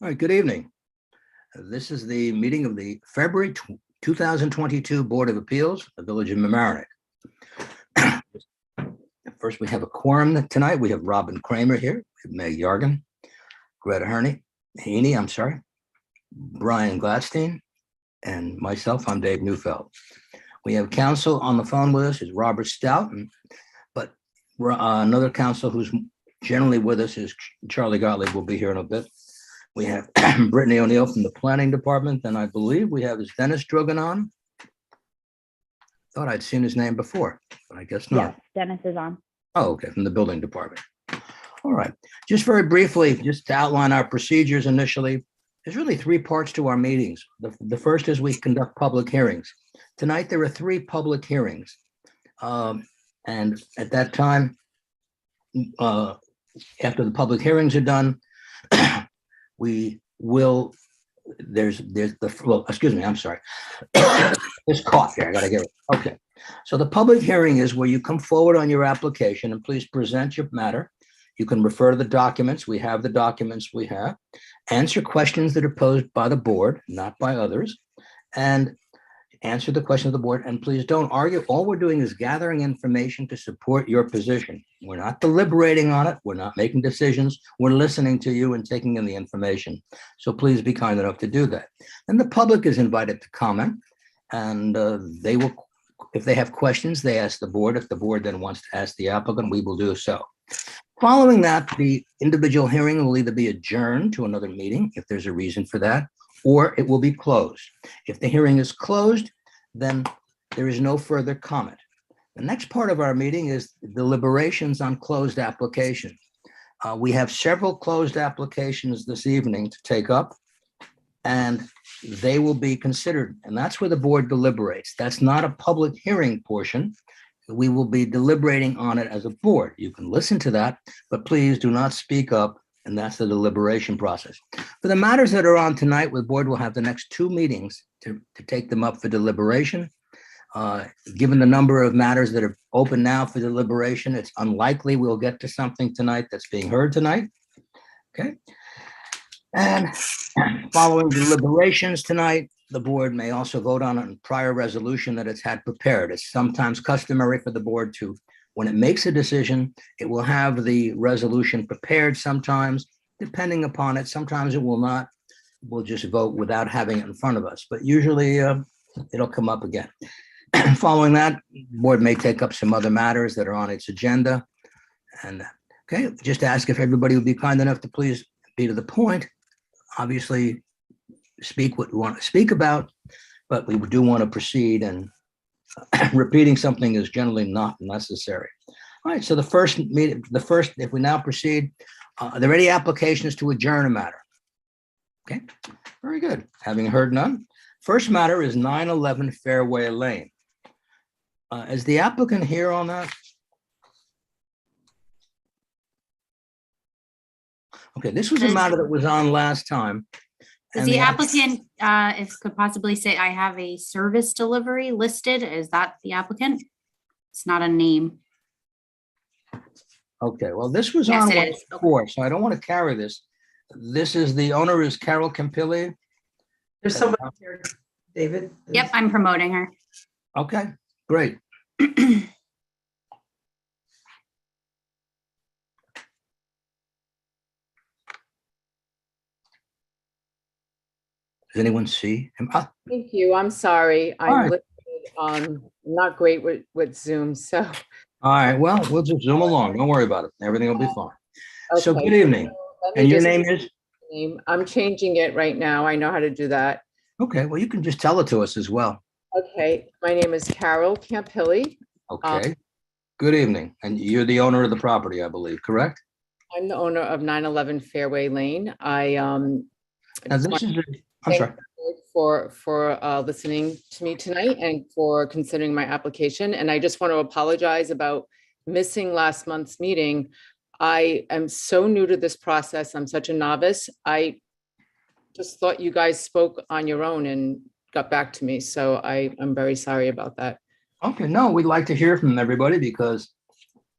All right, good evening. This is the meeting of the February 2022 Board of Appeals, the Village of Mamaroneck. First, we have a quorum tonight. We have Robin Kramer here, we have Meg Yargan, Greta Haney, I'm sorry, Brian Gladstein, and myself, I'm Dave Neufeld. We have counsel on the phone with us is Robert Stout, but another counsel who's generally with us is Charlie Gottlieb, will be here in a bit. We have Brittany O'Neill from the Planning Department, and I believe we have is Dennis Drogan on. Thought I'd seen his name before, but I guess not. Yes, Dennis is on. Oh, okay, from the Building Department. All right, just very briefly, just to outline our procedures initially, there's really three parts to our meetings. The first is we conduct public hearings. Tonight, there are three public hearings. And at that time, after the public hearings are done, we will, excuse me, I'm sorry. This cough here, I gotta get it. Okay. So the public hearing is where you come forward on your application and please present your matter. You can refer to the documents. We have the documents we have. Answer questions that are posed by the board, not by others, and answer the question of the board. And please don't argue. All we're doing is gathering information to support your position. We're not deliberating on it. We're not making decisions. We're listening to you and taking in the information. So please be kind enough to do that. And the public is invited to comment, and they will, if they have questions, they ask the board. If the board then wants to ask the applicant, we will do so. Following that, the individual hearing will either be adjourned to another meeting if there's a reason for that, or it will be closed. If the hearing is closed, then there is no further comment. The next part of our meeting is deliberations on closed application. We have several closed applications this evening to take up, and they will be considered, and that's where the board deliberates. That's not a public hearing portion. We will be deliberating on it as a board. You can listen to that, but please do not speak up, and that's the deliberation process. For the matters that are on tonight, the board will have the next two meetings to take them up for deliberation. Given the number of matters that are open now for deliberation, it's unlikely we'll get to something tonight that's being heard tonight. Okay. And following deliberations tonight, the board may also vote on a prior resolution that it's had prepared. It's sometimes customary for the board to, when it makes a decision, it will have the resolution prepared sometimes, depending upon it. Sometimes it will not. We'll just vote without having it in front of us, but usually it'll come up again. Following that, the board may take up some other matters that are on its agenda. And okay, just ask if everybody would be kind enough to please be to the point. Obviously, speak what we want to speak about, but we do want to proceed, and repeating something is generally not necessary. All right, so the first, if we now proceed, are there any applications to adjourn a matter? Okay, very good. Having heard none, first matter is 911 Fairway Lane. Is the applicant here on that? Okay, this was a matter that was on last time. Is the applicant, if could possibly say, I have a service delivery listed, is that the applicant? It's not a name. Okay, well, this was Yes, on it is. before, so I don't want to carry this. This is, the owner is Carol Campilli. There's somebody here, David. Yep, I'm promoting her. Okay, great. Does anyone see him? Thank you. I'm sorry. All right. I'm not great with Zoom, so. All right, well, we'll just zoom along. Don't worry about it. Everything will be fine. So Okay. good evening. Let me And your just- name is? I'm changing it right now. I know how to do that. Okay, well, you can just tell it to us as well. Okay, my name is Carol Campilli. Okay, good evening. And you're the owner of the property, I believe, correct? I'm the owner of 911 Fairway Lane. Now, just this want is, to I'm thank sorry. the board for listening to me tonight and for considering my application. And I just want to apologize about missing last month's meeting. I am so new to this process. I'm such a novice. I just thought you guys spoke on your own and got back to me. So I'm very sorry about that. Okay, no, we'd like to hear from everybody because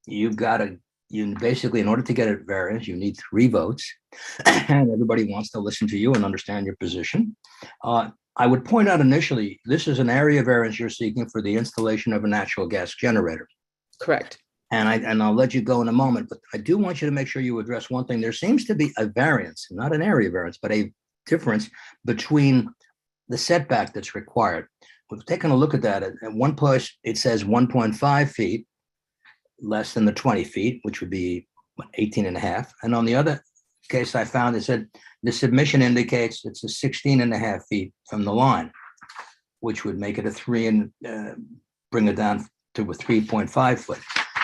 you've got a you basically, in order to get a variance, you need 3 votes. And everybody wants to listen to you and understand your position. I would point out initially, this is an area variance you're seeking for the installation of a natural gas generator. Correct. And I'll let you go in a moment, but I do want you to make sure you address one thing. There seems to be a variance, not an area variance, but a difference between the setback that's required. We've taken a look at that. At one place, it says 1.5 feet less than the 20 feet, which would be 18 and a half. And on the other case I found, it said the submission indicates it's a 16 and a half feet from the line, which would make it a 3 and bring it down to a 3.5 foot.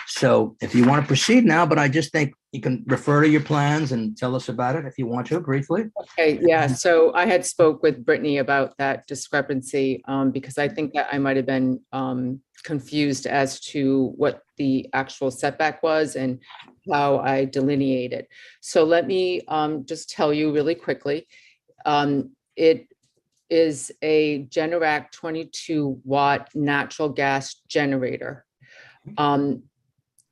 So if you want to proceed now, but I just think you can refer to your plans and tell us about it if you want to briefly. Okay, yeah, so I had spoke with Brittany about that discrepancy because I think that I might have been confused as to what the actual setback was and how I delineated. So let me just tell you really quickly. It is a Generac 22 watt natural gas generator.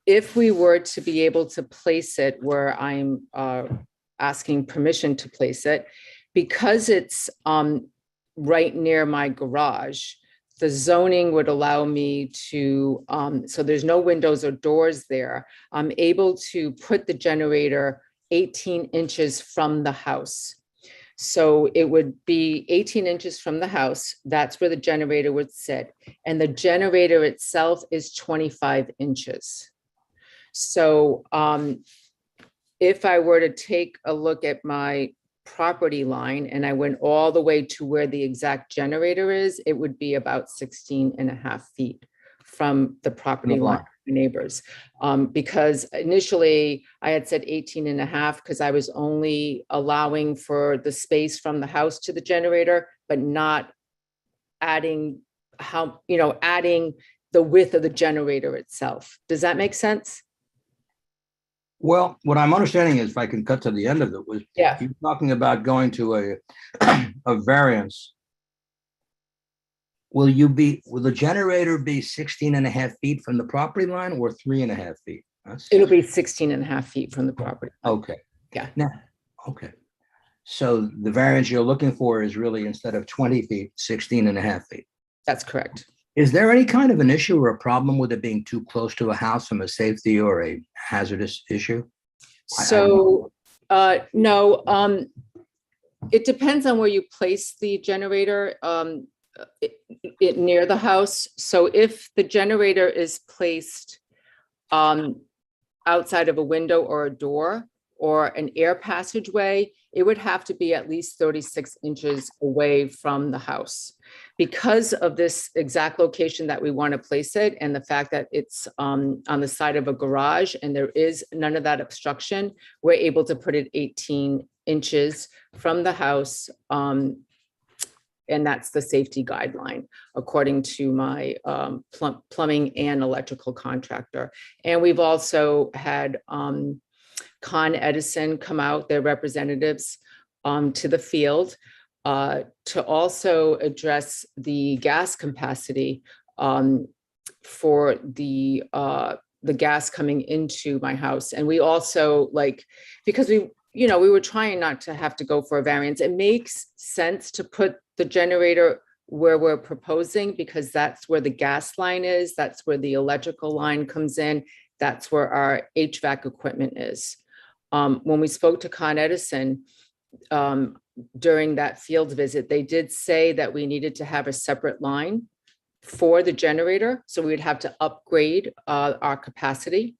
If we were to be able to place it where I'm asking permission to place it, because it's right near my garage, the zoning would allow me to, so there's no windows or doors there. I'm able to put the generator 18 inches from the house. So it would be 18 inches from the house. That's where the generator would sit. And the generator itself is 25 inches. So if I were to take a look at my property line and I went all the way to where the exact generator is, it would be about 16 and a half feet from the property line of the neighbors. Because initially I had said 18 and a half because I was only allowing for the space from the house to the generator, but not adding adding the width of the generator itself. Does that make sense? Well, what I'm understanding is, if I can cut to the end of it, was Yeah. you're talking about going to a variance. Will the generator be 16 and a half feet from the property line or 3.5 feet? It'll be 16 and a half feet from the property. Okay. Yeah. Now, okay. So the variance you're looking for is really, instead of 20 feet, 16 and a half feet. That's correct. Is there any kind of an issue or a problem with it being too close to a house from a safety or a hazardous issue? So, no, it depends on where you place the generator, near the house. So if the generator is placed outside of a window or a door or an air passageway, it would have to be at least 36 inches away from the house. Because of this exact location that we want to place it and the fact that it's on the side of a garage and there is none of that obstruction, we're able to put it 18 inches from the house. And that's the safety guideline, according to my plumbing and electrical contractor. And we've also had Con Edison come out, their representatives, to the field to also address the gas capacity for the gas coming into my house. And we also, because we were trying not to have to go for a variance. It makes sense to put the generator where we're proposing, because that's where the gas line is. That's where the electrical line comes in. That's where our HVAC equipment is. When we spoke to Con Edison during that field visit, they did say that we needed to have a separate line for the generator. So we would have to upgrade our capacity.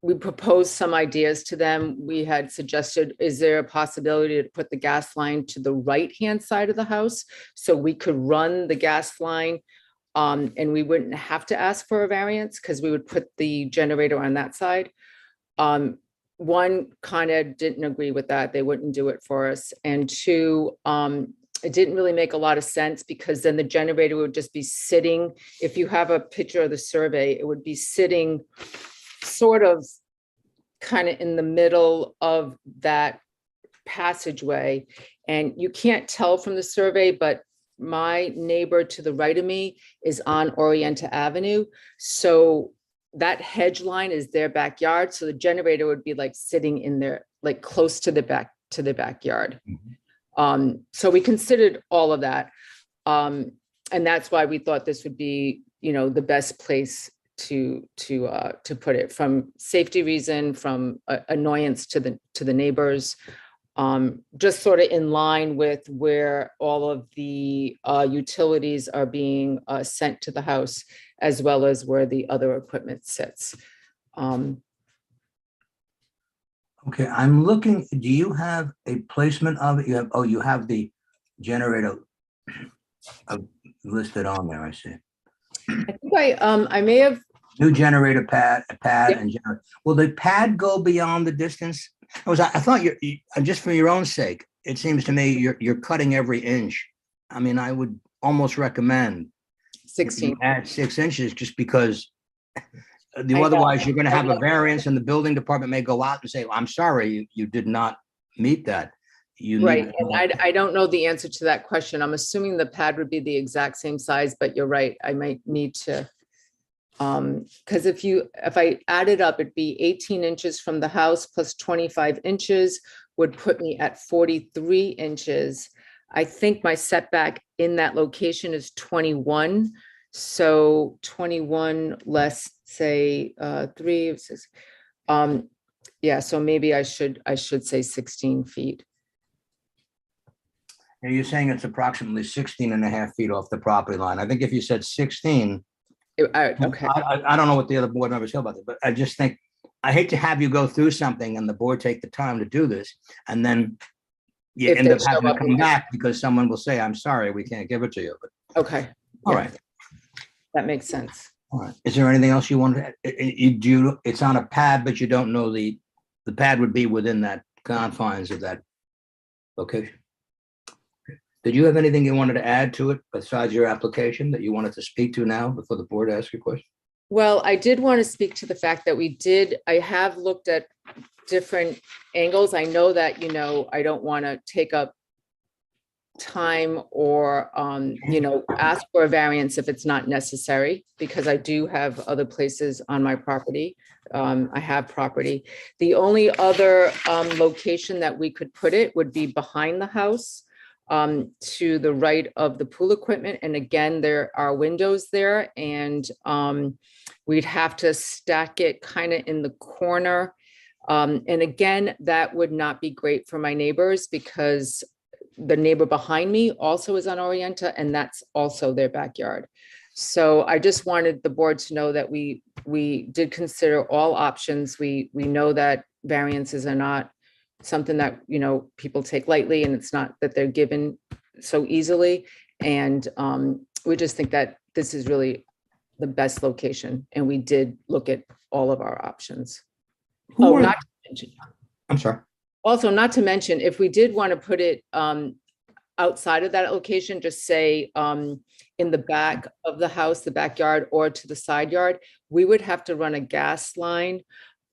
We proposed some ideas to them. We had suggested, is there a possibility to put the gas line to the right-hand side of the house so we could run the gas line and we wouldn't have to ask for a variance because we would put the generator on that side. One, Con Ed didn't agree with that. They wouldn't do it for us. And two, it didn't really make a lot of sense because then the generator would just be sitting. If you have a picture of the survey, it would be sitting sort of kind of in the middle of that passageway. And you can't tell from the survey, but my neighbor to the right of me is on Orienta Avenue. So that hedge line is their backyard. So the generator would be like sitting in there, like close to the backyard. So we considered all of that. And that's why we thought this would be, the best place to put it, from safety reason, from annoyance to the neighbors, just sort of in line with where all of the utilities are being sent to the house, as well as where the other equipment sits. Okay, I'm looking, do you have a placement of it? You have the generator listed on there, I see. I think I may have. New generator pad, Yep. and generator. Will the pad go beyond the distance? I thought just for your own sake, it seems to me you're cutting every inch. I mean, I would almost recommend 16. you add 6 inches, just because know. otherwise you're going to have I a know. variance, and the building department may go out and say, well, I'm sorry, you did not meet that. Right, need- and I don't know the answer to that question. I'm assuming the pad would be the exact same size, but you're right, I might need to. Because if I add it up, it'd be 18 inches from the house plus 25 inches would put me at 43 inches. I think my setback in that location is 21. So 21 less, say, 3, 6. Yeah, so maybe I should say 16 feet. Now, you're saying it's approximately 16 and a half feet off the property line. I think if you said 16, Okay, I don't know what the other board members feel about it, but I just think, I hate to have you go through something and the board take the time to do this, and then you If end they up having show to up come and- back because someone will say, I'm sorry, we can't give it to you. But okay. all Yeah, right. that makes sense. All right. Is there anything else you wanted? You do, it's on a pad, but you don't know the pad would be within that confines of that location. Did you have anything you wanted to add to it besides your application that you wanted to speak to now before the board asks you a question? Well, I did want to speak to the fact that I have looked at different angles. I know that, I don't want to take up time or, ask for a variance if it's not necessary, because I do have other places on my property. I have property. The only other location that we could put it would be behind the house, to the right of the pool equipment. And again, there are windows there, and we'd have to stack it kind of in the corner. And again, that would not be great for my neighbors, because the neighbor behind me also is on Orienta, and that's also their backyard. So I just wanted the board to know that we did consider all options. We know that variances are not something that, people take lightly, and it's not that they're given so easily. And we just think that this is really the best location, and we did look at all of our options. Who are- Not to mention, I'm sorry. also, not to mention, if we did want to put it outside of that location, just say in the back of the house, the backyard, or to the side yard, we would have to run a gas line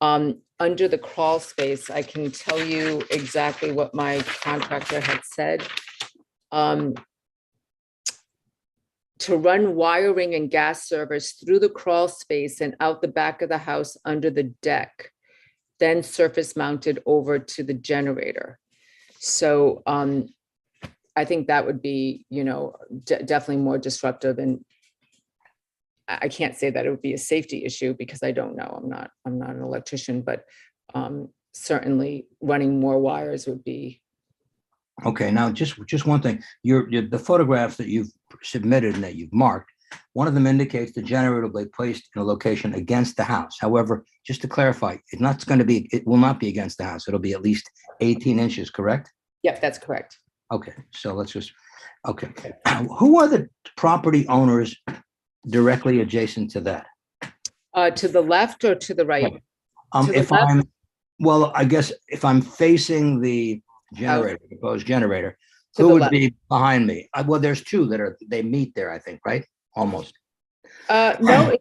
under the crawl space. I can tell you exactly what my contractor had said. To run wiring and gas service through the crawl space and out the back of the house under the deck, then surface mounted over to the generator. So I think that would be, definitely more disruptive, and I can't say that it would be a safety issue because I don't know. I'm not an electrician, but certainly running more wires would be. Okay, now just one thing, the photographs that you've submitted and that you've marked, one of them indicates the generator will be placed in a location against the house. However, just to clarify, it will not be against the house. It'll be at least 18 inches, correct? Yep, that's correct. Okay, so okay. Who are the property owners directly adjacent to that? To the left or to the right? To the If left. I guess if I'm facing the generator, proposed generator, To who the would left. be behind me? Well, there's two they meet there, I think, right? Almost. No,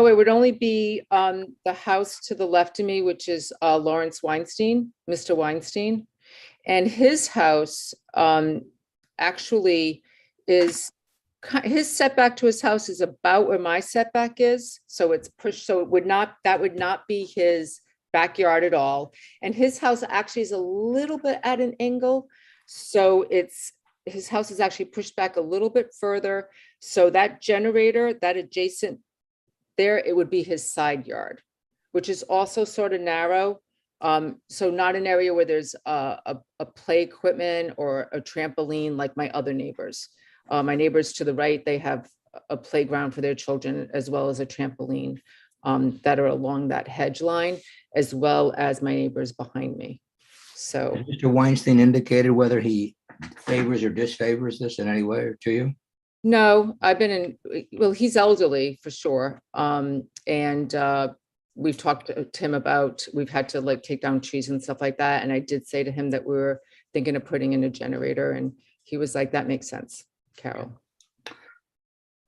it would only be the house to the left of me, which is Lawrence Weinstein, Mr. Weinstein. And his house actually is his setback to his house is about where my setback is. So it's pushed, so that would not be his backyard at all. And his house actually is a little bit at an angle. So his house is actually pushed back a little bit further. So that generator, that adjacent there, it would be his side yard, which is also sort of narrow. So not an area where there's a play equipment or a trampoline like my other neighbors. My neighbors to the right, they have a playground for their children as well as a trampoline that are along that hedge line, as well as my neighbors behind me. So Has Mr. Weinstein indicated whether he favors or disfavors this in any way or to you? no, well, he's elderly for sure. And we've talked to him about, we've had to like take down trees and stuff like that. And I did say to him that we were thinking of putting in a generator, and he was like, that makes sense, Carol.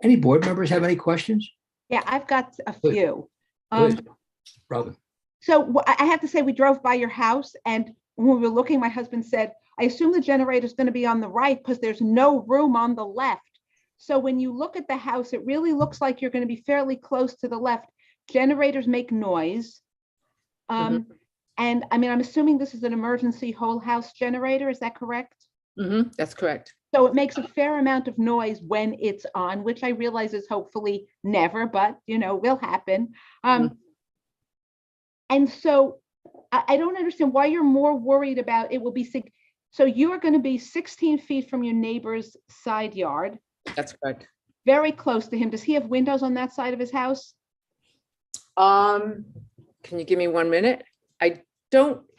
Any board members have any questions? Yeah, I've got a Please. few. Please, Robin. So I have to say, we drove by your house, and when we were looking, my husband said, I assume the generator is going to be on the right because there's no room on the left. So when you look at the house, it really looks like you're going to be fairly close to the left. Generators make noise. And I mean, I'm assuming this is an emergency whole house generator. Is that correct? That's correct. So it makes a fair amount of noise when it's on, which I realize is hopefully never, but will happen. And so I don't understand why you're more worried about it will be sick. So you are going to be 16 feet from your neighbor's side yard. That's correct. Very close to him. Does he have windows on that side of his house? Can you give me 1 minute? I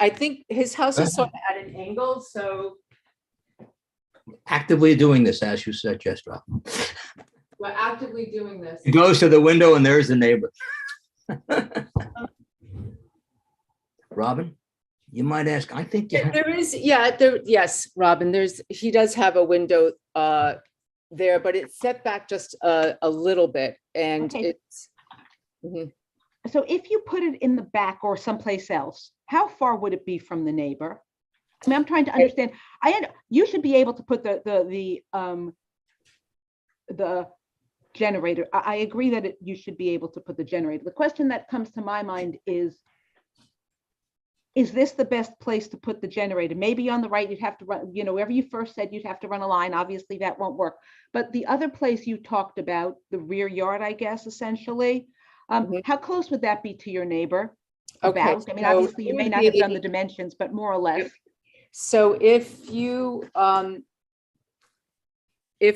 think his house is sort of at an angle, so. Actively doing this, as you said, just Robin. We're actively doing this. He goes to the window and there's the neighbor. Robin, you might ask, I think Yes, Robin, he does have a window there, but it's set back just a little bit, and Okay. it's. Mhm. So if you put it in the back or someplace else, how far would it be from the neighbor? I mean, I'm trying to understand. You should be able to put the generator. I agree that you should be able to put the generator. The question that comes to my mind is this the best place to put the generator? Maybe on the right, you'd have to run, wherever you first said you'd have to run a line. Obviously, that won't work. But the other place you talked about, the rear yard, I guess, essentially, how close would that be to your neighbor? Okay, About? I mean, so obviously, you it may would not have done be- the dimensions, but more or less. So if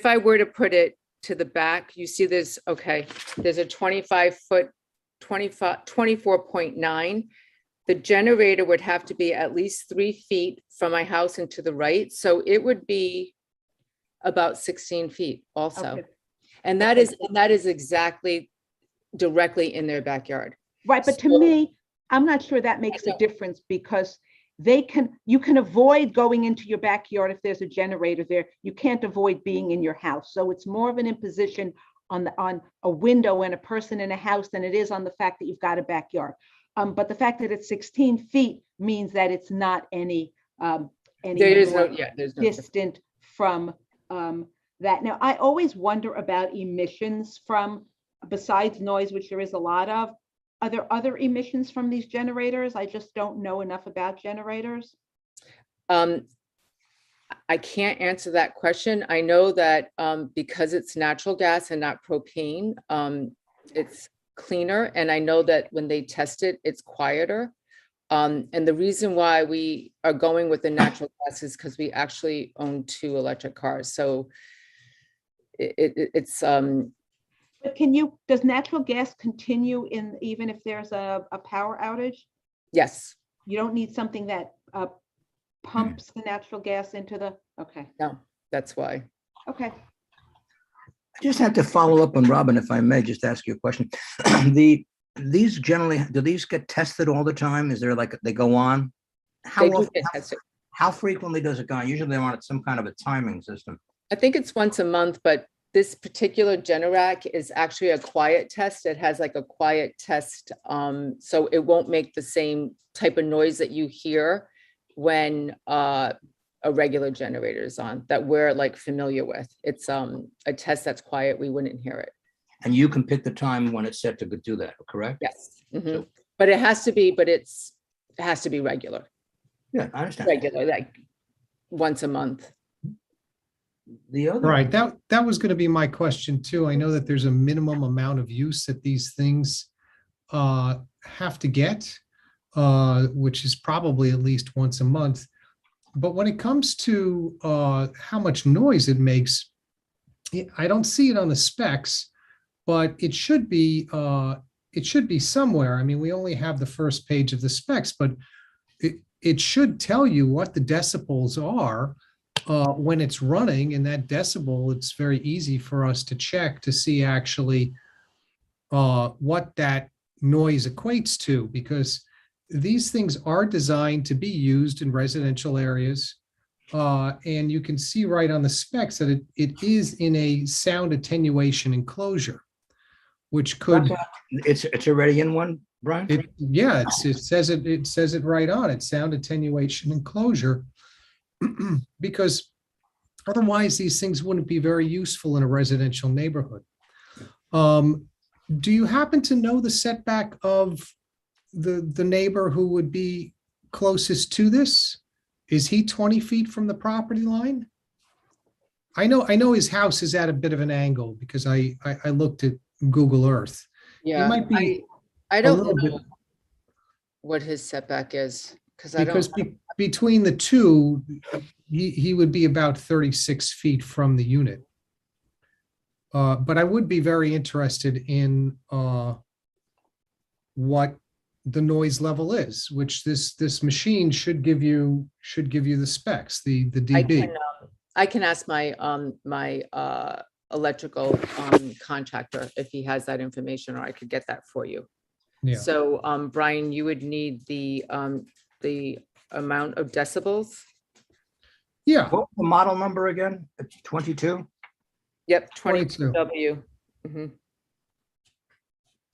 I were to put it to the back, you see there's a 25-foot, 24.9. The generator would have to be at least 3 feet from my house and to the right. So it would be about 16 feet also. Okay. And that is exactly directly in their backyard. Right, but to me, I'm not sure that makes a difference because you can avoid going into your backyard if there's a generator there. You can't avoid being in your house. So it's more of an imposition on a window and a person in a house than it is on the fact that you've got a backyard. But the fact that it's 16 feet means that it's not any There's no distant from that. Now, I always wonder about emissions from, besides noise, which there is a lot of. Are there other emissions from these generators? I just don't know enough about generators. I can't answer that question. I know that because it's natural gas and not propane, it's cleaner. And I know that when they test it, it's quieter. And the reason why we are going with the natural gas is because we actually own 2 electric cars. So it's But does natural gas continue even if there's a power outage? yes. You don't need something that pumps the natural gas into okay. No, that's why. Okay. I just have to follow up on Robin, if I may, just ask you a question. These generally, do these get tested all the time? Is there they go on? They do get tested. How frequently does it go on? Usually they're on some kind of a timing system. I think it's once a month, but this particular Generac is actually a quiet test. It has like a quiet test. So it won't make the same type of noise that you hear when a a regular generator is on that we're like familiar with. It's a test that's quiet. We wouldn't hear it. And you can pick the time when it's set to do that, correct? Yes. Mhm. But it has to be, it has to be regular, Yeah, I understand. regular, like once a month. The other. Right, that was going to be my question too. I know that there's a minimum amount of use that these things have to get, which is probably at least once a month. But when it comes to how much noise it makes, I don't see it on the specs, but it should be somewhere. I mean, we only have the first page of the specs, but it should tell you what the decibels are when it's running, and that decibel, it's very easy for us to check to see actually what that noise equates to, because these things are designed to be used in residential areas. And you can see right on the specs that it is in a sound attenuation enclosure, which could, It's already in one, Brian? it says it right on it, sound attenuation enclosure. Because otherwise these things wouldn't be very useful in a residential neighborhood. Do you happen to know the setback of the neighbor who would be closest to this? Is he 20 feet from the property line? I know his house is at a bit of an angle because I looked at Google Earth. Yeah, might be I a don't little know bit- what his setback is, because I Because don't. between the two, he would be about 36 feet from the unit. But I would be very interested in what the noise level is, which this machine should give you the specs, the dB. I can ask my electrical contractor if he has that information, or I could get that for you. Yeah. So Brian, you would need the amount of decibels. What Yeah, was the model number again? 22? Yep, 22. 22W. Mhm.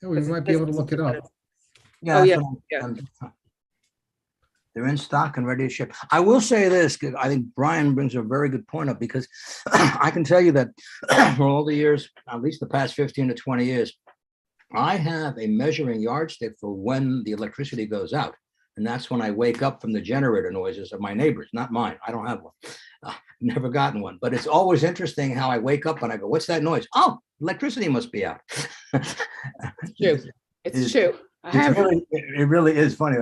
we might be able to look it up. Yeah. Oh, that's yeah, what yeah. They're in stock and ready to ship. I will say this, 'cause I think Brian brings a very good point up, because I can tell you that for all the years, at least the past 15 to 20 years, I have a measuring yardstick for when the electricity goes out. And that's when I wake up from the generator noises of my neighbors, not mine. I don't have one. Never gotten one. But it's always interesting how I wake up and I go, what's that noise? Oh, electricity must be out. True. It's true. It really is funny.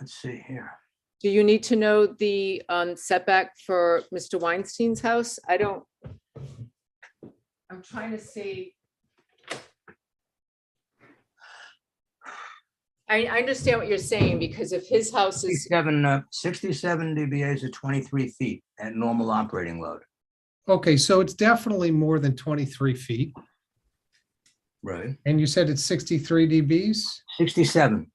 Let's see here. Do you need to know the setback for Mr. Weinstein's house? I'm trying to see. I understand what you're saying, because if his house is, 67 dBAs at 23 feet at normal operating load. Okay, so it's definitely more than 23 feet. Right. And you said it's 63 dBs, 67.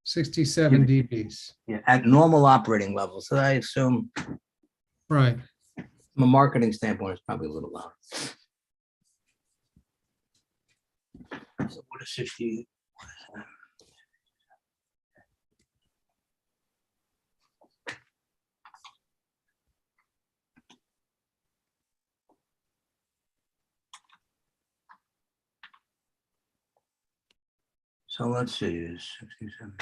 67 dBs. Yeah, at normal operating level. So I assume Right. from a marketing standpoint, it's probably a little loud. So what is 60? So let's see, is 67.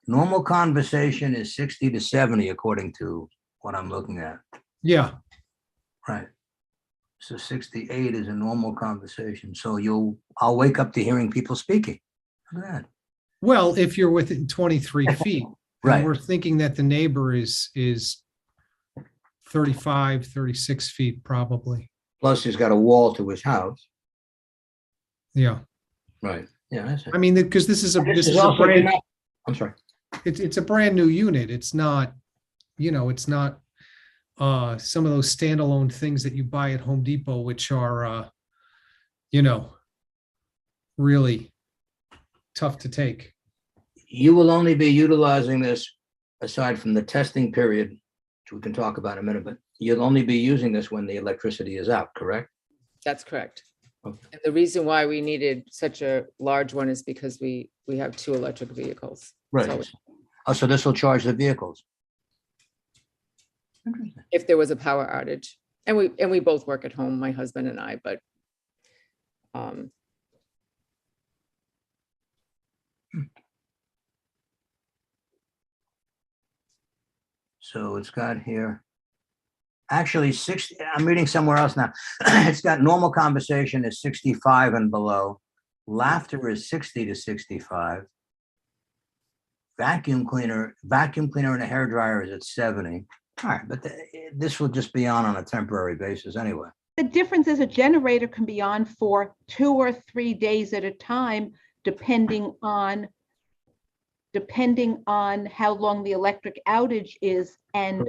Normal conversation is 60 to 70, according to what I'm looking at. Yeah. Right. So 68 is a normal conversation. So I'll wake up to hearing people speaking. Look at that. Well, if you're within 23 feet, Right. and we're thinking that the neighbor is 35, 36 feet probably. Plus, he's got a wall to his house. Yeah. Right. Yeah. That's it. I mean, because this is a Also, brand, I'm sorry. it's a brand new unit. It's not, it's not some of those standalone things that you buy at Home Depot, which are, really tough to take. You will only be utilizing this, aside from the testing period, which we can talk about in a minute, but you'll only be using this when the electricity is out, correct? that's correct. Okay. And the reason why we needed such a large one is because we have 2 electric vehicles. Right. So Oh, so this will charge the vehicles. Interesting. if there was a power outage. And we both work at home, my husband and I, but So it's got here. Actually, 60, I'm reading somewhere else now. It's got normal conversation is 65 and below. Laughter is 60 to 65. Vacuum cleaner and a hairdryer is at 70. All right, but this will just be on a temporary basis anyway. The difference is a generator can be on for 2 or 3 days at a time, depending on how long the electric outage is. And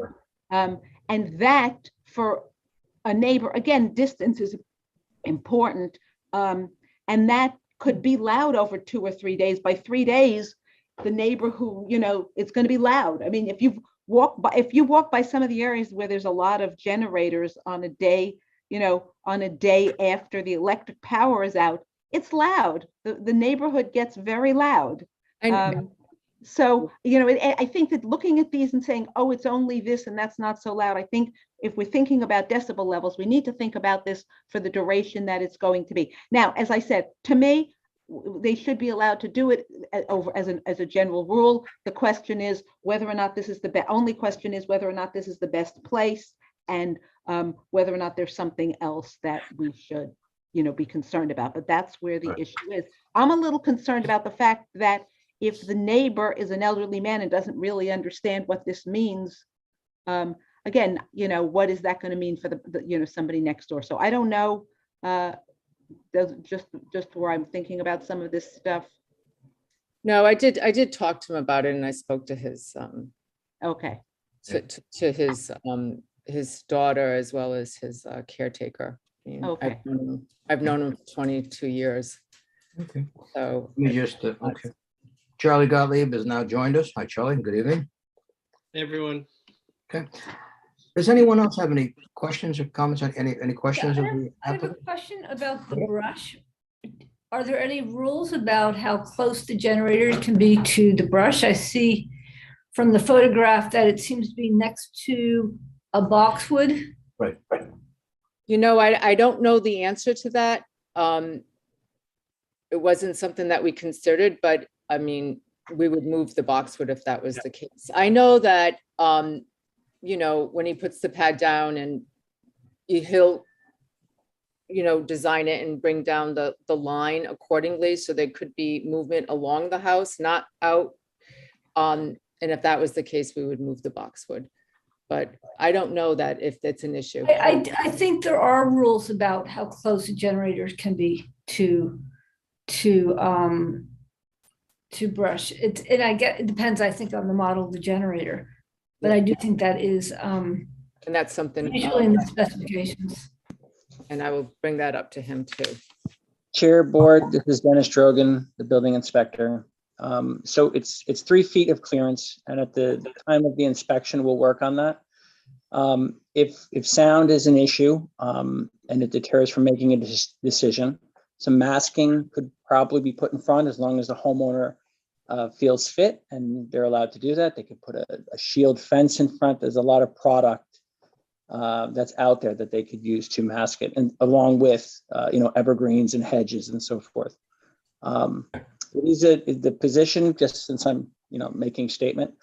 Sure. And that for a neighbor, again, distance is important. And that could be loud over 2 or 3 days. By 3 days, the neighbor who, it's going to be loud. I mean, if you walk by some of the areas where there's a lot of generators on a day, after the electric power is out, it's loud. The neighborhood gets very loud. So, I think that looking at these and saying, oh, it's only this and that's not so loud. I think if we're thinking about decibel levels, we need to think about this for the duration that it's going to be. Now, as I said, to me, they should be allowed to do it over as a general rule. The question is whether or not this is only question is whether or not this is the best place, and whether or not there's something else that we should, be concerned about. But that's where the issue is. I'm a little concerned about the fact that if the neighbor is an elderly man and doesn't really understand what this means, again, what is that going to mean for the somebody next door? So I don't know. Just where I'm thinking about some of this stuff. no, I did talk to him about it, and I spoke to his Okay. to his daughter as well as his caretaker. I mean, Okay. I've known him for 22 years. Okay. So Let me just, okay. Charlie Gottlieb has now joined us. Hi, Charlie. Good evening. Hey, everyone. Okay. Does anyone else have any questions or comments on any questions? Yeah, of the I have a applicant? question about the Yeah. brush. Are there any rules about how close the generators can be to the brush? I see from the photograph that it seems to be next to a boxwood. Right. I don't know the answer to that. It wasn't something that we considered, but I mean, we would move the boxwood if that was the case. I know that, when he puts the pad down and he'll, design it and bring down the line accordingly. So there could be movement along the house, not out. And if that was the case, we would move the boxwood. But I don't know that if that's an issue. I think there are rules about how close the generators can be to brush. It depends, I think, on the model of the generator. But I do think that is And that's something, usually in the specifications. and I will bring that up to him too. Chair, board, this is Dennis Drogan, the building inspector. So it's 3 feet of clearance, and at the time of the inspection, we'll work on that. If sound is an issue, and it deters from making a decision, some masking could probably be put in front as long as the homeowner feels fit and they're allowed to do that. They could put a shield fence in front. There's a lot of product that's out there that they could use to mask it, and along with evergreens and hedges and so forth. The position, just since I'm making a statement,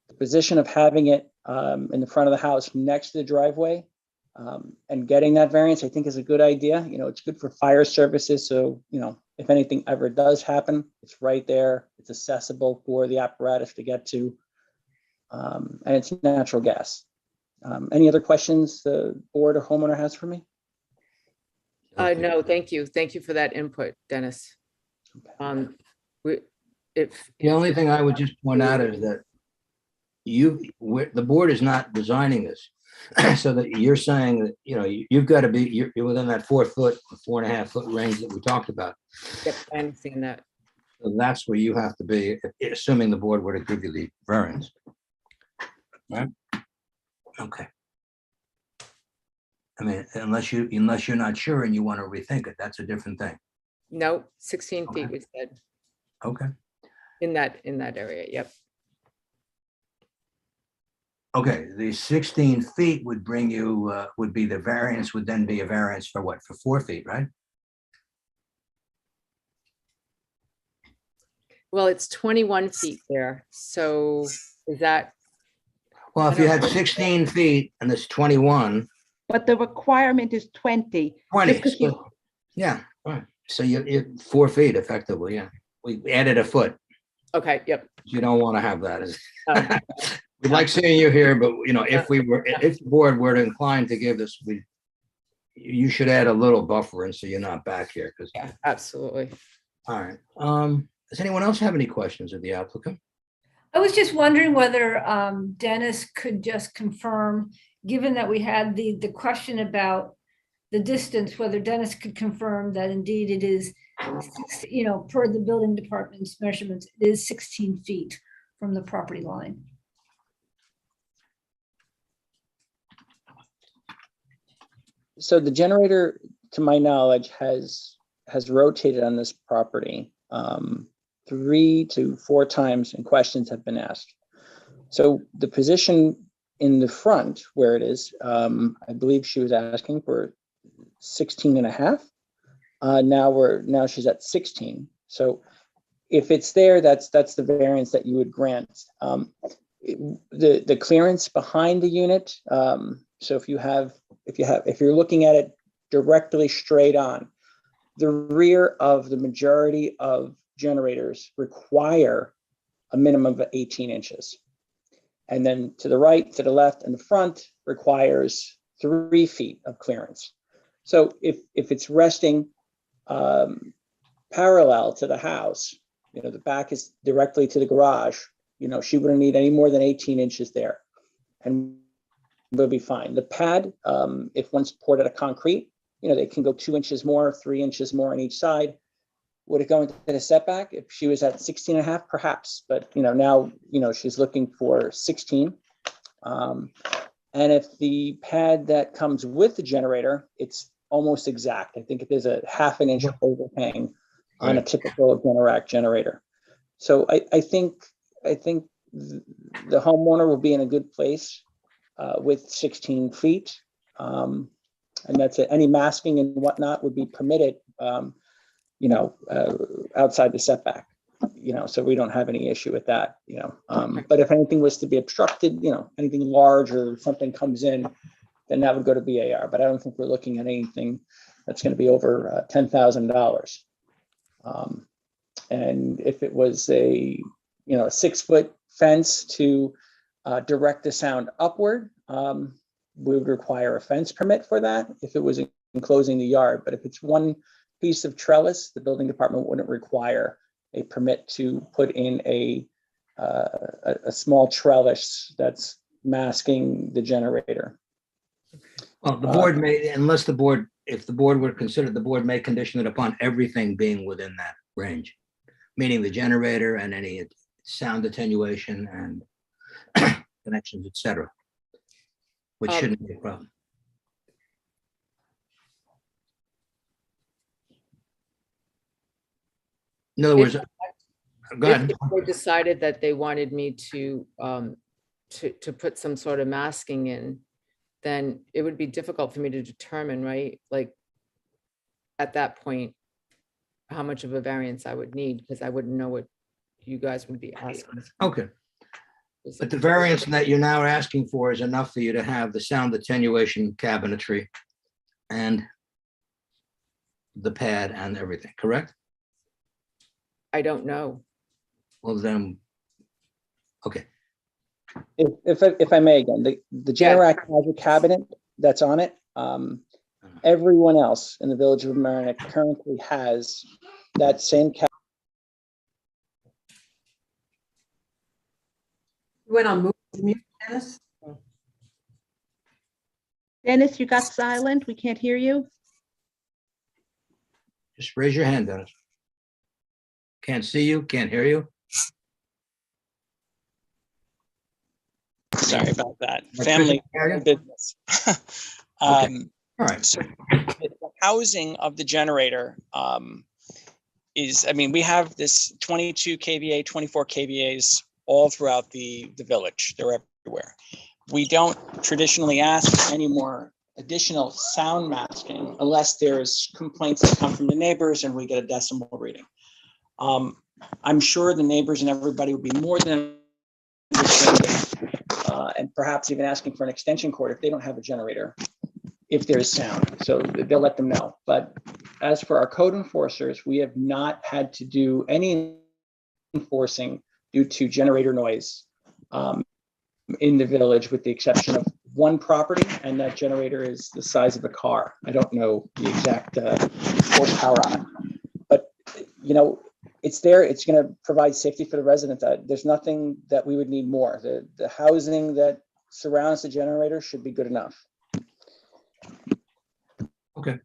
the position of having it in the front of the house next to the driveway and getting that variance, I think, is a good idea. It's good for fire services. So, if anything ever does happen, it's right there. It's accessible for the apparatus to get to, and it's natural gas. Any other questions the board or homeowner has for me? No, thank you. Thank you for that input, Dennis. The only thing I would just point out is that the board is not designing this. So that you're saying that, you've got to be, you're within that 4 foot, 4.5 foot range that we talked about. Yep, I understand that. So that's where you have to be, assuming the board were to give you the variance. Right? Okay. I mean, unless you're not sure and you want to rethink it, that's a different thing. No, 16 feet, Okay. we said, Okay. in that area. Yep. Okay, the 16 feet would bring you, would be the variance, would then be a variance for what, for 4 feet, right? Well, it's 21 feet there. So is that, Well, if you had 16 feet and it's 21, But the requirement is 20. 20, Just 'cause you- so- yeah, right. So you 4 feet effectively, yeah. We added a foot. okay, yep. You don't want to have that. Oh, We'd like seeing you here, but if the board were inclined to give this, you should add a little buffer in so you're not back here, because, yeah, absolutely. all right. Does anyone else have any questions of the applicant? I was just wondering whether Dennis could just confirm, given that we had the question about the distance, whether Dennis could confirm that indeed it is, per the building department's measurements, it is 16 feet from the property line. So the generator, to my knowledge, has rotated on this property 3 to 4 times, and questions have been asked. So the position in the front where it is, I believe she was asking for 16 and a half. Now she's at 16. So if it's there, that's the variance that you would grant. The clearance behind the unit. So if you're looking at it directly straight on, the rear of the majority of generators require a minimum of 18 inches. And then to the right, to the left, and the front requires 3 feet of clearance. So if it's resting parallel to the house, the back is directly to the garage, she wouldn't need any more than 18 inches there, and we'll be fine. The pad, if one's poured out of concrete, they can go 2 inches more, 3 inches more on each side. Would it go into the setback? If she was at 16 and a half, perhaps, but now, she's looking for 16. And if the pad that comes with the generator, it's almost exact. I think there's a ½ inch overhang on a typical Generac generator. So I think the homeowner will be in a good place with 16 feet. And that's it. Any masking and whatnot would be permitted, outside the setback, so we don't have any issue with that, but if anything was to be obstructed, anything large or something comes in, then that would go to BAR, but I don't think we're looking at anything that's going to be over $10,000. And if it was a 6-foot fence to direct the sound upward, we would require a fence permit for that if it was enclosing the yard. But if it's one piece of trellis, the building department wouldn't require a permit to put in a small trellis that's masking the generator. Well, the board may, if the board were considered, the board may condition it upon everything being within that range, meaning the generator and any sound attenuation and connections, et cetera, which shouldn't be a problem. In other words, go ahead. If they decided that they wanted me to put some sort of masking in, then it would be difficult for me to determine, right? Like at that point, how much of a variance I would need, because I wouldn't know what you guys would be asking. Okay. But the variance that you're now asking for is enough for you to have the sound attenuation cabinetry and the pad and everything, correct? I don't know. Well, then, okay. If I may again, the Generac has a cabinet that's on it. Everyone else in the village of Mamaroneck currently has that same cabinet. Went on mute, Dennis? Dennis, you got silent. We can't hear you. Just raise your hand, Dennis. Can't see you, can't hear you. Sorry about that. Family business. All right. So the housing of the generator is, we have this 22 kVA, 24 kVAs all throughout the village. They're everywhere. we don't traditionally ask for any more additional sound masking unless there's complaints that come from the neighbors and we get a decibel reading. I'm sure the neighbors and everybody would be more than understanding, and perhaps even asking for an extension cord if they don't have a generator, if there's sound. So they'll let them know. But as for our code enforcers, we have not had to do any enforcing due to generator noise in the village, with the exception of one property, and that generator is the size of a car. I don't know the exact horsepower on it, but you know, it's there. It's going to provide safety for the resident. There's nothing that we would need more. The housing that surrounds the generator should be good enough. Okay.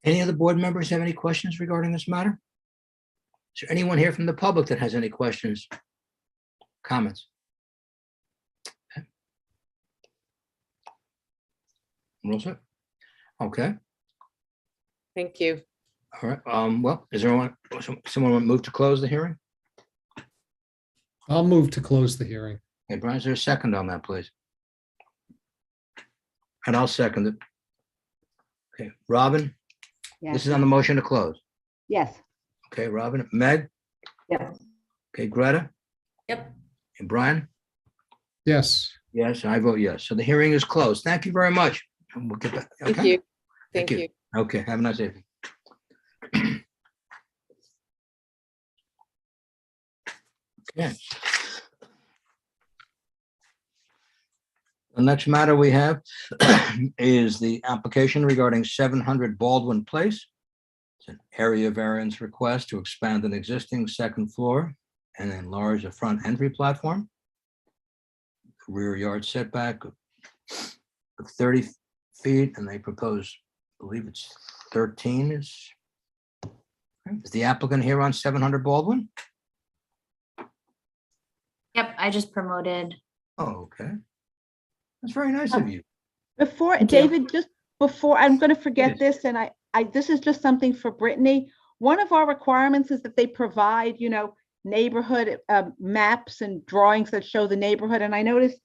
Any other board members have any questions regarding this matter? Is there anyone here from the public that has any questions, comments? Okay. We're all set? Okay, Thank you. all right. Well, is there someone want to move to close the hearing? I'll move to close the hearing. Hey, Brian, is there a second on that, please? And I'll second it. Okay, Robin, this Yes, is on the motion to close. yes, Okay, Robin, Meg? Yes. Okay, Greta? Yep. And Brian? Yes. Yes, I vote yes. So the hearing is closed. Thank you very much. And we'll get back. Thank Okay? you. Thank Thank you. you. Okay, have a nice evening. Okay. The next matter we have is the application regarding 700 Baldwin Place. It's an area variance request to expand an existing second floor and enlarge the front entry platform. Rear yard setback of 30 feet, and they propose, I believe it's 13 is. Is the applicant here on 700 Baldwin? Yep, I just promoted. Oh, okay. That's very nice of you. before, Thank you. David, just before, I'm gonna Yes. forget this, and this is just something for Brittany. One of our requirements is that they provide, neighborhood maps and drawings that show the neighborhood, and I noticed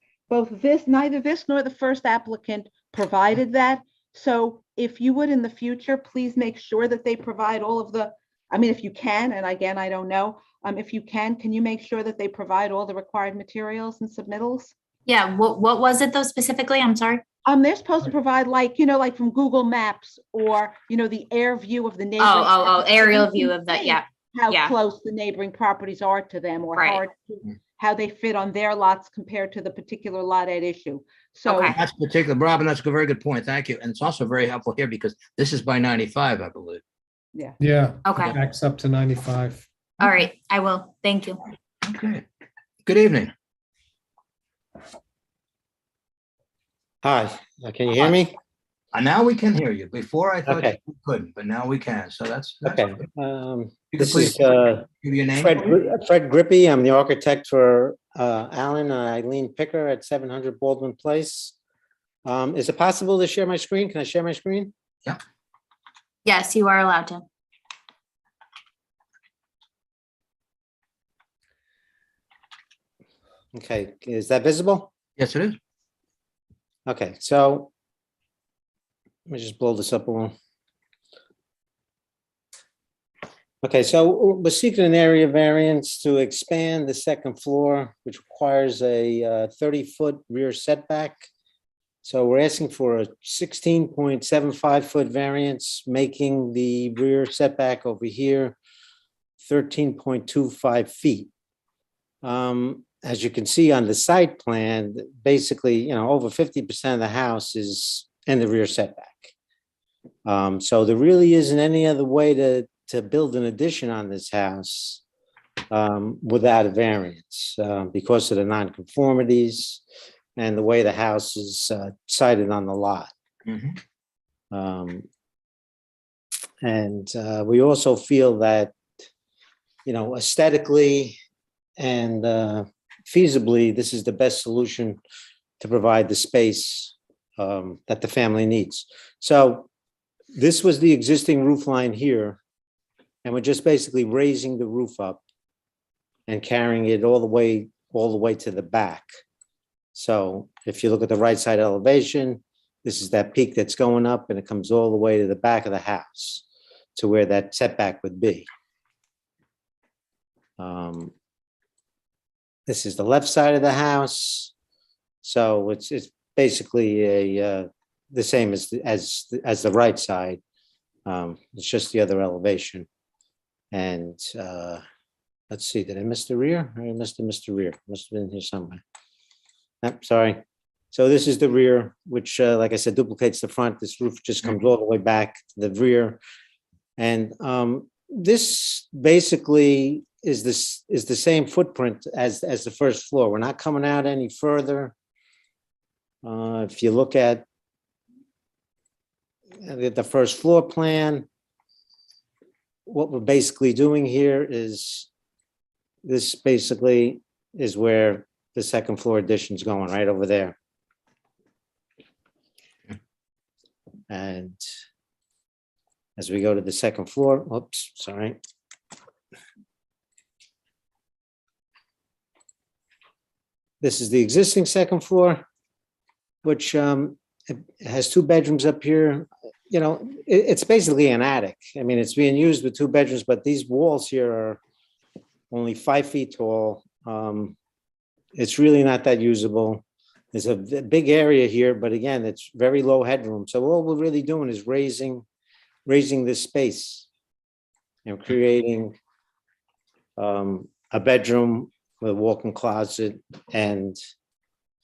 neither this nor the first applicant provided that. So if you would in the future, please make sure that they provide all of the, if you can, and again, I don't know, if you can you make sure that they provide all the required materials and submittals? Yeah, what was it though specifically? I'm sorry. They're supposed to provide like from Google Maps or, the air view of the neighboring. Oh, property, so aerial you view can of the, see yeah. How yeah. close the neighboring properties are to them, or Right. how they fit on their lots compared to the particular lot at issue. So Okay. That's particular, Robin, that's a very good point. Thank you. And it's also very helpful here because this is by 95, I believe. Yeah. Okay. Backs up to 95. All right, I will. Thank you. Okay. Good evening. Hi, can you hear me? Now we can hear you. Before I thought Okay. we couldn't, but now we can. So that's Okay. good. um, You can This please is give your name. Fred Grippy. I'm the architect for Alan and Eileen Picker at 700 Baldwin Place. Is it possible to share my screen? Can I share my screen? Yes, you are allowed to. Okay, is that visible? Yes, it is. Okay, so let me just blow this up a little. Okay, so we're seeking an area variance to expand the second floor, which requires a 30-foot rear setback. So we're asking for a 16.75-foot variance, making the rear setback over here 13.25 feet. As you can see on the site plan, basically, over 50% of the house is in the rear setback. So there really isn't any other way to build an addition on this house without a variance because of the nonconformities and the way the house is sited on the lot. Mhm. And we also feel that, aesthetically and feasibly, this is the best solution to provide the space that the family needs. So this was the existing roof line here, and we're just basically raising the roof up and carrying it all the way to the back. So if you look at the right side elevation, this is that peak that's going up and it comes all the way to the back of the house to where that setback would be. This is the left side of the house. So it's basically the same as the right side. It's just the other elevation. And let's see, did I miss the rear? I must have missed the rear. Must have been here somewhere. Nope, sorry. So this is the rear, which, like I said, duplicates the front. This roof just comes all the way back to the rear. And this basically is the same footprint as the first floor. We're not coming out any further. If you look at the first floor plan, what we're basically doing here is this basically is where the second floor addition is going, right over there. And as we go to the second floor, oops, sorry. This is the existing second floor, which it has 2 bedrooms up here. You know, it's basically an attic. I mean, it's being used with 2 bedrooms, but these walls here are only 5 feet tall. It's really not that usable. There's a big area here, but again, it's very low headroom. So all we're really doing is raising this space and creating a bedroom with a walk-in closet and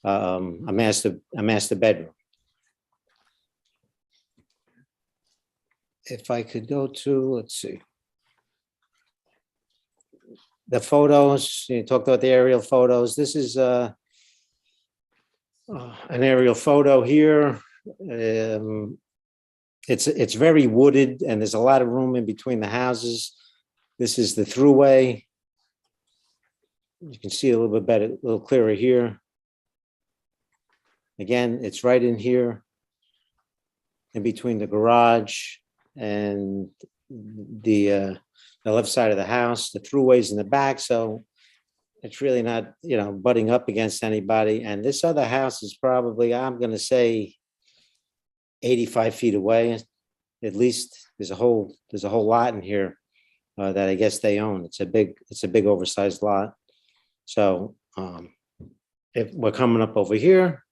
a master bedroom. If I could go to, let's see. The photos, you talked about the aerial photos. This is an aerial photo here. It's very wooded and there's a lot of room in between the houses. This is the throughway. You can see a little bit better, a little clearer here. Again, it's right in here in between the garage and the left side of the house. The throughway's in the back, so it's really not, you know, butting up against anybody. And this other house is probably, I'm going to say, 85 feet away. At least there's a whole lot in here that I guess they own. It's a big oversized lot. So if we're coming up over here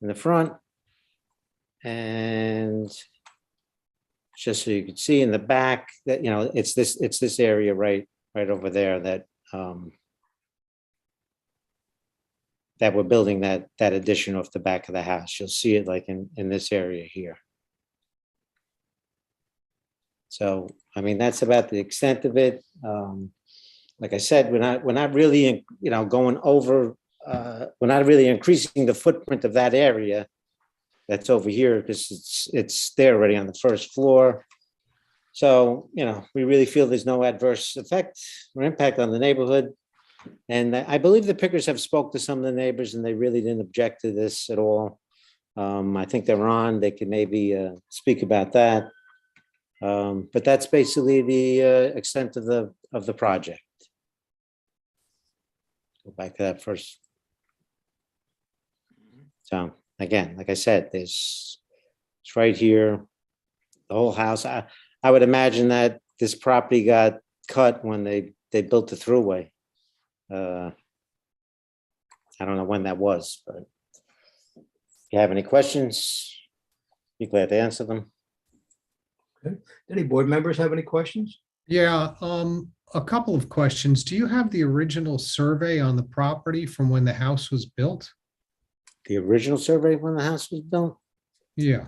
in the front, and just so you can see in the back that, you know, it's this area right over there that that we're building that addition off the back of the house. You'll see it like in this area here. So, I mean, that's about the extent of it. Like I said, we're not really, you know, going over, we're not really increasing the footprint of that area that's over here because it's there already on the first floor. So, you know, we really feel there's no adverse effect or impact on the neighborhood. And I believe the Pickers have spoke to some of the neighbors and they really didn't object to this at all. I think they're on, they could maybe speak about that. But that's basically the extent of the project. Go back to that first. So again, like I said, it's right here, the whole house. I would imagine that this property got cut when they built the throughway. I don't know when that was, but if you have any questions, be glad to answer them. Okay. Any board members have any questions? Yeah, a couple of questions. Do you have the original survey on the property from when the house was built? The original survey when the house was built? Yeah.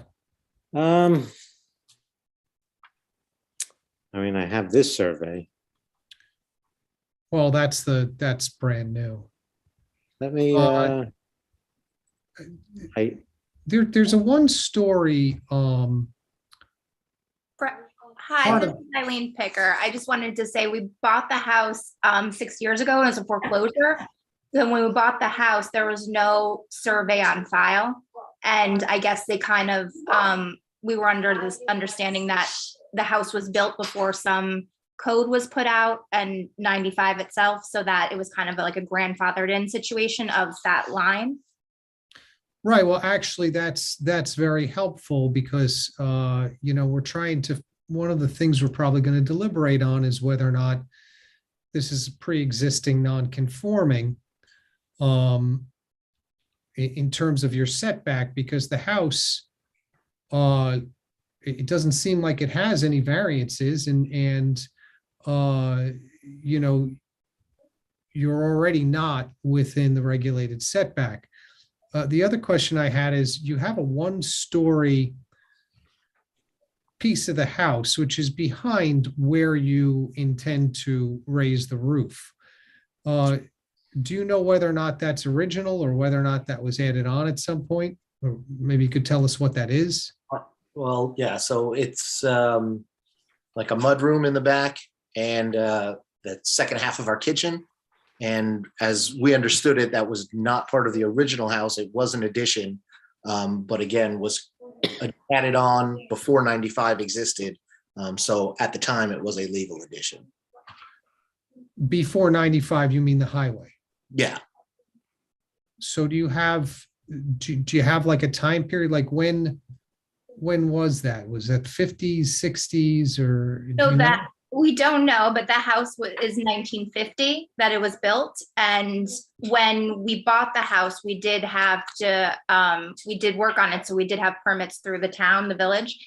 I mean, I have this survey. Well, that's brand new. Let me, There's a 1-story, Hi, part this of- is Eileen Picker. I just wanted to say we bought the house 6 years ago and it was a foreclosure. Then when we bought the house, there was no survey on file. And I guess they kind of, we were under this understanding that the house was built before some code was put out and 95 itself, so that it was kind of like a grandfathered in situation of that line. Right. Well, actually, that's very helpful because, we're trying to, one of the things we're probably going to deliberate on is whether or not this is pre-existing non-conforming in terms of your setback, because the house, it doesn't seem like it has any variances and you're already not within the regulated setback. The other question I had is you have a one-story piece of the house, which is behind where you intend to raise the roof. Do you know whether or not that's original or whether or not that was added on at some point? Or maybe you could tell us what that is? Well, yeah, so it's like a mud room in the back and the second half of our kitchen. And as we understood it, that was not part of the original house. It was an addition, but again, was added on before 95 existed. So at the time, it was a legal addition. Before 95, you mean the highway? Yeah. So do you have like a time period? Like when was that? Was that 50s, 60s, or? So that we don't know, but the house is 1950 that it was built. And when we bought the house, we did have to, we did work on it. So we did have permits through the town, the village.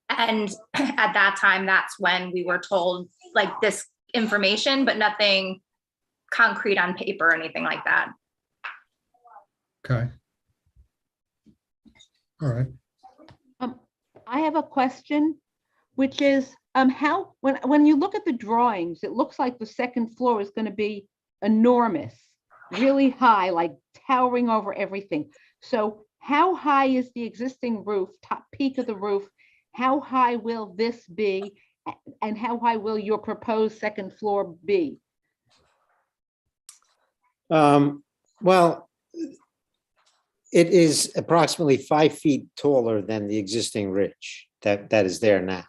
And at that time, that's when we were told like this information, but nothing concrete on paper or anything like that. Okay. All right. I have a question, which is how, when you look at the drawings, it looks like the second floor is going to be enormous, really high, like towering over everything. So how high is the existing roof, top peak of the roof? How high will this be? And how high will your proposed second floor be? Well, it is approximately 5 feet taller than the existing ridge that is there now.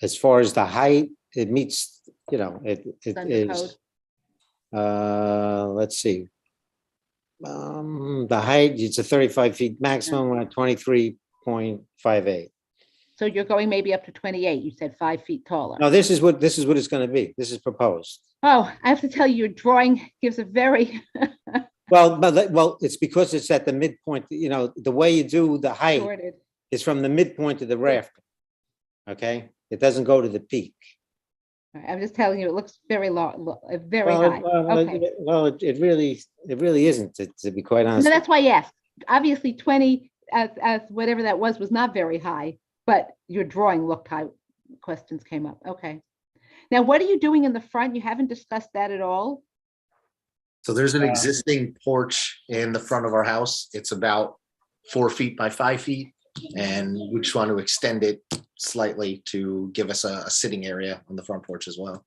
As far as the height, it meets, it is, let's see. The height, it's a 35 feet maximum, we're at 23.58. So you're going maybe up to 28. You said 5 feet taller. No, this is what it's going to be. This is proposed. Oh, I have to tell you, your drawing gives a very Well, it's because it's at the midpoint. The way you do the height shorted. is from the midpoint of the rafter. Okay, it doesn't go to the peak. I'm just telling you, it looks very low, very high. Okay. It really isn't, to be quite honest. No, that's why I asked. Obviously, 20 as whatever that was not very high, but your drawing looked high. Questions came up. Okay. Now, what are you doing in the front? You haven't discussed that at all. So there's an existing porch in the front of our house. It's about 4 feet by 5 feet. And we just want to extend it slightly to give us a sitting area on the front porch as well.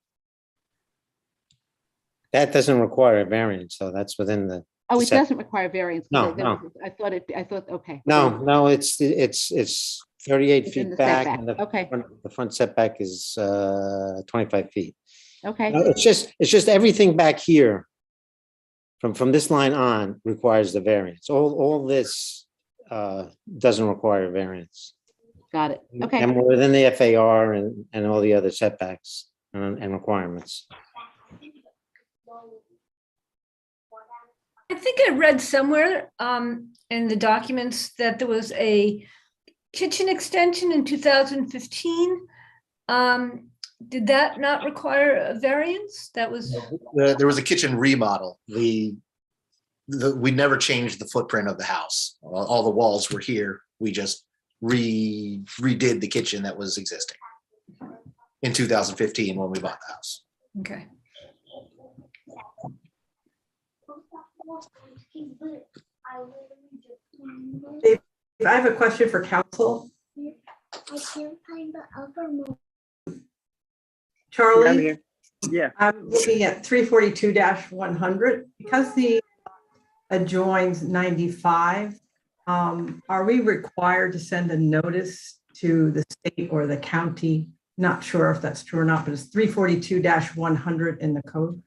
That doesn't require a variance, so that's within the. Oh, it doesn't require variance. No. I thought, okay. No, it's 38 It's in feet the back, setback. and Okay. the front setback is 25 feet. Okay. No, it's just everything back here from this line on requires the variance. All this doesn't require a variance. Got it. Okay. And we're within the FAR and all the other setbacks and requirements. I think I read somewhere in the documents that there was a kitchen extension in 2015. Did that not require a variance? That was. There was a kitchen remodel. We never changed the footprint of the house. All the walls were here. We just redid the kitchen that was existing in 2015 when we bought the house. Okay. Dave, I have a question for council. Charlie? Yeah. I'm looking at 342-100. Because the adjoins 95, are we required to send a notice to the state or the county Not sure if that's true or not, but it's 342-100 in the code.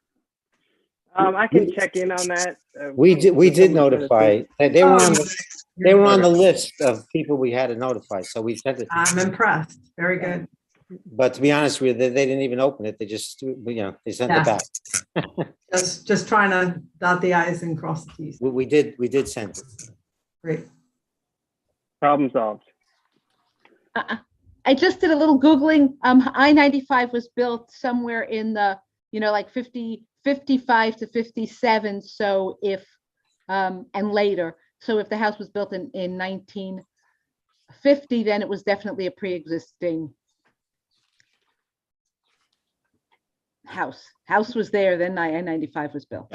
I can check in on that. We did notify, they were on, they were on the Good. list of people we had to notify, so we sent it. I'm impressed. Very good. But to be honest with you, they didn't even open it. They just, they sent it Yeah. back. Just trying to dot the i's and cross the t's. We did send it. Great. Problem solved. I just did a little Googling. I-95 was built somewhere in the, like 55 to 57. So if, and later. So if the house was built in 1950, then it was definitely a pre-existing house. House was there, then I-95 was built.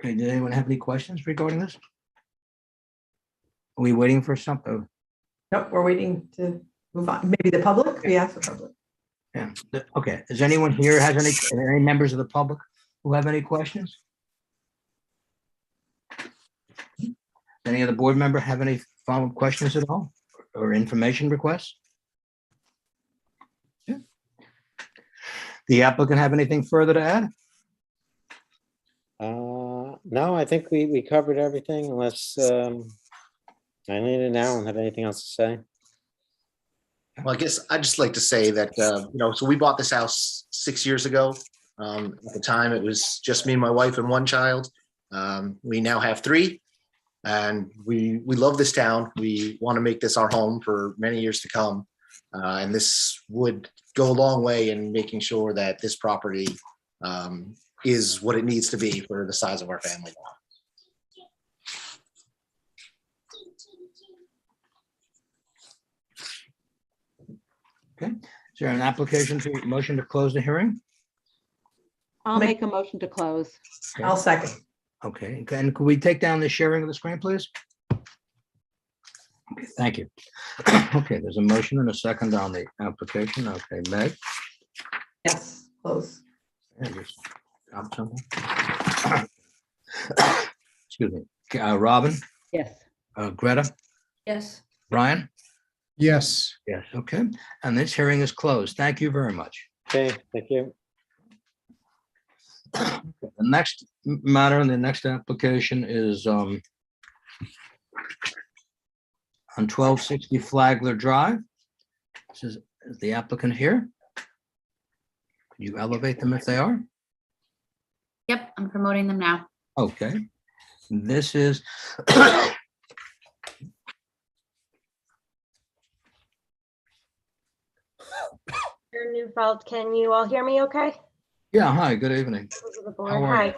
Okay, did anyone have any questions regarding this? Are we waiting for something? Nope, we're waiting to move on. Maybe the public? We ask the public. Yeah, okay. Is anyone here has any members of the public who have any questions? Any other board member have any follow-up questions at all or information requests? Yeah. The applicant have anything further to add? No, I think we covered everything unless Eileen and Alan have anything else to say. Well, I guess I'd just like to say that, so we bought this house 6 years ago. At the time, it was just me, my wife, and one child. We now have 3, and we love this town. We want to make this our home for many years to come. And this would go a long way in making sure that this property is what it needs to be for the size of our family. Okay, is there an application to motion to close the hearing? I'll make a motion to close. Okay. I'll second. Okay, and could we take down the sharing of the screen, please? Okay, thank you. Okay, there's a motion and a second on the application. Okay, Meg? Yes, close. Yeah, just drop something. Excuse me. Robin? Yes. Greta? Yes. Brian? Yes. Yes, okay. And this hearing is closed. Thank you very much. Okay, thank you. The next matter and the next application is on 1260 Flagler Drive. Is the applicant here? Could you elevate them if they are? Yep, I'm promoting them now. Okay. This is Neufeld, can you all hear me okay? yeah, hi, good evening. How are you? Hi.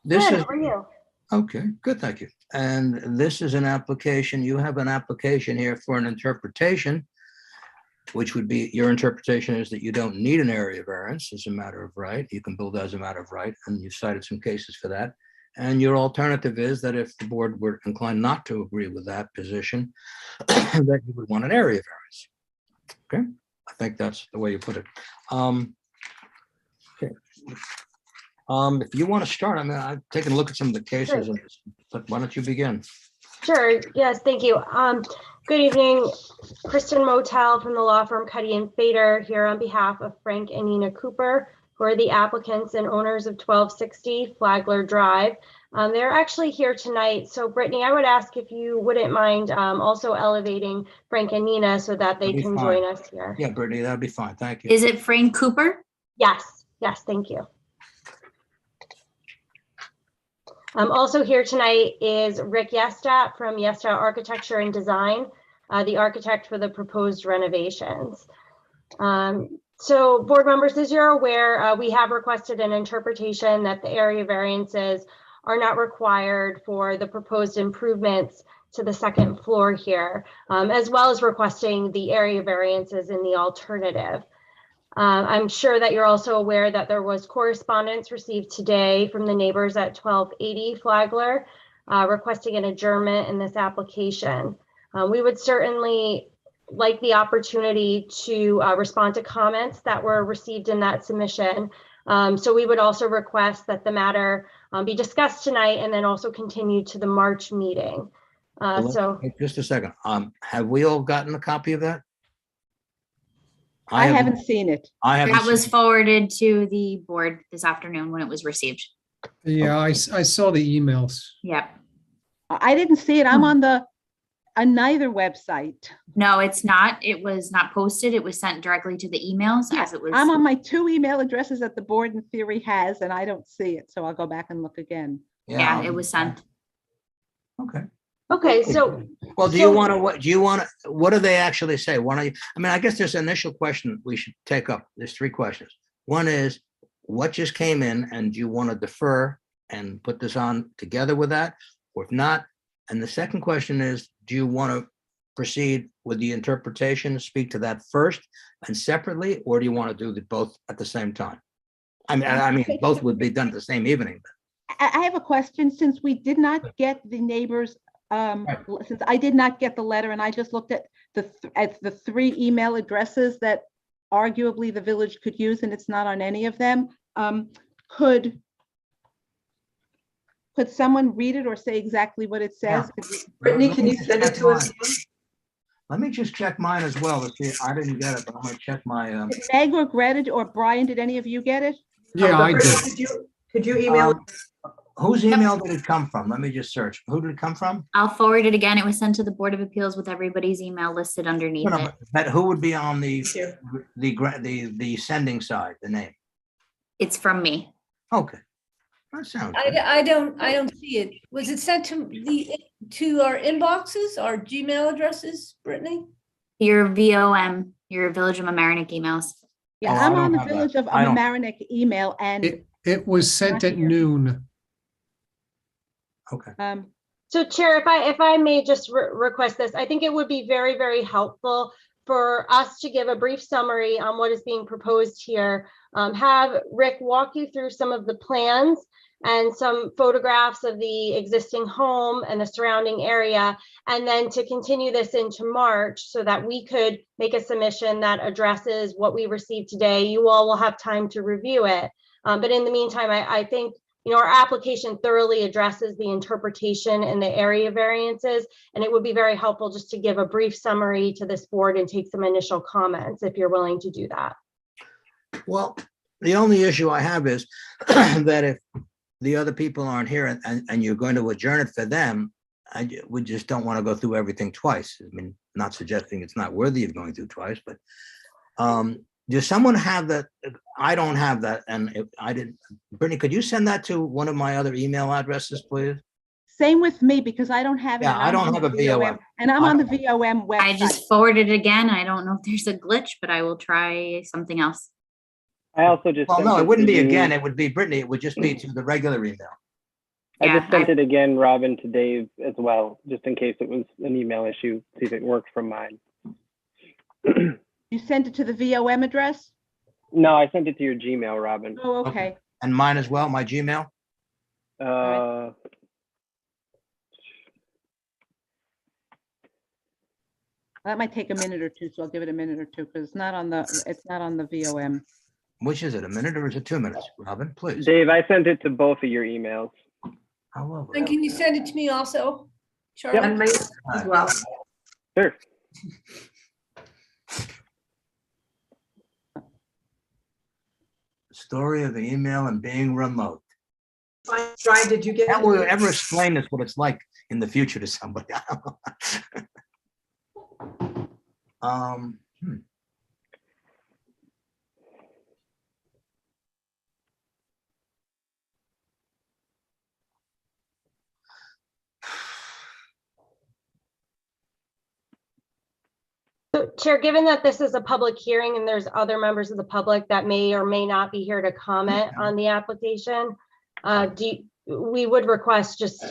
This Good, is how are you? okay, good, thank you. And this is an application, you have an application here for an interpretation, which would be, your interpretation is that you don't need an area variance as a matter of right. You can build as a matter of right, and you cited some cases for that. And your alternative is that if the board were inclined not to agree with that position, that you would want an area variance. Okay, I think that's the way you put it. Okay. If you want to start, I mean, I've taken a look at some of the cases, but why don't you begin? Sure, yes, thank you. Good evening, Kristen Motel from the law firm Cuddy and Fader here on behalf of Frank and Nina Cooper, who are the applicants and owners of 1260 Flagler Drive. They're actually here tonight. So Brittany, I would ask if you wouldn't mind also elevating Frank and Nina so that they can join us here. Yeah, Brittany, that'd be fine. Thank you. Is it Frank Cooper? Yes, yes, thank you. Also here tonight is Rick Yestat from Yestat Architecture and Design, the architect for the proposed renovations. So board members, as you're aware, we have requested an interpretation that the area variances are not required for the proposed improvements to the second floor here, as well as requesting the area variances in the alternative. I'm sure that you're also aware that there was correspondence received today from the neighbors at 1280 Flagler requesting an adjournment in this application. We would certainly like the opportunity to respond to comments that were received in that submission. So we would also request that the matter be discussed tonight and then also continue to the March meeting. So Just a second. Have we all gotten a copy of that? I haven't seen it. I haven't. That was seen it. forwarded to the board this afternoon when it was received. Yeah, I saw the emails. Yep. I didn't see it. I'm on neither website. No, it's not. It was not posted. It was sent directly to the emails as it was. I'm on my 2 email addresses that the board in theory has, and I don't see it. So I'll go back and look again. Yeah, it was sent. Okay. okay, so Well, do you want to, what do they actually say? I mean, I guess there's an initial question we should take up. There's 3 questions. One is, what just came in, and do you want to defer and put this on together with that? Or if not, and the second question is, do you want to proceed with the interpretation, speak to that first and separately, or do you want to do both at the same time? I mean, both would be done the same evening. I have a question. Since we did not get the neighbors, since I did not get the letter, and I just looked at the 3 email addresses that arguably the village could use, and it's not on any of them. Could someone read it or say exactly what it says? Brittany, can you send it to us? Let me just check mine as well to see. I didn't get it, but I'm going to check my. Did Meg read it, or Brian, did any of you get it? Yeah, I did. Could you email? Whose email did it come from? Let me just search. Who did it come from? I'll forward it again. It was sent to the Board of Appeals with everybody's email listed underneath No, it. but who would be on the sending side, the name? It's from me. Okay. That sounds good. I don't see it. Was it sent to our inboxes, our Gmail addresses, Brittany? Your VOM, your Village of Mamaroneck emails. Yeah, Oh, I'm I on don't the have Village that. of I don't- Mamaroneck email, and It was sent at noon. Okay. So Chair, if I may just request this, I think it would be very, very helpful for us to give a brief summary on what is being proposed here. Have Rick walk you through some of the plans and some photographs of the existing home and the surrounding area, and then to continue this into March so that we could make a submission that addresses what we received today. You all will have time to review it. But in the meantime, I think our application thoroughly addresses the interpretation and the area variances, and it would be very helpful just to give a brief summary to this board and take some initial comments if you're willing to do that. Well, the only issue I have is that if the other people aren't here and you're going to adjourn it for them, we just don't want to go through everything twice. I mean, not suggesting it's not worthy of going through twice, but does someone have that? I don't have that, and I didn't. Brittany, could you send that to one of my other email addresses, please? same with me, because I don't have it. Yeah, and I I'm don't on have the a VOM. And I'm on the VOM website. I just forwarded it again. I don't know if there's a glitch, but I will try something else. I also just. Well, sent no, it wouldn't to be you- again. It would be Brittany. It would just be to the regular email. I Yeah, just sent it again, Robin, to Dave as well, just in case it was an email issue, see if it worked from mine. You sent it to the VOM address? No, I sent it to your Gmail, Robin. Oh, okay. And mine as well, my Gmail. Uh, That might take a minute or two, so I'll give it a minute or two, because it's not on the VOM. Which is it, a minute or is it 2 minutes? Robin, please. Dave, I sent it to both of your emails. How lovely. And can you send it to me also, And Charlie? me as well. Sure. Story of the email and being remote. Brian, did you get How will you it? ever explain this, what it's like in the future to somebody? Um, hmm. So Chair, given that this is a public hearing and there's other members of the public that may or may not be here to comment on the application, we would request just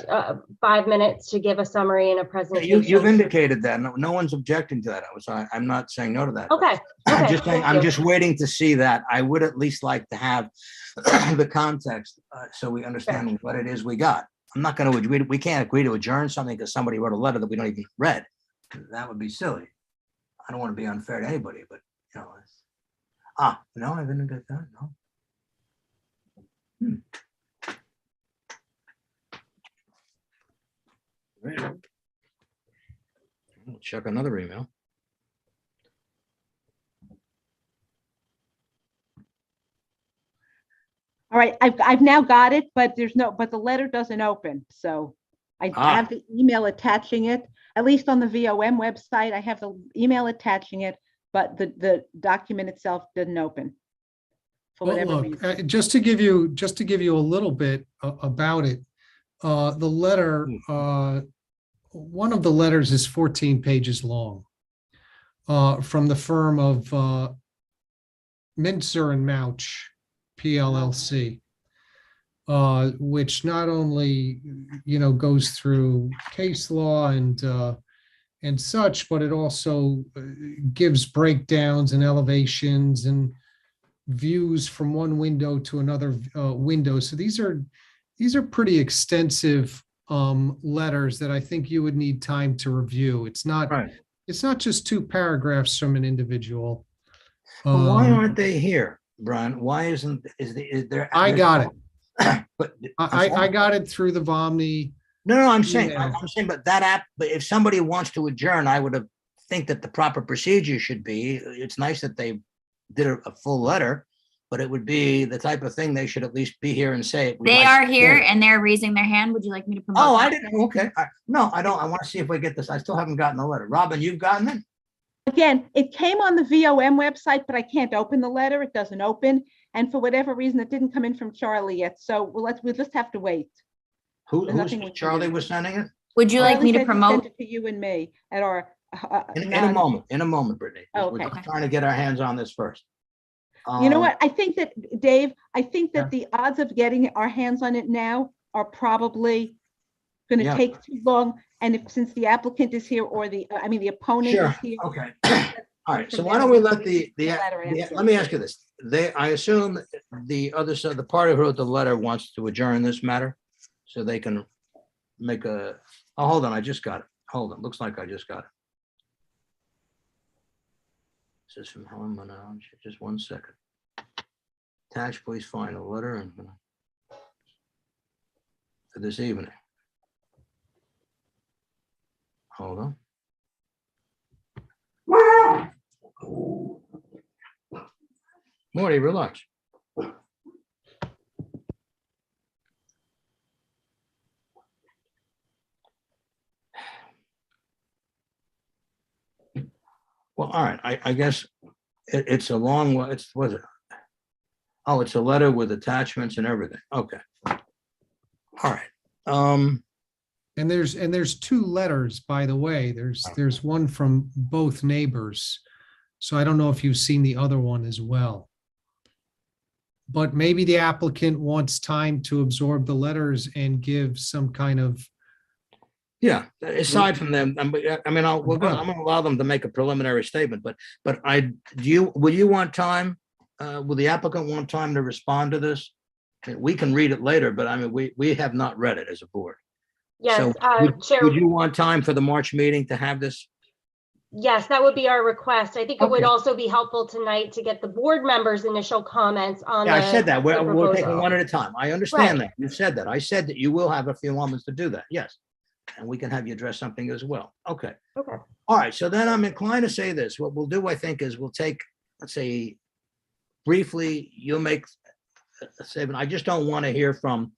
5 minutes to give a summary and a presentation. You've indicated that. No one's objecting to that. I'm not saying no to that. Okay. I'm okay, just saying, thank I'm you. just waiting to see that. I would at least like to have the context so we understand what it is we got. I'm not going to agree, we can't agree to adjourn something because somebody wrote a letter that we don't even read. That would be silly. I don't want to be unfair to anybody, but, you know. No, I didn't get that, no. We'll check another email. All right, I've now got it, but the letter doesn't open. So I have the email attaching it, at least on the VOM website. I have the email attaching it, but the document itself didn't open. For Well, whatever look, reason. just to give you a little bit about it, the letter, one of the letters is 14 pages long, from the firm of Mintzer and Mouch, PLLC, which not only, goes through case law and such, but it also gives breakdowns and elevations and views from one window to another window. So these are pretty extensive letters that I think you would need time to review. It's not just 2 paragraphs from an individual. Well, why aren't they here, Brian? Why is there? I got it. But I got it through the Vomni. No, I'm saying, email. but that app, but if somebody wants to adjourn, I would have think that the proper procedure should be, it's nice that they did a full letter, but it would be the type of thing they should at least be here and say it. They are here and they're raising their hand. Would you like me to promote? Oh, I that? didn't. Okay. No, I don't. I want to see if we get this. I still haven't gotten the letter. Robin, you've gotten it? Again, it came on the VOM website, but I can't open the letter. It doesn't open. And for whatever reason, it didn't come in from Charlie yet. So we'll just have to wait. Who's Charlie was sending it? Would you like me to Charlie said he promote? sent it to you and me at our. In a moment, Brittany. Oh, We're okay. trying to get our hands on this first. You know what? I think that, Dave, the odds of getting our hands on it now are probably going to take too long. And since the applicant is here or the opponent is here. Okay. All right. So why don't we let let me ask you this. I assume the other side, the party who wrote the letter wants to adjourn this matter so they can make oh, hold on. I just got it. Hold on. Looks like I just got it. This is from Helen Manoj. Just 1 second. Attach, please find a letter and for this evening. Hold on. Morty, relax. Well, all right. I guess it's a long one. Was it? Oh, it's a letter with attachments and everything. Okay. All right. And there's 2 letters, by the way. There's one from both neighbors. So I don't know if you've seen the other one as well. But maybe the applicant wants time to absorb the letters and give some kind of. Yeah, aside from them, I'm going to allow them to make a preliminary statement, but will you want time? Will the applicant want time to respond to this? We can read it later, but we have not read it as a board. Yes, So Chair. would you want time for the March meeting to have this? Yes, that would be our request. I think it would Okay. also be helpful tonight to get the board members' initial comments on. Yeah, I said that. We're taking proposal. one at a time. I understand that. You said that. I said that you will have a few moments to do that. Yes. And we can have you address something as well. Okay. Okay. All right. So then I'm inclined to say this. What we'll do, I think, is we'll take, let's say, briefly, you'll make a statement. I just don't want to hear from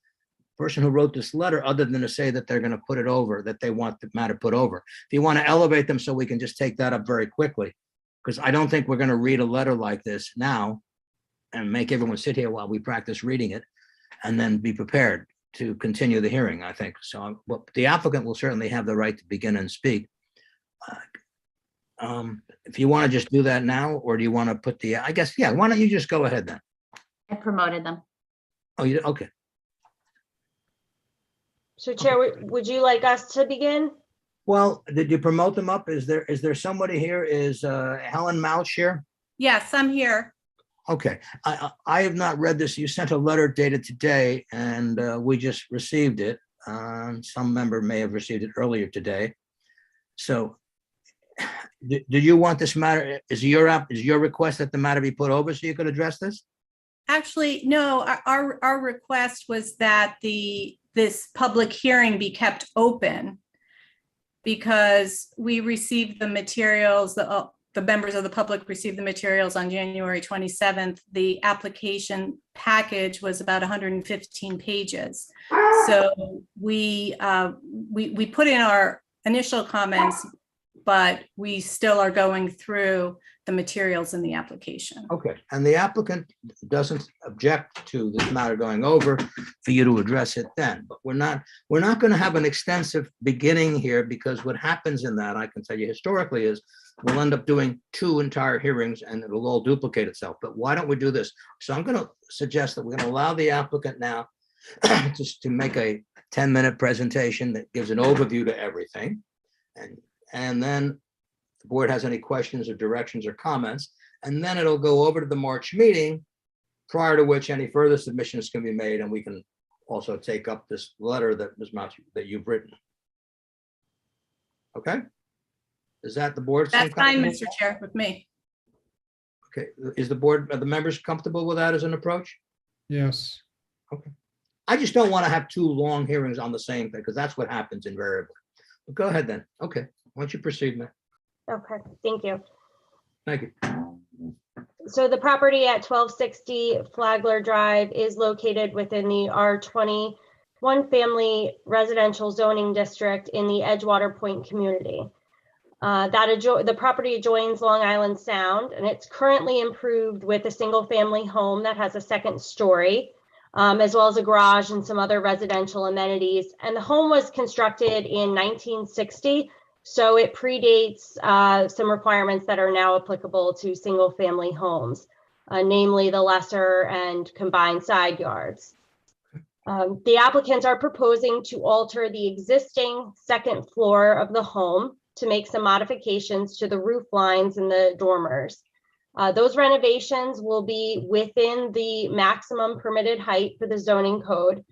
the person who wrote this letter other than to say that they're going to put it over, that they want the matter put over. If you want to elevate them so we can just take that up very quickly, because I don't think we're going to read a letter like this now and make everyone sit here while we practice reading it and then be prepared to continue the hearing, I think. So the applicant will certainly have the right to begin and speak. If you want to just do that now, or do you want to put I guess, yeah, why don't you just go ahead then? I promoted them. Oh, you okay. So Chair, would you like us to begin? Well, did you promote them up? Is there somebody here? Is Helen Mouch here? Yes, I'm here. Okay, I have not read this. You sent a letter dated today and we just received it. Some member may have received it earlier today. So do you want this matter, is your request that the matter be put over so you could address this? Actually, no, our request was that this public hearing be kept open because we received the materials, the members of the public received the materials on January 27th. The application package was about 115 pages. So we put in our initial comments, but we still are going through the materials in the application. Okay, and the applicant doesn't object to this matter going over for you to address it then, but we're not going to have an extensive beginning here, because what happens in that, I can tell you historically, is we'll end up doing 2 entire hearings and it'll all duplicate itself. But why don't we do this? So I'm going to suggest that we're going to allow the applicant now just to make a 10-minute presentation that gives an overview to everything. And then the board has any questions or directions or comments, and then it'll go over to the March meeting, prior to which any further submissions can be made, and we can also take up this letter that Ms. Mount, that you've written. Okay? Is that the board? That's fine, Mr. Chair, with me. Okay, is the board, are the members comfortable with that as an approach? Yes. Okay. I just don't want to have 2 long hearings on the same thing, because that's what happens invariably. But go ahead then. Okay, why don't you proceed, ma'am? Okay, thank you. Thank you. So the property at 1260 Flagler Drive is located within the R20 one-family residential zoning district in the Edgewater Point community. The property adjoins Long Island Sound, and it's currently improved with a single-family home that has a 2nd story, as well as a garage and some other residential amenities. And the home was constructed in 1960. So it predates some requirements that are now applicable to single family homes, namely the lesser and combined side yards. The applicants are proposing to alter the existing 2nd floor of the home to make some modifications to the roof lines and the dormers. Those renovations will be within the maximum permitted height for the zoning code,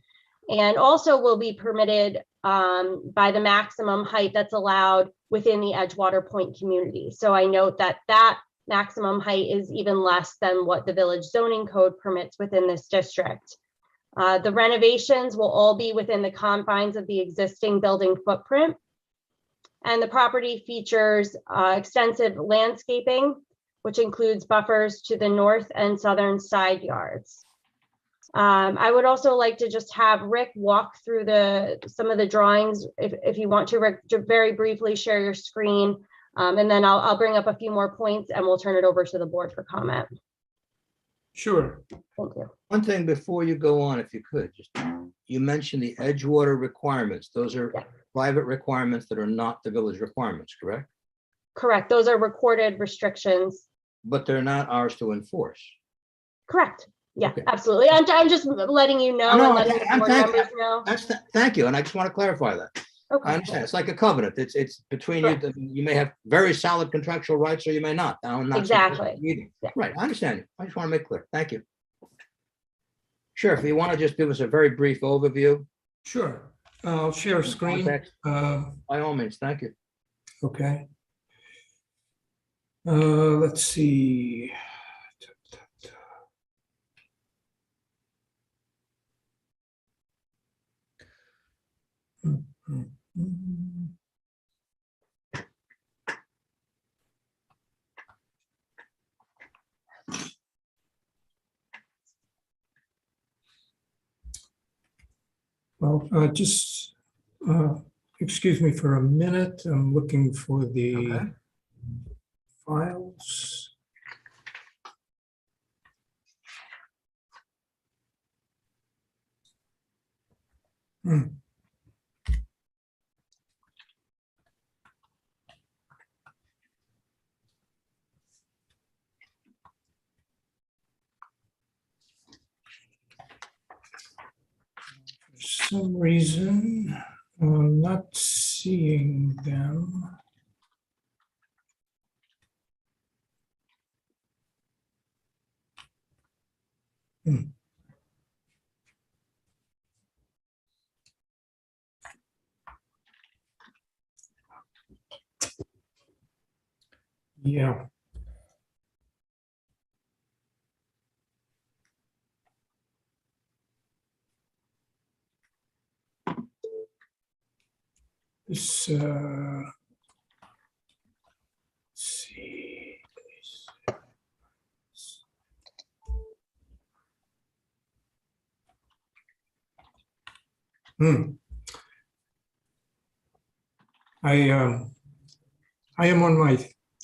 and also will be permitted by the maximum height that's allowed within the Edgewater Point community. So I note that that maximum height is even less than what the village zoning code permits within this district. The renovations will all be within the confines of the existing building footprint. And the property features extensive landscaping, which includes buffers to the north and southern side yards. I would also like to just have Rick walk through some of the drawings, if you want to, Rick, to very briefly share your screen, and then I'll bring up a few more points and we'll turn it over to the board for comment. Sure. Thank you. One thing before you go on, if you could, you mentioned the Edgewater requirements. Those are private requirements that are not the village requirements, correct? Correct. Those are recorded restrictions. But they're not ours to enforce. Correct. Yeah, absolutely. I'm just letting you know and letting the board members know. Thank you, and I just want to clarify that. Okay. I understand. It's like a covenant. It's between you. You may have very solid contractual rights, or you may not. Exactly. Right. I understand you. I just want to make clear. Thank you. Sure. If you want to just give us a very brief overview. Sure. I'll share a screen. By all means. Thank you. Okay. Let's see. Well, just excuse me for a minute. I'm looking for the files. For some reason, I'm not seeing them. Yeah. This, let's see. I am on my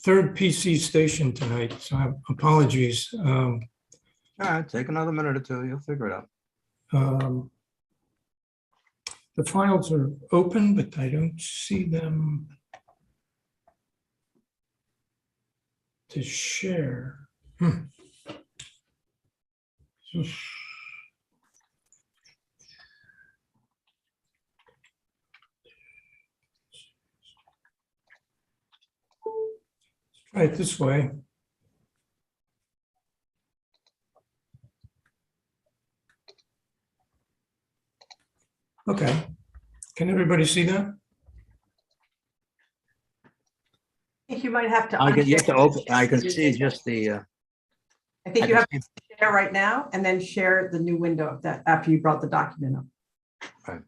third PC station tonight, so apologies. All right, take another minute or two. You'll figure it out. The files are open, but I don't see them to share. Try it this way. Okay. Can everybody see that? I think you might have to. You have to unshare. open, I can see just the, I think I you can have to share right now and then share the new window of that after you brought the document up. right.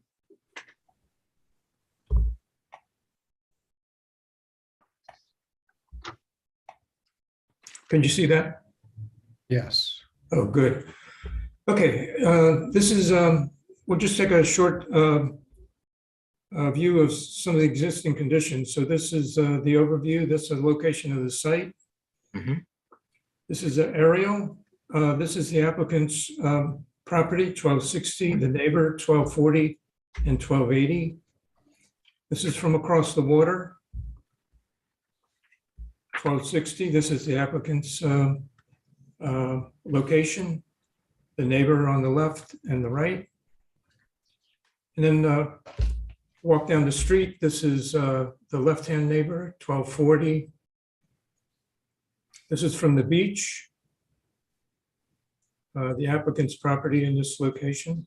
Can you see that? Yes. Oh, good. Okay, this is, we'll just take a short view of some of the existing conditions. So this is the overview. This is the location of the site. Mhm. This is an aerial. This is the applicant's property, 1260, the neighbor, 1240 and 1280. This is from across the water, 1260. This is the applicant's location, the neighbor on the left and the right. And then walk down the street. This is the left-hand neighbor, 1240. This is from the beach, the applicant's property in this location.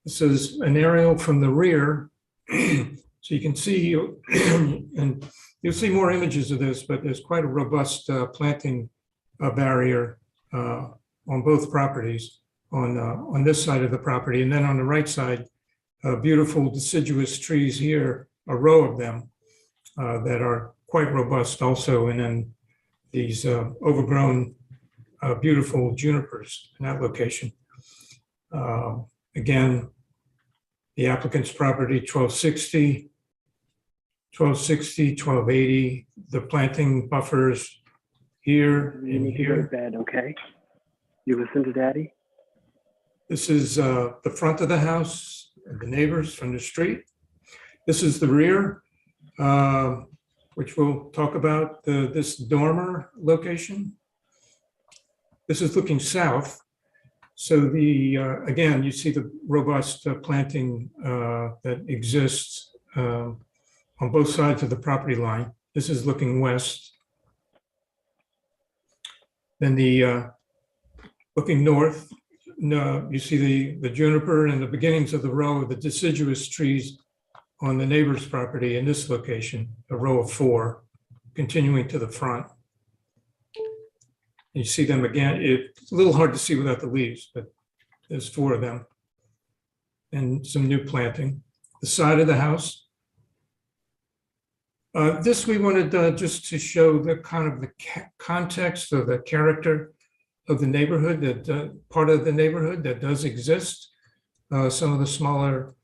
This is an aerial from the rear. So you can see, and you'll see more images of this, but there's quite a robust planting barrier on both properties, on this side of the property. And then on the right side, beautiful deciduous trees here, a row of them that are quite robust also. And then these overgrown, beautiful junipers in that location. Again, the applicant's property, 1260, 1260, 1280, the planting buffers here You and need to go to here. bed, okay? You listen to daddy? This is the front of the house, the neighbors from the street. This is the rear, which we'll talk about, this dormer location. This is looking south. So the, again, you see the robust planting that exists on both sides of the property line. This is looking west. Then the looking north, you see the juniper and the beginnings of the row of the deciduous trees on the neighbor's property in this location, a row of 4, continuing to the front. You see them again. It's a little hard to see without the leaves, but there's 4 of them. And some new planting. The side of the house. This we wanted just to show the kind of the context or the character of the neighborhood, that part of the neighborhood that does exist. Some of the smaller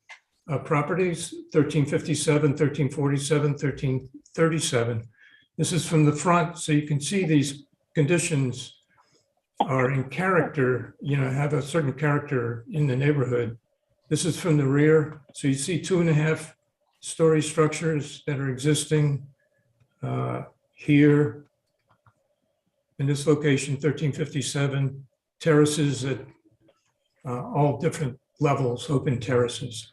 properties, 1357, 1347, 1337. This is from the front, so you can see these conditions are in character, have a certain character in the neighborhood. This is from the rear, so you see 2.5-story structures that are existing here. In this location, 1357, terraces at all different levels, open terraces.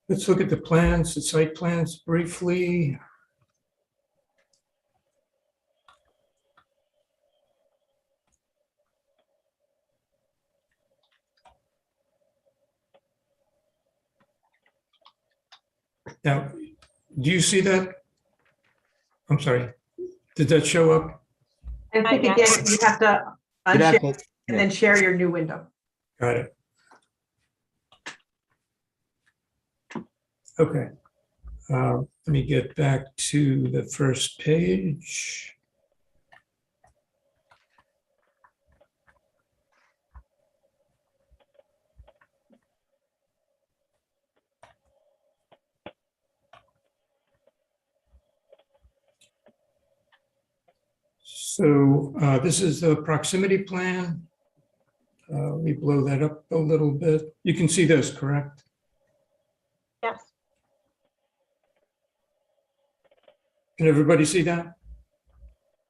Let's look at the plans, the site plans briefly. Now, do you see that? I'm sorry. Did that show up? I think again, you have to You'd have unshare to- and then share your new window. Got it. Okay. Let me get back to the first page. So this is the proximity plan. Let me blow that up a little bit. You can see this, correct? Yes. Can everybody see that?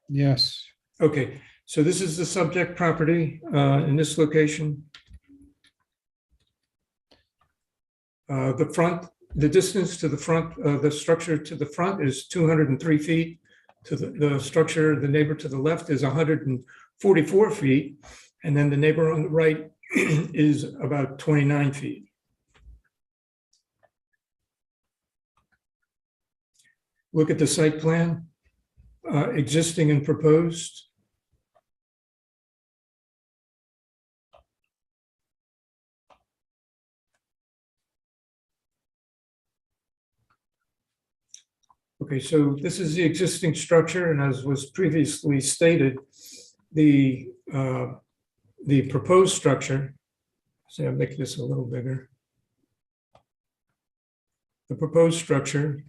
Yes. Okay, so this is the subject property in this location. The front, the distance to the front, the structure to the front is 203 feet. To the structure, the neighbor to the left is 144 feet. And then the neighbor on the right is about 29 feet. Look at the site plan, existing and proposed. Okay, so this is the existing structure, and as was previously stated, the proposed structure, so I'll make this a little bigger. The proposed structure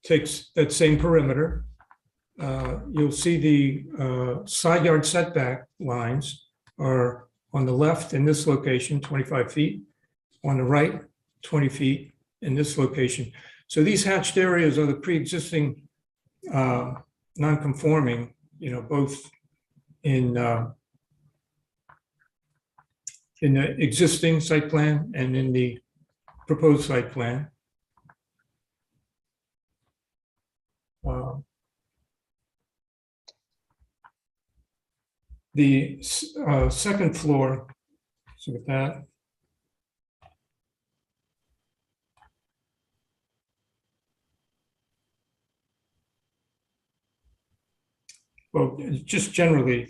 takes that same perimeter. You'll see the side yard setback lines are on the left in this location, 25 feet, on the right, 20 feet in this location. So these hatched areas are the pre-existing non-conforming, both in the existing site plan and in the proposed site plan. The second floor, so with that. Well, just generally,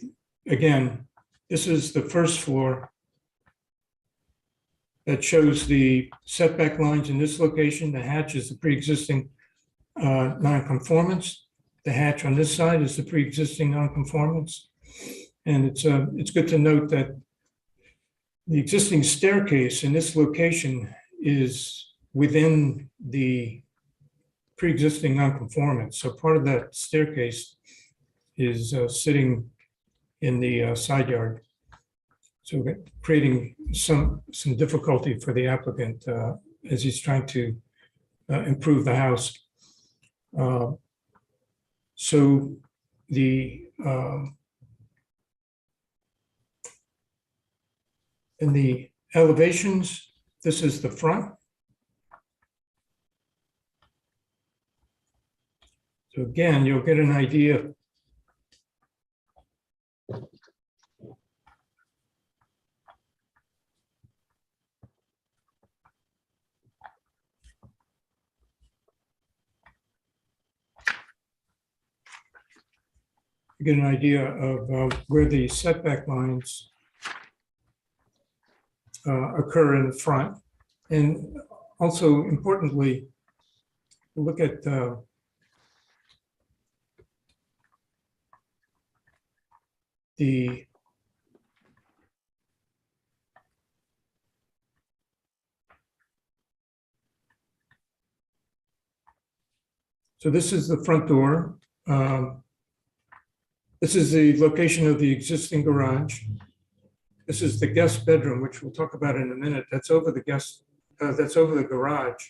again, this is the first floor that shows the setback lines in this location. The hatch is the pre-existing non-conformance. The hatch on this side is the pre-existing non-conformance. And it's good to note that the existing staircase in this location is within the pre-existing non-conformance. So part of that staircase is sitting in the side yard. So creating some difficulty for the applicant as he's trying to improve the house. So the in the elevations, this is the front. So again, you'll get an idea. You get an idea of where the setback lines occur in the front. And also importantly, look at so this is the front door. This is the location of the existing garage. This is the guest bedroom, which we'll talk about in a minute. That's over the guest, that's over the garage.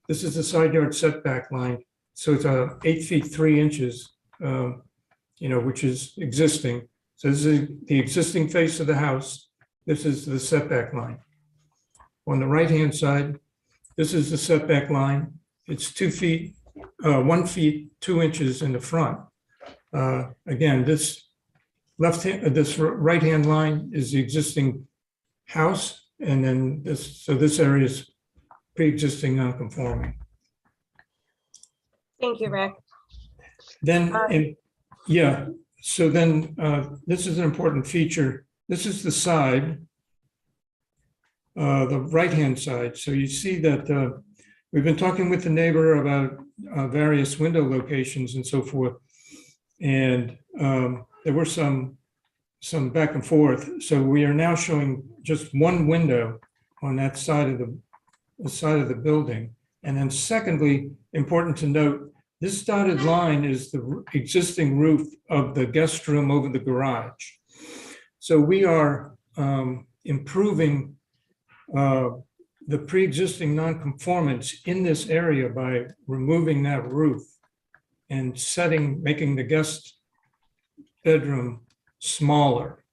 This is the side yard setback line. So it's 8 feet 3 inches, which is existing. So this is the existing face of the house. This is the setback line. On the right-hand side, this is the setback line. It's 2 feet, 1 feet 2 inches in the front. Again, this right-hand line is the existing house, and then this area is pre-existing non-conforming. Thank you, Rick. Then, yeah, so then this is an important feature. This is the side, the right-hand side. So you see that we've been talking with the neighbor about various window locations and so forth. And there were some back and forth. So we are now showing just one window on that side of the building. And then secondly, important to note, this dotted line is the existing roof of the guest room over the garage. So we are improving the pre-existing nonconformance in this area by removing that roof and making the guest bedroom smaller.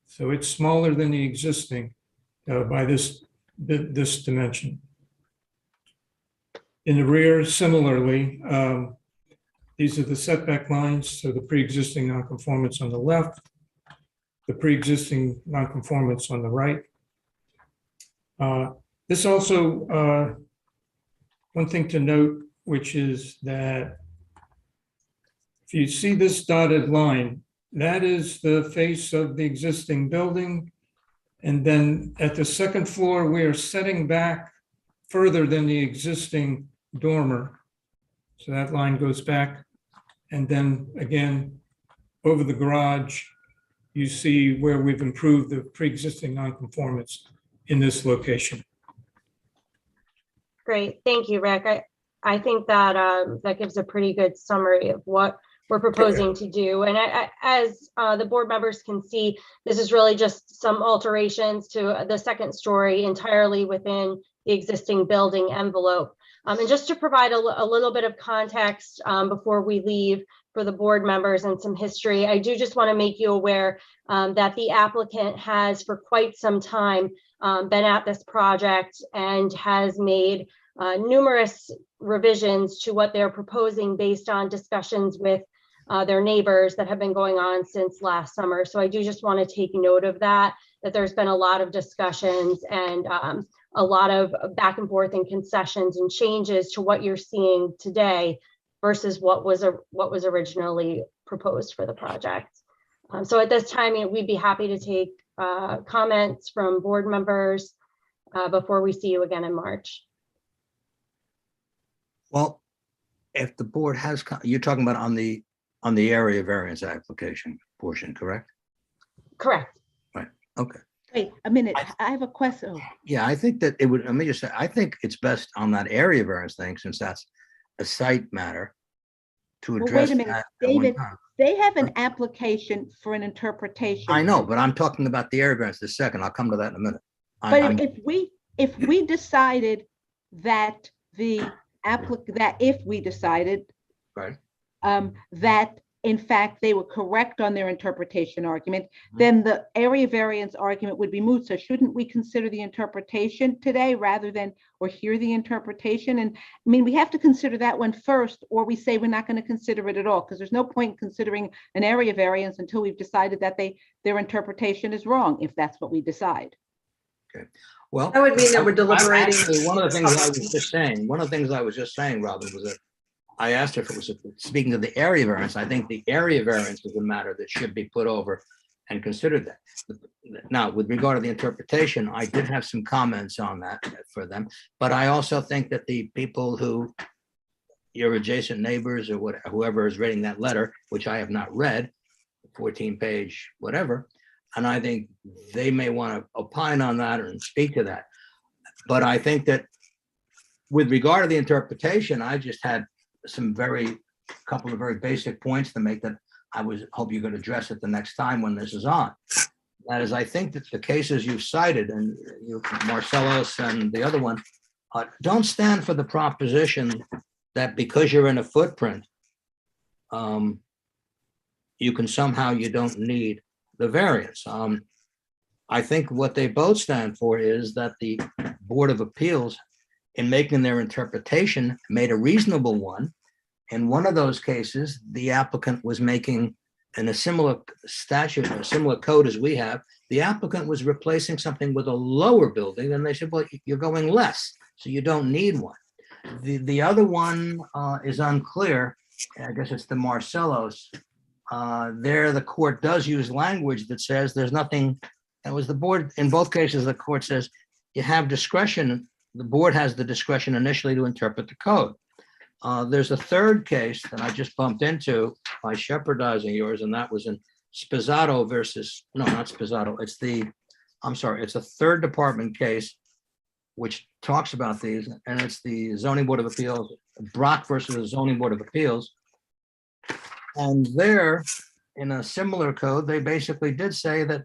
So it's smaller than the existing by this dimension. In the rear, similarly, these are the setback lines. So the pre-existing nonconformance on the left, the pre-existing nonconformance on the right. This also, one thing to note, which is that if you see this dotted line, that is the face of the existing building. And then at the second floor, we are setting back further than the existing dormer. So that line goes back. And then again, over the garage, you see where we've improved the pre-existing nonconformance in this location. Great, thank you, Rick. I think that that gives a pretty good summary of what we're proposing to do. And as the board members can see, this is really just some alterations to the second story entirely within the existing building envelope. And just to provide a little bit of context before we leave for the board members and some history, I do just want to make you aware that the applicant has for quite some time been at this project and has made numerous revisions to what they're proposing based on discussions with their neighbors that have been going on since last summer. So I do just want to take note of that there's been a lot of discussions and a lot of back and forth and concessions and changes to what you're seeing today versus what was originally proposed for the project. So at this time, we'd be happy to take comments from board members before we see you again in March. Well, if the board has, you're talking about on the area variance application portion, correct? Correct. Right, okay. Wait a minute, I have a question. Oh, Yeah, I think that it would, let me just say, I think it's best on that area variance thing, since that's a site matter, to well, address wait a minute, that at one David, time. they have an application for an interpretation. I know, but I'm talking about the area variance the second. I'll come to that in a minute. But if we decided that if we decided Right. That in fact they were correct on their interpretation argument, then the area variance argument would be moot. So shouldn't we consider the interpretation today rather than, or hear the interpretation? And I mean, we have to consider that one first, or we say we're not going to consider it at all, because there's no point in considering an area variance until we've decided that their interpretation is wrong, if that's what we decide. Okay. Well, That would mean that we're deliberating. Actually, one of the things I was just saying, Robin, was that I asked her if it was, speaking of the area variance, I think the area variance is a matter that should be put over and considered that. Now, with regard to the interpretation, I did have some comments on that for them, but I also think that the people who, your adjacent neighbors or whoever is reading that letter, which I have not read, 14-page, whatever, and I think they may want to opine on that and speak to that. But I think that with regard to the interpretation, I just had couple of very basic points to make that I hope you could address it the next time when this is on. That is, I think that the cases you've cited, and you, Marcellus and the other one, don't stand for the proposition that because you're in a footprint, you don't need the variance. I think what they both stand for is that the Board of Appeals, in making their interpretation, made a reasonable one. In one of those cases, the applicant was making, in a similar statute, a similar code as we have, the applicant was replacing something with a lower building, and they said, well, you're going less. So you don't need one. The other one is unclear. I guess it's the Marcellos. There, the court does use language that says there's nothing, that was the board, in both cases, the court says you have discretion, the board has the discretion initially to interpret the code. There's a third case that I just bumped into by shepherdizing yours, and that was in Spizzato versus, no, not Spizzato, it's a third department case which talks about these, and it's the Zoning Board of Appeals, Brock versus the Zoning Board of Appeals. And there, in a similar code, they basically did say that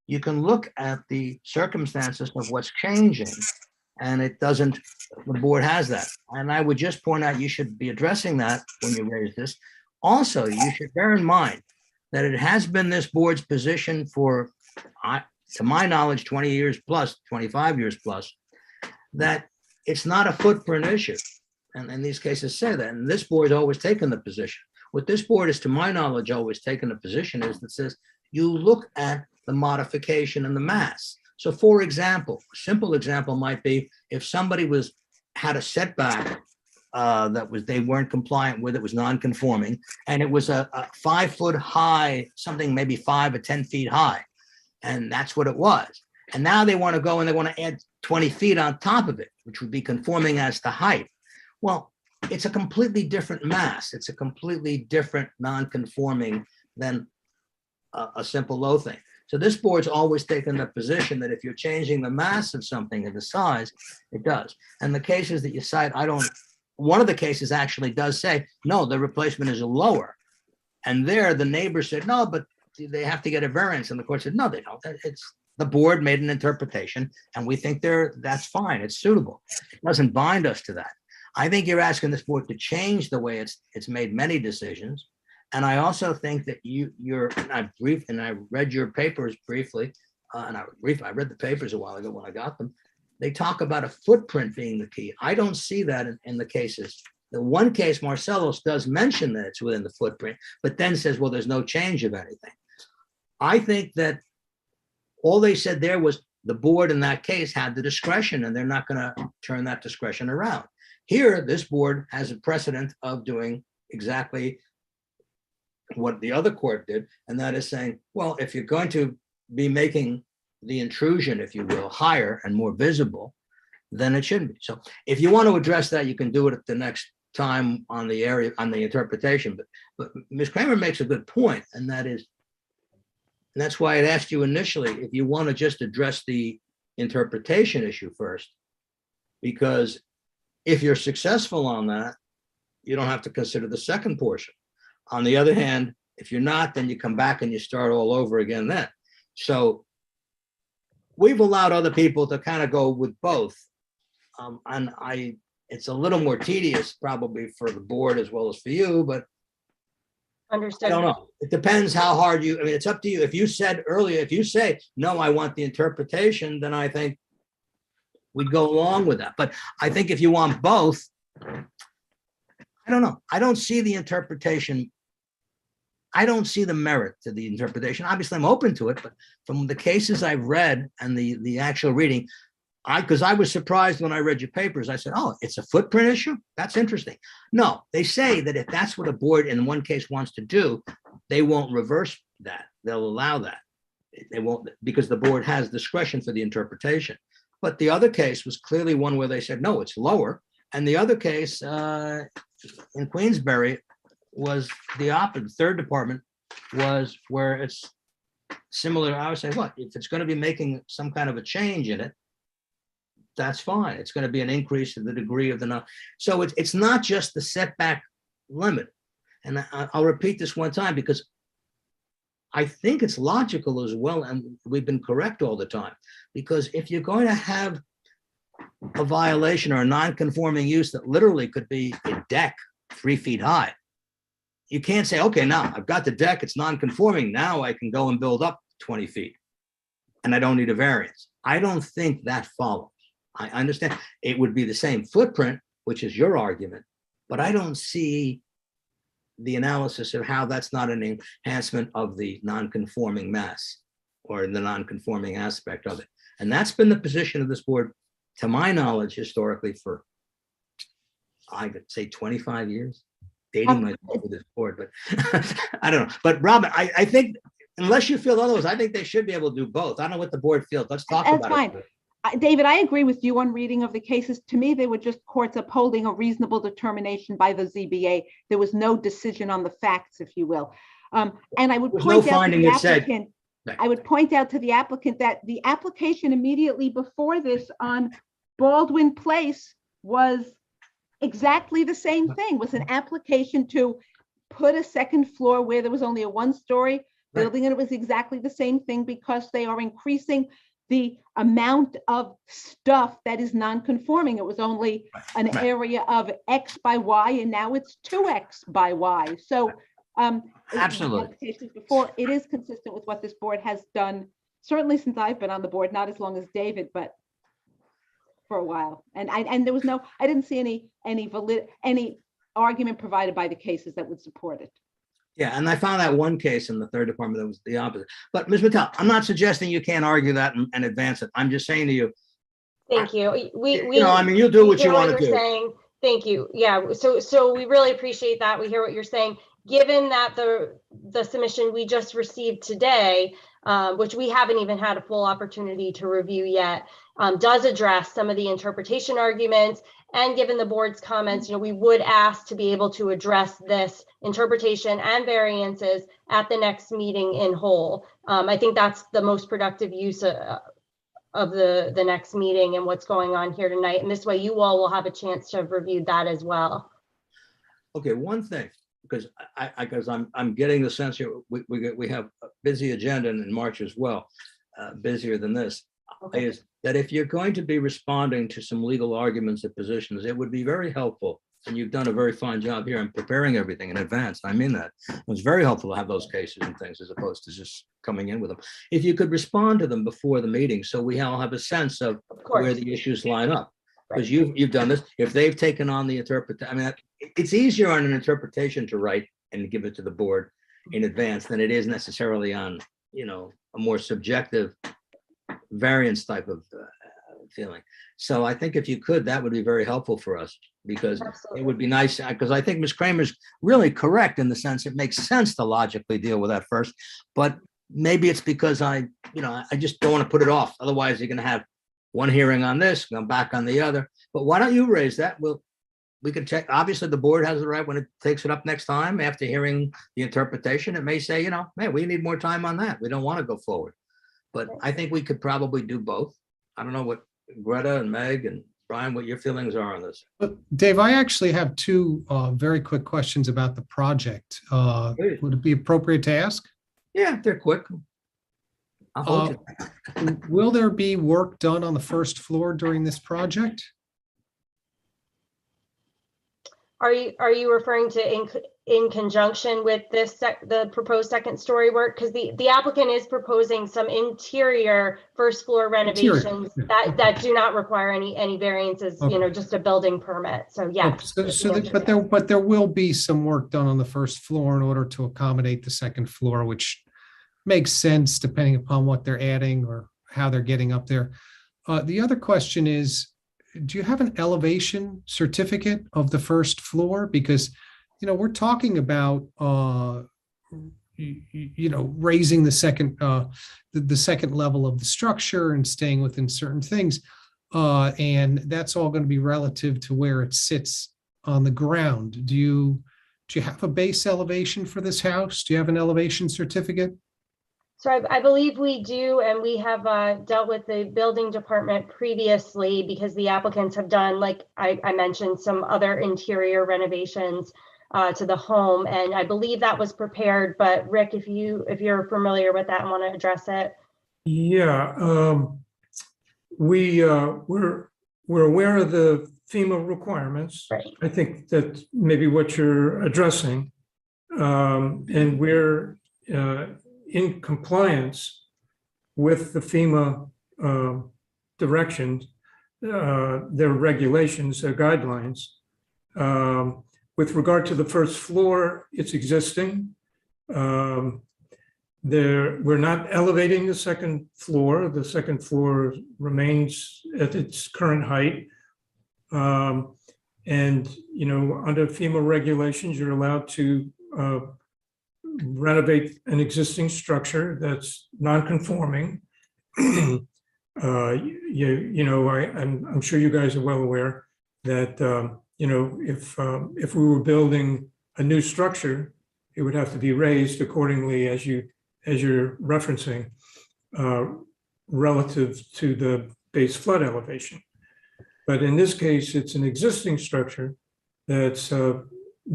you can look at the circumstances of what's changing, and it doesn't, the board has that. And I would just point out, you should be addressing that when you raise this. Also, you should bear in mind that it has been this board's position for, to my knowledge, 20 years plus, 25 years plus, that it's not a footprint issue. And these cases say that, and this board's always taken the position. What this board is, to my knowledge, always taken the position is that says, you look at the modification and the mass. So for example, a simple example might be if somebody had a setback they weren't compliant with, it was non-conforming, and it was a 5 foot high, something maybe 5 or 10 feet high. And that's what it was. And now they want to go and they want to add 20 feet on top of it, which would be conforming as to height. Well, it's a completely different mass. It's a completely different non-conforming than a simple low thing. So this board's always taken the position that if you're changing the mass of something and the size, it does. And the cases that you cite, one of the cases actually does say, no, the replacement is lower. And there the neighbor said, no, but they have to get a variance. And the court said, no, they don't. It's the board made an interpretation and we think that's fine. It's suitable. It doesn't bind us to that. I think you're asking this board to change the way it's made many decisions. And I also think that I read your papers briefly, I read the papers a while ago when I got them. They talk about a footprint being the key. I don't see that in the cases. The one case, Marcellos does mention that it's within the footprint, but then says, well, there's no change of anything. I think that all they said there was the board in that case had the discretion and they're not going to turn that discretion around. Here, this board has a precedent of doing exactly what the other court did, and that is saying, well, if you're going to be making the intrusion, if you will, higher and more visible, then it shouldn't be. So if you want to address that, you can do it at the next time on the area, on the interpretation. But Ms. Kramer makes a good point, and that's why I asked you initially if you want to just address the interpretation issue first, because if you're successful on that, you don't have to consider the second portion. On the other hand, if you're not, then you come back and you start all over again then. So we've allowed other people to kind of go with both. It's a little more tedious probably for the board as well as for you, but Understood. I don't know. It depends how hard it's up to you. If you said earlier, if you say, no, I want the interpretation, then I think we'd go along with that. But I think if you want both, I don't know. I don't see the interpretation. I don't see the merit to the interpretation. Obviously, I'm open to it, but from the cases I've read and the actual reading, because I was surprised when I read your papers, I said, oh, it's a footprint issue? That's interesting. No, they say that if that's what a board in one case wants to do, they won't reverse that. They'll allow that. They won't, because the board has discretion for the interpretation. But the other case was clearly one where they said, no, it's lower. And the other case in Queensbury was the opposite. Third department was where it's similar. I would say, what, if it's going to be making some kind of a change in it, that's fine. It's going to be an increase in the degree of the, so it's not just the setback limit. And I'll repeat this one time because I think it's logical as well. And we've been correct all the time, because if you're going to have a violation or a non-conforming use that literally could be a deck 3 feet high, you can't say, okay, now I've got the deck, it's non-conforming. Now I can go and build up 20 feet and I don't need a variance. I don't think that follows. I understand it would be the same footprint, which is your argument, but I don't see the analysis of how that's not an enhancement of the non-conforming mass or the non-conforming aspect of it. And that's been the position of this board to my knowledge, historically for, I could say 25 years, dating myself with this board, but I don't know. But Robin, I think unless you feel otherwise, I think they should be able to do both. I don't know what the board feels. Let's talk That's about it. fine. David, I agree with you on reading of the cases. To me, they were just courts upholding a reasonable determination by the ZBA. There was no decision on the facts, if you will. And I would There's point no out to finding the it said. applicant, I would point out to the applicant that the application immediately before this on Baldwin Place was exactly the same thing, was an application to put a second floor where there was only a one-story building, and it was exactly the same thing because they are increasing the amount of stuff that is non-conforming. It was only an area of X by Y, and now it's 2X by Y. So absolutely, cases before, it is consistent with what this board has done, certainly since I've been on the board, not as long as David, but for a while. And there was no, I didn't see any argument provided by the cases that would support it. Yeah, and I found that one case in the third department that was the opposite. But Ms. Mattel, I'm not suggesting you can't argue that and advance it. I'm just saying to you. Thank you. I mean, you'll do what you want to do. Saying. Thank you. Yeah. So we really appreciate that. We hear what you're saying. Given that the submission we just received today, which we haven't even had a full opportunity to review yet, does address some of the interpretation arguments. And given the board's comments, we would ask to be able to address this interpretation and variances at the next meeting in whole. I think that's the most productive use of the next meeting and what's going on here tonight. And this way you all will have a chance to have reviewed that as well. Okay, one thing, because I'm getting the sense here, we have a busy agenda in March as well, busier than this. Is that if you're going to be responding to some legal arguments and positions, it would be very helpful, and you've done a very fine job here in preparing everything in advance. I mean that. It was very helpful to have those cases and things as opposed to just coming in with them. If you could respond to them before the meeting, so we all have a sense of where the issues line up. Because you've done this. If they've taken on the interpretation, I mean, it's easier on an interpretation to write and give it to the board in advance than it is necessarily on, a more subjective variance type of feeling. So I think if you could, that would be very helpful for us, because it would be nice, because I think Ms. Kramer's really correct in the sense it makes sense to logically deal with that first, but maybe it's because I just don't want to put it off. Otherwise you're going to have one hearing on this, go back on the other. But why don't you raise that? We can check. Obviously the board has the right, when it takes it up next time after hearing the interpretation, it may say, man, we need more time on that. We don't want to go forward. But I think we could probably do both. I don't know what Greta and Meg and Brian, what your feelings are on this. Dave, I actually have two very quick questions about the project. Would it be appropriate to ask? Yeah, they're quick. I'll hold you. Will there be work done on the first floor during this project? Are you referring to in conjunction with this the proposed second story work? Because the applicant is proposing some interior first floor renovations that do not require any variances, just a building permit. So yes. But there will be some work done on the first floor in order to accommodate the second floor, which makes sense depending upon what they're adding or how they're getting up there. The other question is, do you have an elevation certificate of the first floor? Because, we're talking about, raising the second level of the structure and staying within certain things. And that's all going to be relative to where it sits on the ground. Do you have a base elevation for this house? Do you have an elevation certificate? So I believe we do, and we have dealt with the building department previously because the applicants have done, like I mentioned, some other interior renovations to the home, and I believe that was prepared. But Rick, if you're familiar with that and want to address it. Yeah, we're aware of the FEMA requirements. Right. I think that maybe what you're addressing, and we're in compliance with the FEMA directions, their regulations, their guidelines. With regard to the first floor, it's existing. we're not elevating the second floor. The second floor remains at its current height. And, you know, under FEMA regulations, you're allowed to renovate an existing structure that's non-conforming. I'm sure you guys are well aware that, if we were building a new structure, it would have to be raised accordingly as you're referencing, relative to the base flood elevation. But in this case, it's an existing structure that's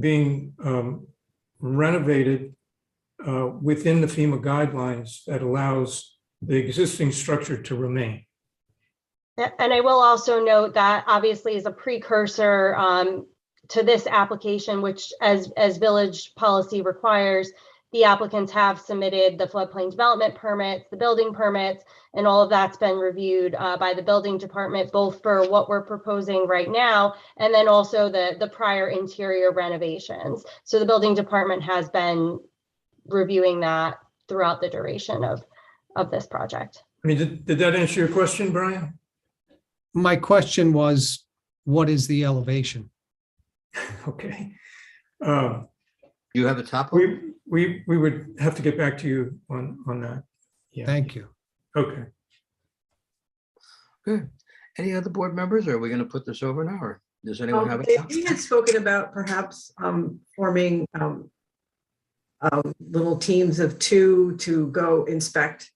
being renovated within the FEMA guidelines that allows the existing structure to remain. And I will also note that obviously as a precursor to this application, which as village policy requires, the applicants have submitted the floodplain development permits, the building permits, and all of that's been reviewed by the building department, both for what we're proposing right now, and then also the prior interior renovations. So the building department has been reviewing that throughout the duration of this project. I mean, did that answer your question, Brian? My question was, what is the elevation? Okay. You have a top? We would have to get back to you on that. Yeah. Thank you. Okay. Good. Any other board members, or are we going to put this over now, or does anyone have a? We had spoken about perhaps forming little teams of 2 to go inspect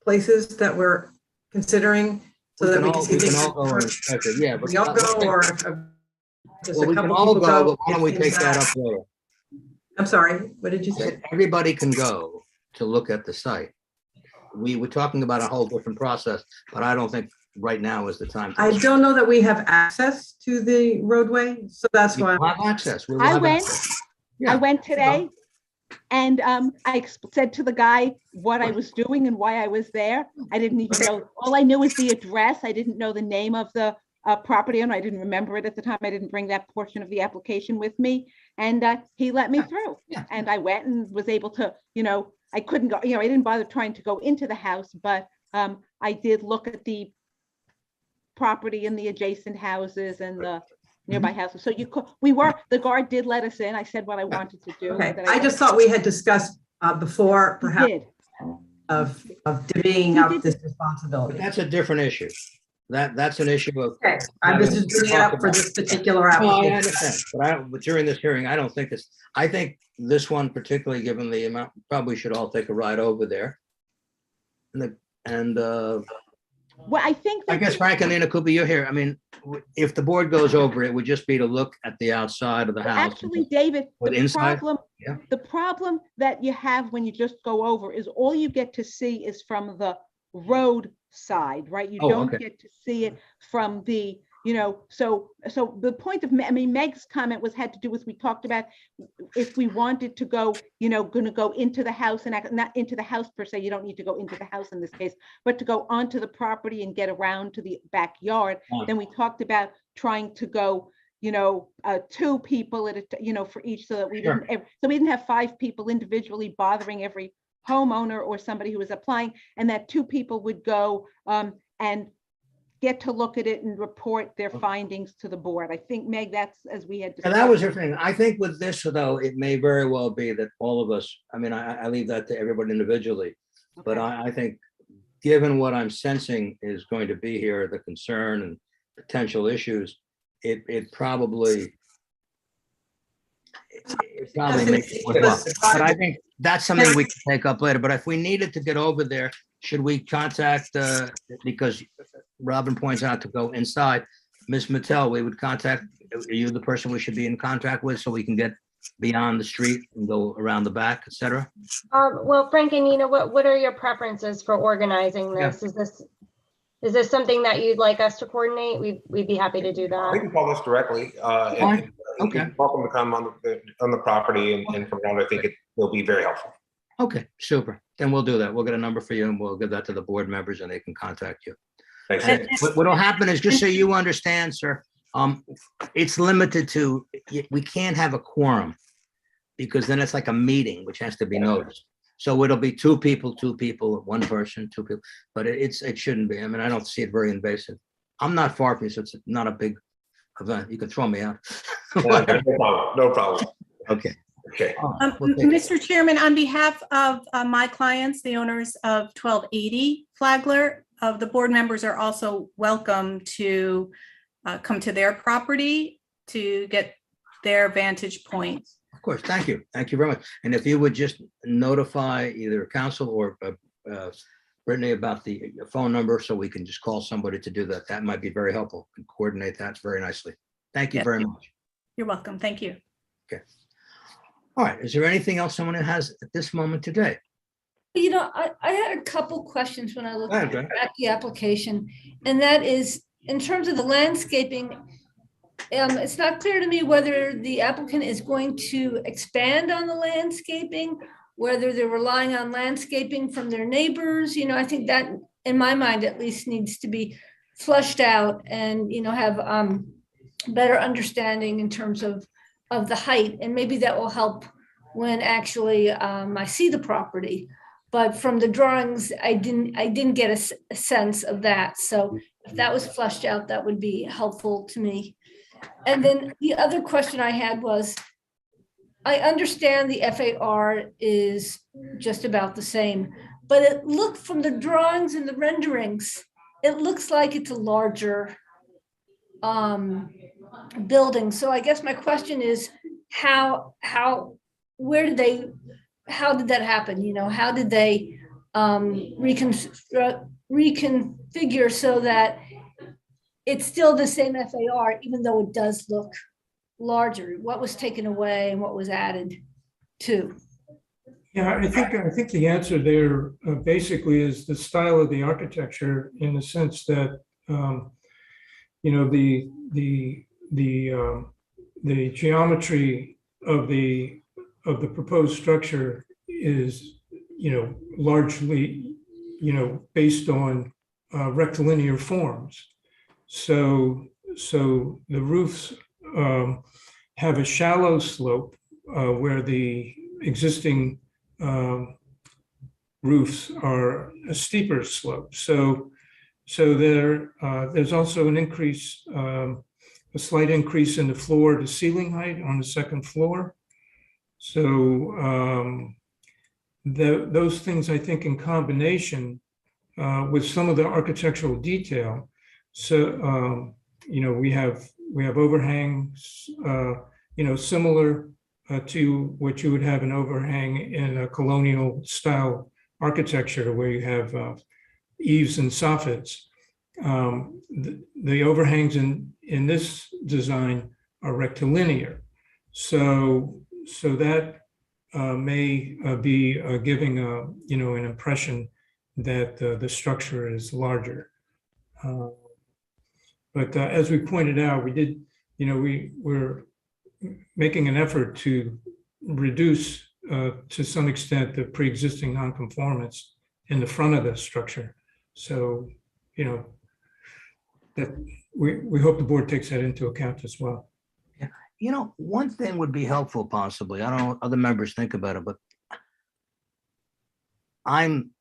places that we're considering, so that we can see things. all go and inspect it. Yeah, but We all go, or just well, a we can couple all people go, go. but why don't we take that up later? I'm sorry, what did you say? Everybody can go to look at the site. We were talking about a whole different process, but I don't think right now is the time. I don't know that we have access to the roadway, so that's why. We'll have access. We will I have went, access. I went today, and I said to the guy what I was doing and why I was there. I didn't even know, all I knew was the address. I didn't know the name of the property owner. I didn't remember it at the time. I didn't bring that portion of the application with me. And he let me through. Yeah. And I went and was able to, I couldn't go, I didn't bother trying to go into the house, but I did look at the property and the adjacent houses and the nearby houses. So the guard did let us in. I said what I wanted to do. Okay, that I just thought we had discussed before, We perhaps, did. of divvying up this responsibility. But that's a different issue. That's an issue of. Okay, I'm just bringing it up for this particular No, I application. understand, but during this hearing, I don't think I think this one particularly, given the amount, probably should all take a ride over there. Well, I think. I guess Frank and Nina Cooper, you're here. I mean, if the board goes over, it would just be to look at the outside of the house. Actually, David, Or the inside? Yeah. the problem that you have when you just go over is all you get to see is from the road side, right? You Oh, don't okay. get to see it from the, so the point of, Meg's comment had to do with, we talked about if we wanted to go, going to go into the house and not into the house per se, you don't need to go into the house in this case, but to go onto the property and get around to the backyard. Then we talked about trying to go, 2 people at a, for each, so that we Sure. didn't have 5 people individually bothering every homeowner or somebody who was applying, and that 2 people would go and get to look at it and report their findings to the board. I think, Meg, that's as we had. And that was her thing. I think with this, though, it may very well be that all of us, I mean, I leave that to everybody individually. But I think, given what I'm sensing is going to be here, the concern and potential issues, it probably makes it worthwhile. But I think that's something we can take up later. But if we needed to get over there, should we contact, because Robin points out to go inside, Ms. Mattel, we would contact, are you the person we should be in contact with so we can get beyond the street and go around the back, et cetera? Well, Frank and Nina, what are your preferences for organizing this? Is this something that you'd like us to coordinate? We'd be happy to do We that. can call us directly. Fine. Okay. You're welcome to come on the property and from around. I think it will be very helpful. Okay, super. Then we'll do that. We'll get a number for you and we'll give that to the board members and they can contact you. Thanks. What'll happen is, just so you understand, sir, it's limited to, we can't have a quorum because then it's like a meeting, which has to be noticed. So it'll be two people, one person, two people, but it shouldn't be. I mean, I don't see it very invasive. I'm not far from you, so it's not a big event. You can throw me out. No problem. No problem. Okay. Okay. Mr. Chairman, on behalf of my clients, the owners of 1280 Flagler, the board members are also welcome to come to their property to get their vantage point. Of course, thank you. Thank you very much. And if you would just notify either council or Brittany about the phone number so we can just call somebody to do that. That might be very helpful and coordinate that very nicely. Thank you very much. You're welcome. Thank you. Okay. All right. Is there anything else someone has at this moment today? You know, I had a couple questions when I looked at Okay. the application, and that is, in terms of the landscaping, it's not clear to me whether the applicant is going to expand on the landscaping, whether they're relying on landscaping from their neighbors. You know, I think that, in my mind at least, needs to be flushed out and, you know, have better understanding in terms of the height, and maybe that will help when actually I see the property. But from the drawings, I didn't get a sense of that. So if that was flushed out, that would be helpful to me. And then the other question I had was, I understand the FAR is just about the same, but it looked from the drawings and the renderings, it looks like it's a larger building. So I guess my question is, how did that happen? You know, how did they reconfigure so that it's still the same FAR, even though it does look larger? What was taken away and what was added to? Yeah, I think the answer there basically is the style of the architecture, in the sense that you know, the geometry of the proposed structure is, you know, largely, you know, based on rectilinear forms. So the roofs have a shallow slope where the existing roofs are a steeper slope. So there's also an increase, a slight increase in the floor to ceiling height on the second floor. So those things, I think, in combination with some of the architectural detail. So you know, we have overhangs, you know, similar to what you would have an overhang in a colonial style architecture, where you have eaves and soffits. The overhangs in this design are rectilinear. So that may be giving you know, an impression that the structure is larger. But as we pointed out, we did, you know, we're making an effort to reduce to some extent the pre-existing nonconformance in the front of the structure. So, you know, that we hope the board takes that into account as well. Yeah. You know, one thing would be helpful possibly, I don't know what other members think about it, but I'm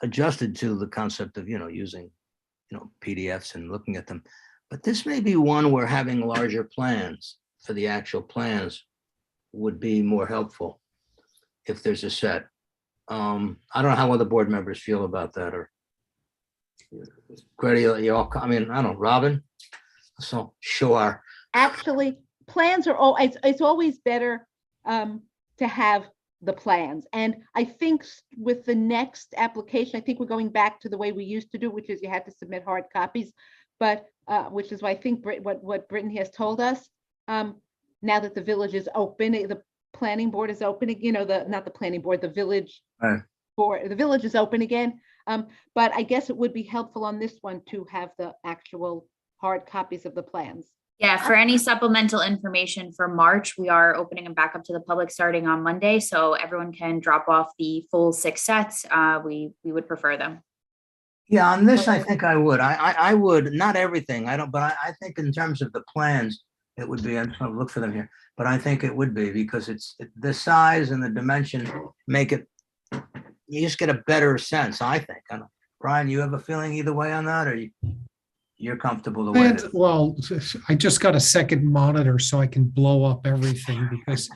adjusted to the concept of, you know, using, you know, PDFs and looking at them. But this may be one where having larger plans for the actual plans would be more helpful if there's a set. I don't know how other board members feel about that, or Grady, you all, I mean, I don't know, Robin? So, sure. Actually, plans are always, it's always better to have the plans. And I think with the next application, I think we're going back to the way we used to do, which is you had to submit hard copies, but which is why I think what Brittany has told us. Now that the village is open, the planning board is open, you know, not the planning board, the village board, the village is open again. But I guess it would be helpful on this one to have the actual hard copies of the plans. Yeah, for any supplemental information for March, we are opening them back up to the public starting on Monday, so everyone can drop off the full 6 sets. We would prefer them. Yeah, on this, I think I would. I would, not everything, I don't, but I think in terms of the plans, it would be, I'm just gonna look for them here, but I think it would be, because it's the size and the dimension make it you just get a better sense, I think. I don't, Brian, you have a feeling either way on that, or you're comfortable the way it is? Well, I just got a second monitor so I can blow up everything because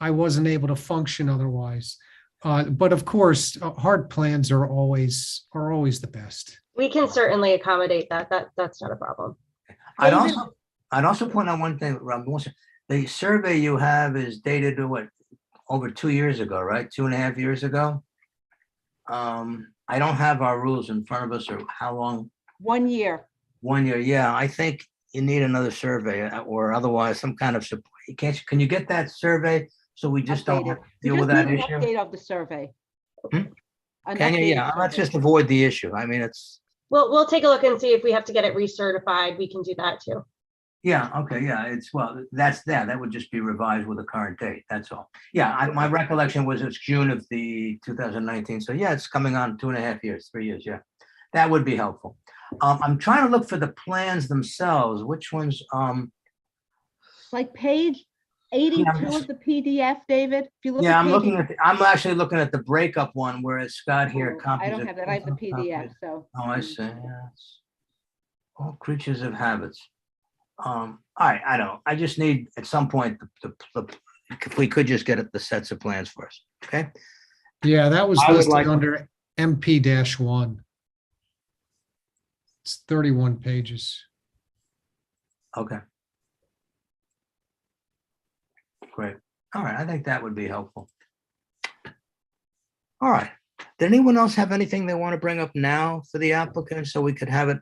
I wasn't able to function otherwise. But of course, hard plans are always the best. We can certainly accommodate that. That's not a problem. I'd David? also point out one thing, Rob. The survey you have is dated to what, over 2 years ago, right? 2.5 years ago. I don't have our rules in front of us, or how long. 1 year. 1 year, yeah. I think you need another survey, or otherwise some kind of support. Can you get that survey so we just don't have to We deal just with that need an issue? update of the survey. An Can you? updated Yeah, let's survey. just avoid the issue. I mean, it's, We'll take a look and see if we have to get it recertified. We can do that too. yeah, okay, yeah, it's, well, that would just be revised with a current date, that's all. Yeah, my recollection was it's June of the 2019, so yeah, it's coming on 2.5 years, 3 years, yeah. That would be helpful. I'm trying to look for the plans themselves, which ones, Like page 82 of the PDF, David. If you look yeah, at I'm actually looking at the breakup one where it's got here. I copies don't of- have that. I have the PDF, so. Oh, I see, yes. All creatures of habits. All right, I know, I just need at some point, if we could just get the sets of plans for us, okay? Yeah, that was I would listed like- under MP-1. It's 31 pages. Okay. Great. All right, I think that would be helpful. All right. Did anyone else have anything they want to bring up now for the applicant so we could have it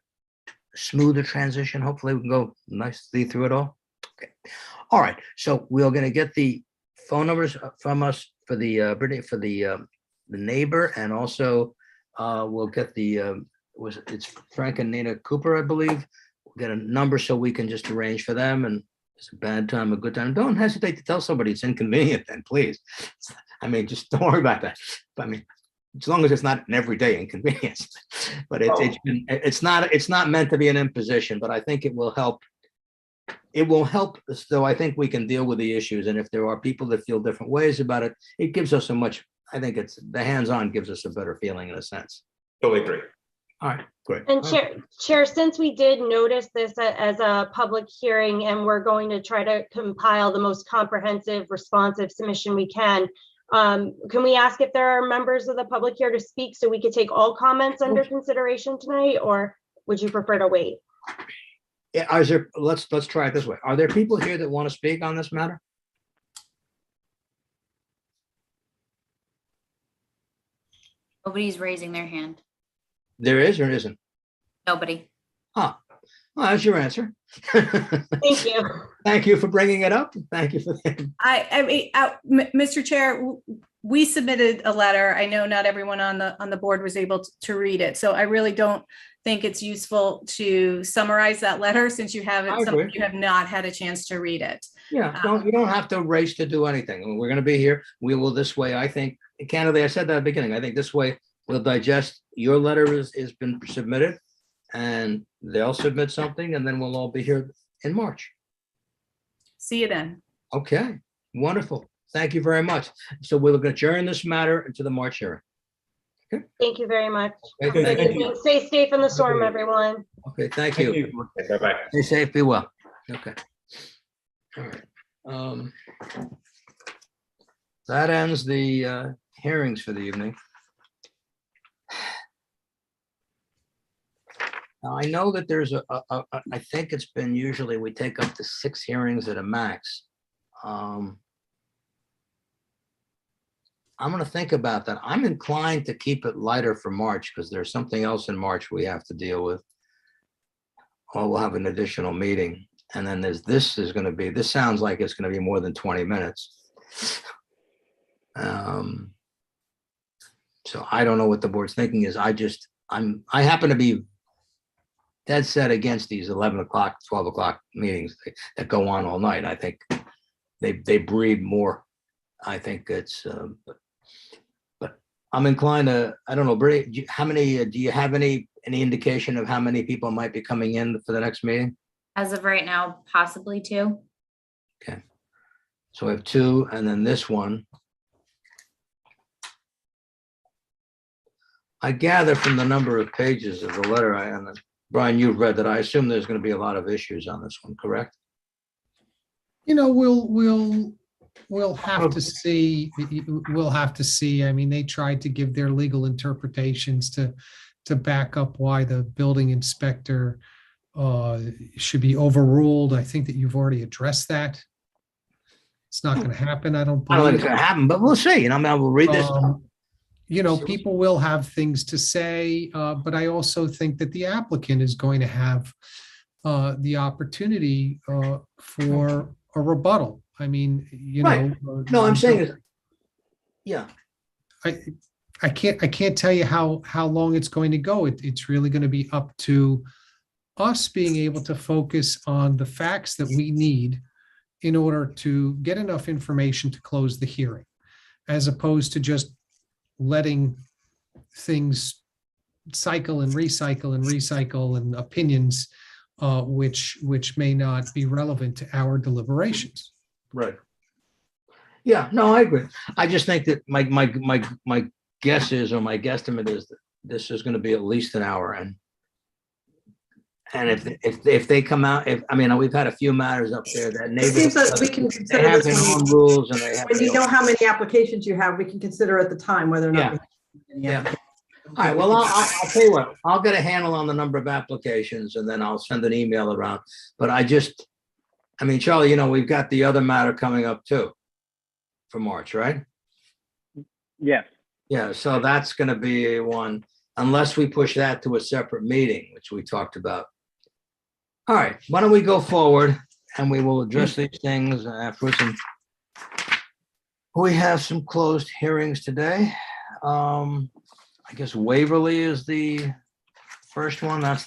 smoother transition? Hopefully we can go nicely through it all. Okay. All right. So we're going to get the phone numbers from us for the neighbor, and also we'll get it's Frank and Nina Cooper, I believe. We'll get a number so we can just arrange for them, and it's a bad time, a good time. Don't hesitate to tell somebody it's inconvenient then, please. I mean, just don't worry about that. But I mean, as long as it's not an everyday inconvenience. But it's not meant to be an imposition, but I think it will help. It will help, so I think we can deal with the issues. And if there are people that feel different ways about it, it gives us I think it's the hands-on gives us a better feeling in a sense. Totally agree. All right, great. And Chair, since we did notice this as a public hearing and we're going to try to compile the most comprehensive, responsive submission we can we ask if there are members of the public here to speak so we could take all comments under consideration tonight, or would you prefer to wait? Yeah, let's try it this way. Are there people here that want to speak on this matter? Nobody's raising their hand. There is or isn't? Nobody. Huh. Well, that's your answer. Thank you. Thank you for bringing it up. Thank you for that. Mr. Chair, we submitted a letter. I know not everyone on the board was able to read it, so I really don't think it's useful to summarize that letter since you have not had a chance to read it. Yeah, you don't have to race to do anything. We're going to be here. We will this way. I think, candidly, I said that at the beginning. I think this way we'll digest. Your letter has been submitted, and they'll submit something, and then we'll all be here in March. See you then. Okay, wonderful. Thank you very much. So we'll adjourn this matter into the March hearing. Okay. Thank you very much. Okay, thank you. Stay safe in the storm, everyone. Okay, thank you. Bye-bye. Stay safe, be well. Okay. All right. That ends the hearings for the evening. Now, I know that there's I think it's been usually we take up to 6 hearings at a max. I'm going to think about that. I'm inclined to keep it lighter for March because there's something else in March we have to deal with. Or we'll have an additional meeting. And then this sounds like it's going to be more than 20 minutes. So I don't know what the board's thinking is. I happen to be dead set against these 11 o'clock, 12 o'clock meetings that go on all night. I think they breed more. I think it's, but I'm inclined to, I don't know, Brady, do you have any indication of how many people might be coming in for the next meeting? As of right now, possibly 2. Okay. So we have 2, and then this one. I gather from the number of pages of the letter, and Brian, you've read that, I assume there's going to be a lot of issues on this one, correct? You know, we'll have to see. We'll have to see. I mean, they tried to give their legal interpretations to back up why the building inspector should be overruled. I think that you've already addressed that. It's not going to happen. I don't I don't think believe. it's going to happen, but we'll see. You know, I mean, we'll read this. You know, people will have things to say, but I also think that the applicant is going to have the opportunity for a rebuttal. I mean, you Right. know. No, I'm saying is, yeah. I can't tell you how long it's going to go. It's really going to be up to us being able to focus on the facts that we need in order to get enough information to close the hearing, as opposed to just letting things cycle and recycle and opinions which may not be relevant to our deliberations. Right. Yeah, no, I agree. I just think that my guess is, or my guesstimate is, that this is going to be at least an hour. And if they come out, I mean, we've had a few matters up there that It seems that we can they consider have this their when own rules and they have. you know how many applications you have, we can consider at the time whether or not. Yeah. All right, well, I'll tell you what, I'll get a handle on the number of applications and then I'll send an email around. But I mean, Charlie, you know, we've got the other matter coming up too for March, right? Yes. Yeah, so that's going to be one, unless we push that to a separate meeting, which we talked about. All right, why don't we go forward and we will address these things afterwards. And we have some closed hearings today. I guess Waverly is the first one. I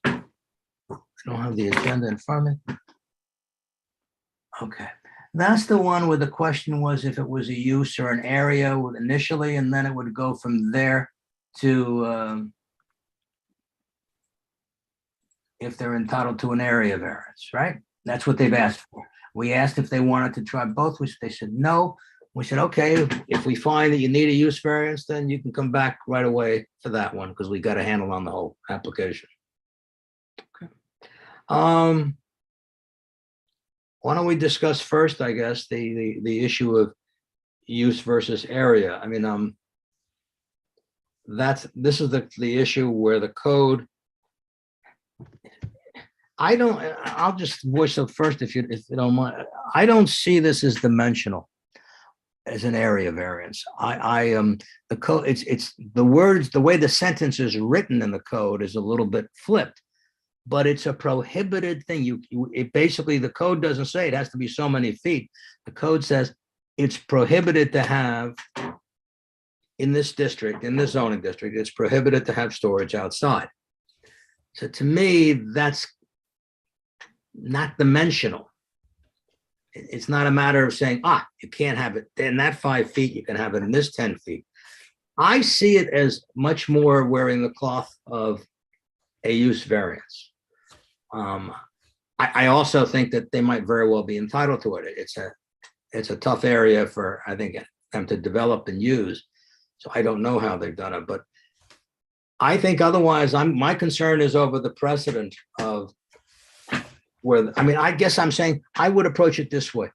don't have the agenda in front of me. Okay, that's the one where the question was if it was a use or an area initially, and then it would go from there to if they're entitled to an area variance, right? That's what they've asked for. We asked if they wanted to try both, which they said no. We said, okay, if we find that you need a use variance, then you can come back right away for that one because we got a handle on the whole application. Okay. Why don't we discuss first, I guess, the issue of use versus area. I mean, this is the issue where the code. I'll just voice it first if you don't mind. I don't see this as dimensional as an area variance. The code, it's the words, the way the sentence is written in the code is a little bit flipped, but it's a prohibited thing. It basically, the code doesn't say it has to be so many feet. The code says it's prohibited to have in this district, in this zoning district, it's prohibited to have storage outside. So to me, that's not dimensional. It's not a matter of saying, you can't have it in that 5 feet, you can have it in this 10 feet. I see it as much more wearing the cloth of a use variance. I also think that they might very well be entitled to it. It's a tough area for, I think, them to develop and use. So I don't know how they've done it, but I think otherwise, my concern is over the precedent of where, I mean, I guess I'm saying I would approach it this way.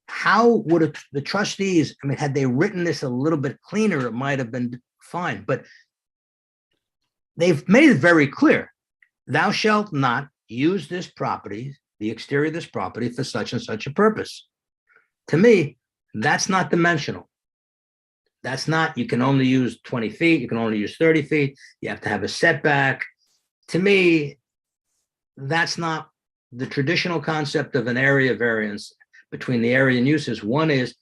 How would the trustees, I mean, had they written this a little bit cleaner, it might have been fine, but they've made it very clear. Thou shalt not use this property, the exterior of this property, for such and such a purpose. To me, that's not dimensional. That's not, you can only use 20 feet, you can only use 30 feet, you have to have a setback. To me, that's not the traditional concept of an area variance between the area and uses. One is,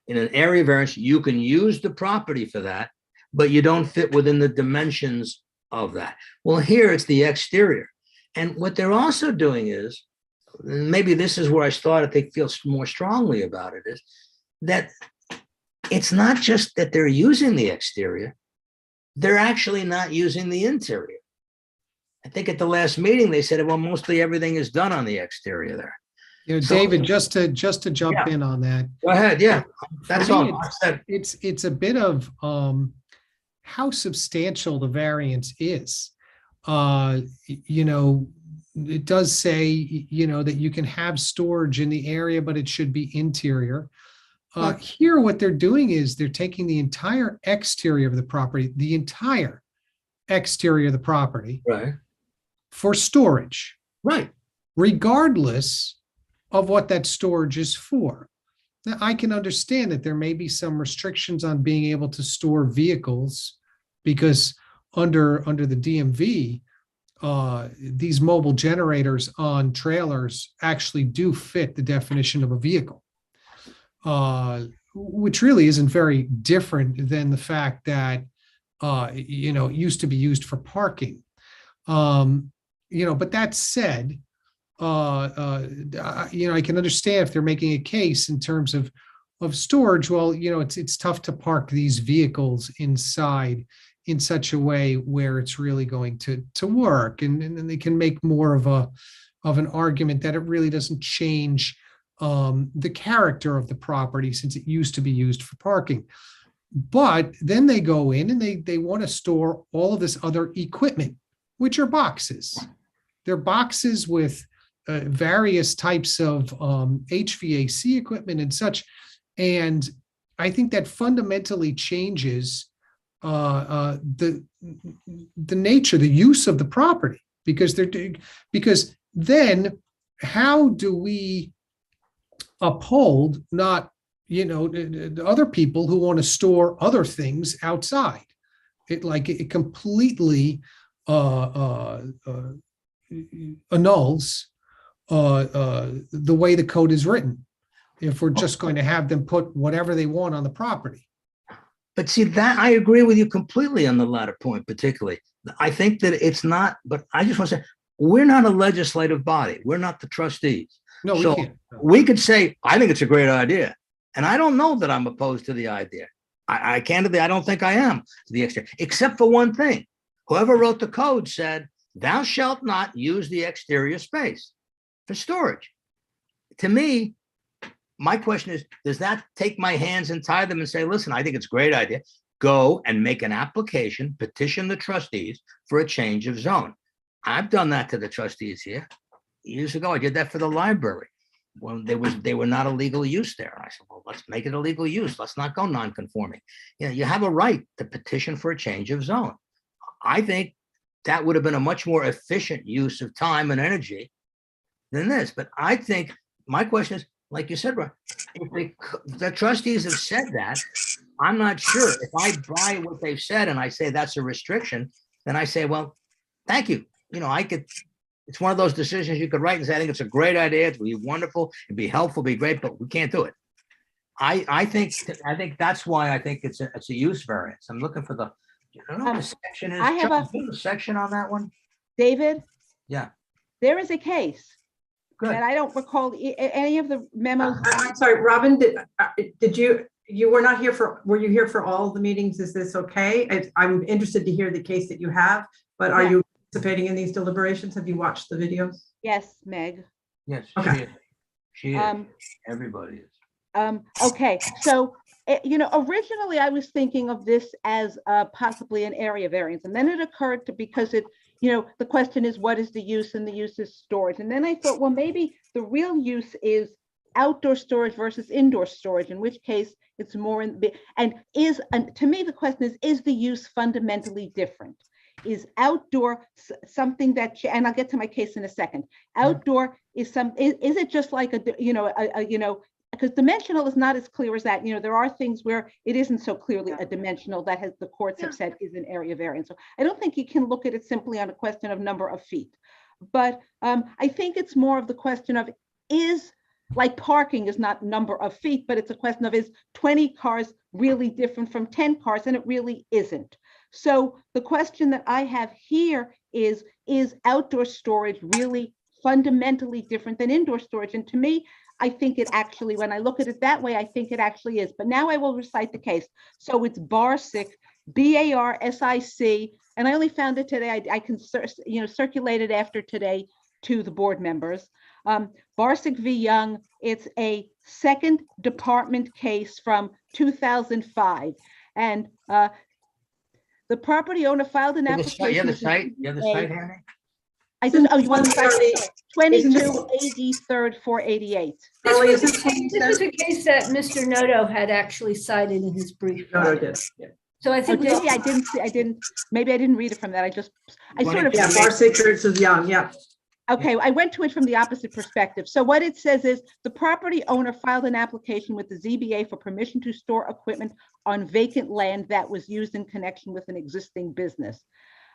in an area variance, you can use the property for that, but you don't fit within the dimensions of that. Well, here it's the exterior. And what they're also doing is, maybe this is where I started to feel more strongly about it, is that it's not just that they're using the exterior, they're actually not using the interior. I think at the last meeting, they said, well, mostly everything is done on the exterior there. You know, David, just to jump in on that. Go ahead. Yeah, that's For me, all. It's a bit of how substantial the variance is. It does say, that you can have storage in the area, but it should be interior. Here, what they're doing is they're taking the entire exterior of the property, Right. for storage, Right. regardless of what that storage is for. Now, I can understand that there may be some restrictions on being able to store vehicles because under the DMV, these mobile generators on trailers actually do fit the definition of a vehicle, which really isn't very different than the fact that, it used to be used for parking. But that said, I can understand if they're making a case in terms of storage. Well, it's tough to park these vehicles inside in such a way where it's really going to work, and then they can make more of an argument that it really doesn't change the character of the property since it used to be used for parking. But then they go in and they want to store all of this other equipment, which are boxes. They're boxes with various types of HVAC equipment and such. And I think that fundamentally changes the nature, the use of the property, because then how do we uphold not, the other people who want to store other things outside? It completely annuls the way the code is written if we're just going to have them put whatever they want on the property. But see, that I agree with you completely on the latter point, particularly. I think that it's not, but I just want to say, we're not a legislative body. We're not the trustees. No, we can't. We could say, I think it's a great idea. And I don't know that I'm opposed to the idea. I candidly, I don't think I am to the exterior, except for one thing. Whoever wrote the code said, thou shalt not use the exterior space for storage. To me, my question is, does that take my hands and tie them and say, listen, I think it's a great idea. Go and make an application, petition the trustees for a change of zone. I've done that to the trustees here. Years ago, I did that for the library. When they were not a legal use there. I said, well, let's make it a legal use. Let's not go non-conforming. You have a right to petition for a change of zone. I think that would have been a much more efficient use of time and energy than this. But I think my question is, like you said, Ron, if the trustees have said that, I'm not sure. If I buy what they've said and I say that's a restriction, then I say, well, thank you. It's one of those decisions you could write and say, I think it's a great idea. It'd be wonderful. It'd be helpful, be great, but we can't do it. I think that's why I think it's a use variance. I'm looking for the, I don't know what the section is. I have Chuck, is there a section on that one? David, Yeah. there is a case. Good. And I don't recall any of the memos. I'm sorry, Robin, did you were not here were you here for all the meetings? Is this okay? I'm interested to hear the case that you have, but are you participating in these deliberations? Have you watched the videos? Yes, Meg. Yes. Okay. She is. Everybody is. Okay, so, originally I was thinking of this as possibly an area variance, and then it occurred to, because the question is, what is the use? And the use is storage. And then I thought, well, maybe the real use is outdoor storage versus indoor storage, in which case it's more to me, the question is the use fundamentally different? Is outdoor something that, and I'll get to my case in a second. Outdoor is it just like because dimensional is not as clear as that. There are things where it isn't so clearly a dimensional that the courts have said is an area variance. So I don't think you can look at it simply on a question of number of feet. But I think it's more of the question of like parking is not number of feet, but it's a question of, is 20 cars really different from 10 cars? And it really isn't. So the question that I have here is outdoor storage really fundamentally different than indoor storage? And to me, I think it actually, when I look at it that way, I think it actually is. But now I will recite the case. So it's Barsic, BARSIC, and I only found it today. I can circulate it after today to the board members. Barsic v. Young, it's a second department case from 2005. And The property owner filed an You have the site, you have application. the with the site, you have the ZBA. site handy? I didn't, oh, you want the site? Isn't 22 this- AD 3rd 488. This Carly, was, is a this what you case- this said? was a case that Mr. Noto had actually cited in his brief. No, no, did. Yeah. So I Oh, think we did he? I didn't see, maybe I didn't read it from that. I sort of. Yeah, Bar Secrets is young, yeah. Okay, I went to it from the opposite perspective. So what it says is the property owner filed an application with the ZBA for permission to store equipment on vacant land that was used in connection with an existing business.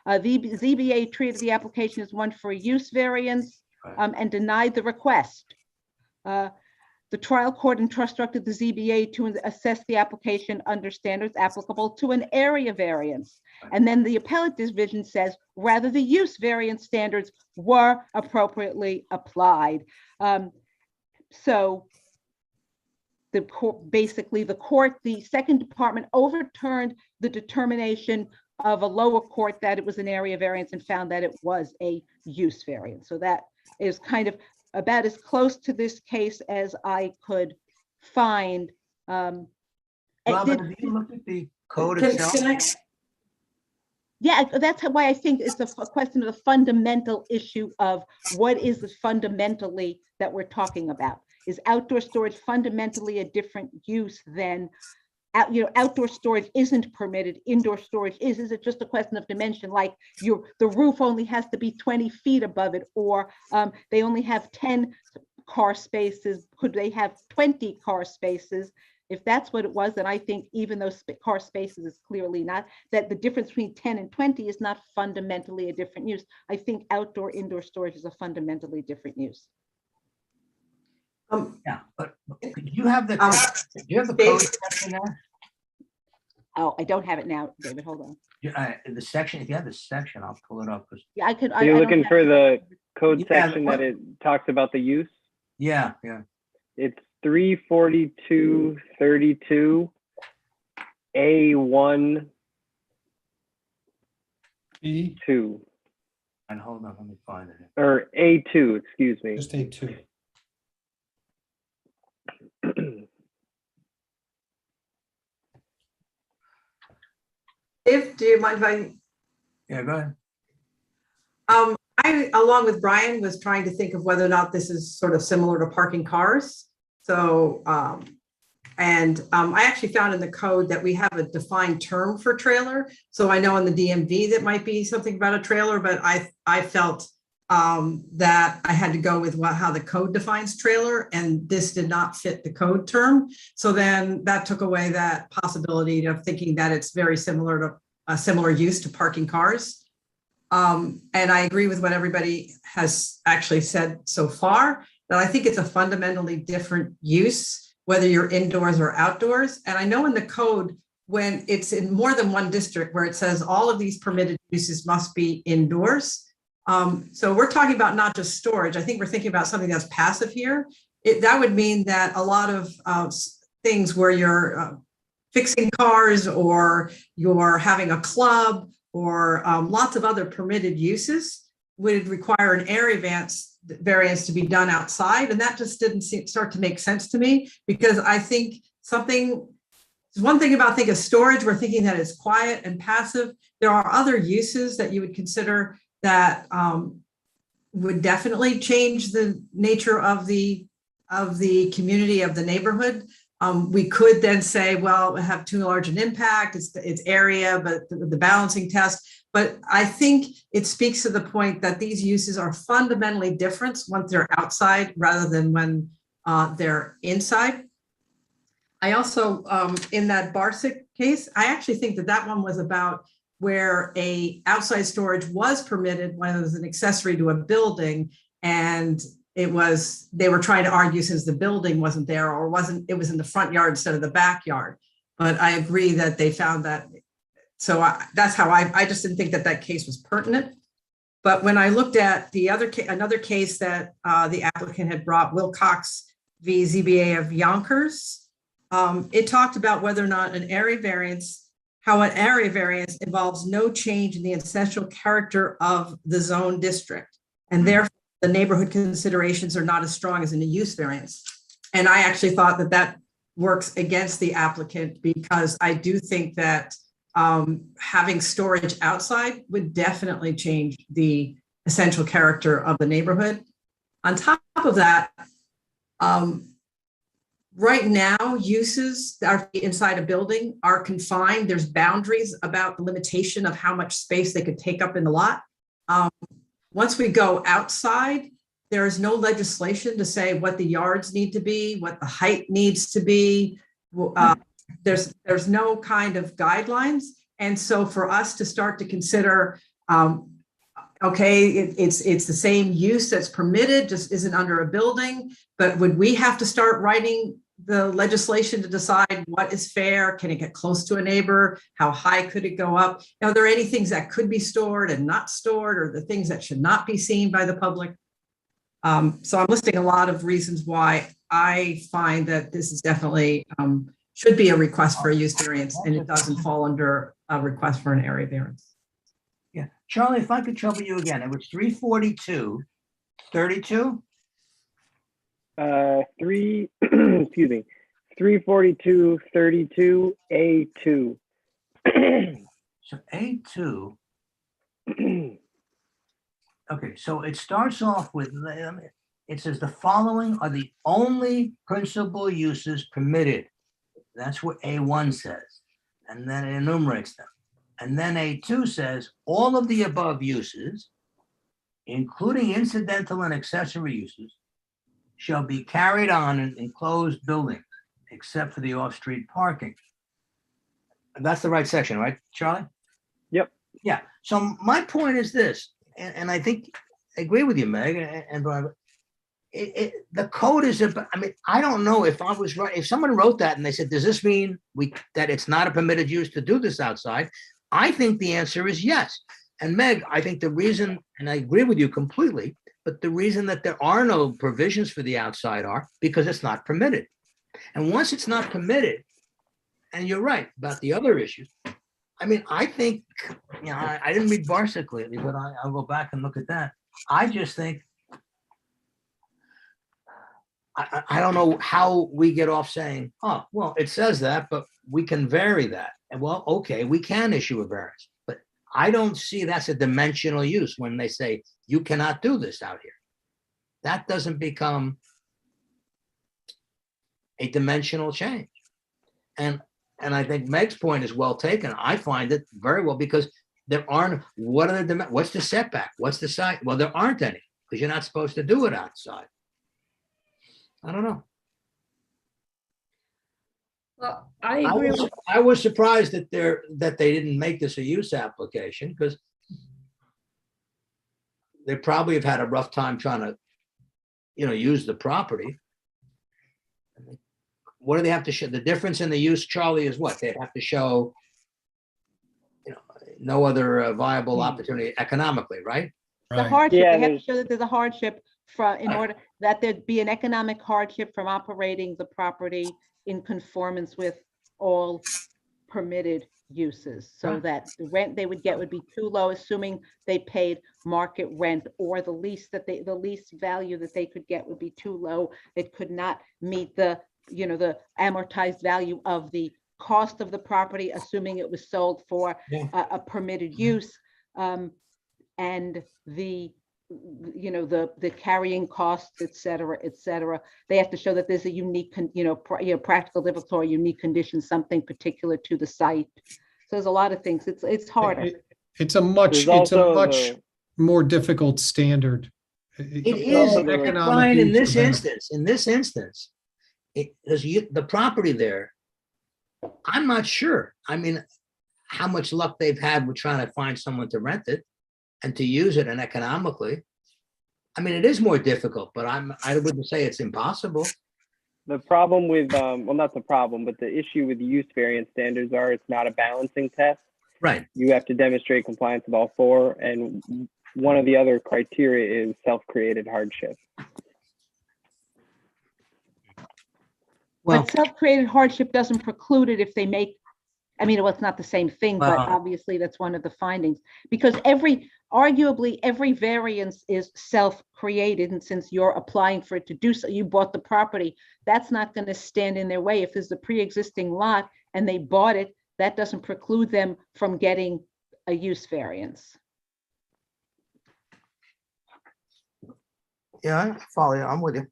The ZBA treated the application as one for a use variance and denied the request. The trial court instructed the ZBA to assess the application under standards applicable to an area variance. And then the appellate division says, rather the use variance standards were appropriately applied. So the court, basically the second department overturned the determination of a lower court that it was an area variance and found that it was a use variance. So that is kind of about as close to this case as I could find. Robin, have you looked at the code Can itself? Yeah, that's why I think it's a question of the fundamental issue of what is the fundamentally that we're talking about. Is outdoor storage fundamentally a different use than, outdoor storage isn't permitted, indoor storage is. Is it just a question of dimension? Like the roof only has to be 20 feet above it, or they only have 10 car spaces. Could they have 20 car spaces? If that's what it was, then I think even those car spaces is clearly not, that the difference between 10 and 20 is not fundamentally a different use. I think outdoor, indoor storage is a fundamentally different use. Yeah, but do you have the code section there? Oh, I don't have it now, David, hold on. The section, if you have the section, I'll pull it up. Yeah, I could. Are you looking for the code Yeah, section that it talks about the use? Yeah. It's 34232 A1 2 And hold on, let me find it. or A2, excuse me. Just A2. Do you mind if I? Yeah, go ahead. I, along with Brian, was trying to think of whether or not this is sort of similar to parking cars. So, I actually found in the code that we have a defined term for trailer. So I know in the DMV that might be something about a trailer, but I felt that I had to go with how the code defines trailer, and this did not fit the code term. So then that took away that possibility of thinking that it's very similar to a similar use to parking cars. And I agree with what everybody has actually said so far, that I think it's a fundamentally different use, whether you're indoors or outdoors. And I know in the code, when it's in more than one district where it says all of these permitted uses must be indoors. So we're talking about not just storage. I think we're thinking about something that's passive here. That would mean that a lot of things where you're fixing cars, or you're having a club, or lots of other permitted uses would require an area variance to be done outside. And that just didn't start to make sense to me, because I think one thing about think of storage, we're thinking that it's quiet and passive. There are other uses that you would consider that would definitely change the nature of the community, of the neighborhood. We could then say, well, we have too large an impact, it's area, but the balancing test. But I think it speaks to the point that these uses are fundamentally different once they're outside rather than when they're inside. I also, in that Barsick case, I actually think that one was about where a outside storage was permitted when it was an accessory to a building, and they were trying to argue since the building wasn't there, or it was in the front yard instead of the backyard. But I agree that they found that. So that's how I just didn't think that case was pertinent. But when I looked at another case that the applicant had brought, Wilcox v. ZBA of Yonkers, it talked about whether or not how an area variance involves no change in the essential character of the zone district, and therefore the neighborhood considerations are not as strong as in a use variance. And I actually thought that works against the applicant, because I do think that having storage outside would definitely change the essential character of the neighborhood. On top of that, right now, uses that are inside a building are confined. There's boundaries about the limitation of how much space they could take up in the lot. Once we go outside, there is no legislation to say what the yards need to be, what the height needs to be. There's no kind of guidelines. And so for us to start to consider, okay, it's the same use that's permitted, just isn't under a building, but would we have to start writing the legislation to decide what is fair? Can it get close to a neighbor? How high could it go up? Are there any things that could be stored and not stored, or the things that should not be seen by the public? So I'm listing a lot of reasons why I find that this is definitely should be a request for a use variance, and it doesn't fall under a request for an area variance. Yeah, Charlie, if I could trouble you again, it was 342, 32? Excuse me, 342, 32, A2. So A2. Okay, so it starts off with, it says the following are the only principal uses permitted. That's what A1 says. And then it enumerates them. And then A2 says all of the above uses, including incidental and accessory uses, shall be carried on in enclosed buildings, except for the off-street parking. That's the right section, right, Charlie? Yep. Yeah. So my point is this, and I think I agree with you, Meg and Brian. The code is, I mean, I don't know if I was right. If someone wrote that and they said, does this mean that it's not a permitted use to do this outside? I think the answer is yes. And Meg, I think the reason, and I agree with you completely, but the reason that there are no provisions for the outside are because it's not permitted. And once it's not permitted, and you're right about the other issues, I mean, I think, you know, I didn't read Barsic lately, but I'll go back and look at that. I just think, I don't know how we get off saying, oh, well, it says that, but we can vary that. And well, okay, we can issue a variance, but I don't see that's a dimensional use when they say you cannot do this out here. That doesn't become a dimensional change. And I think Meg's point is well taken. I find it very well because there aren't, what's the setback? What's the side? Well, there aren't any because you're not supposed to do it outside. I don't know. Well, I agree. I was surprised that they didn't make this a use application because they probably have had a rough time trying to, you know, use the property. What do they have to show? The difference in the use, Charlie, is what? They have to show, you know, no other viable opportunity economically, right? The hardship, Yeah, they have to show that there's a hardship in order that there'd be an economic hardship from operating the property in conformance with all permitted uses, so that the rent they would get would be too low, assuming they paid market rent, or the lease value that they could get would be too low. It could not meet the, you know, the amortized value of the cost of the property, assuming it was sold for a permitted use, and the, you know, the carrying costs, et cetera, et cetera. They have to show that there's a unique, practical difficulty or unique condition, something particular to the site. So there's a lot of things. It's harder. It's a much more difficult standard. It is, Brian, in this instance, the property there, I'm not sure. I mean, how much luck they've had with trying to find someone to rent it and to use it and economically. I mean, it is more difficult, but I wouldn't say it's impossible. The problem with, well, not the problem, but the issue with use variance standards are it's not a balancing test. Right. You have to demonstrate compliance with all four, and one of the other criteria is self-created hardship. Well, but self-created hardship doesn't preclude it if they make, I mean, well, it's not the same thing, but obviously that's one of the findings, because arguably every variance is self-created, and since you're applying for it to do so, you bought the property, that's not going to stand in their way. If there's a pre-existing lot and they bought it, that doesn't preclude them from getting a use variance. Yeah, I follow you. I'm with you.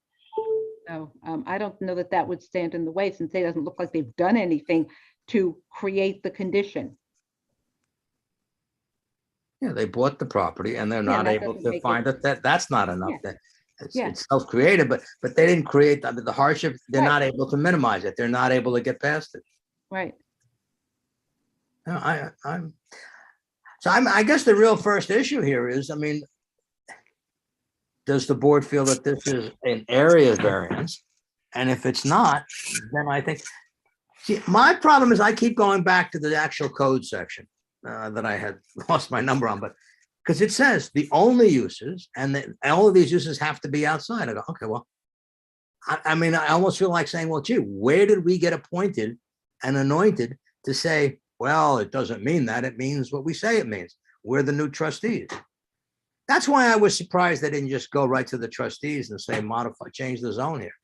So I don't know that that would stand in the way, since it doesn't look like they've done anything to create the condition. Yeah, they bought the property and they're Yeah, not that able doesn't to make find it- that's not enough. Yeah. That Yeah. it's self-created, but they didn't create the hardship. They're Right. not able to minimize it. They're not able to get past it. Right. No, I guess the real first issue here is, I mean, does the board feel that this is an area variance? And if it's not, then I think, see, my problem is I keep going back to the actual code section that I had lost my number on, but because it says the only uses and all of these uses have to be outside. I go, okay, well, I mean, I almost feel like saying, well, gee, where did we get appointed and anointed to say, well, it doesn't mean that, it means what we say it means. We're the new trustees. That's why I was surprised they didn't just go right to the trustees and say, modify, change the zone here.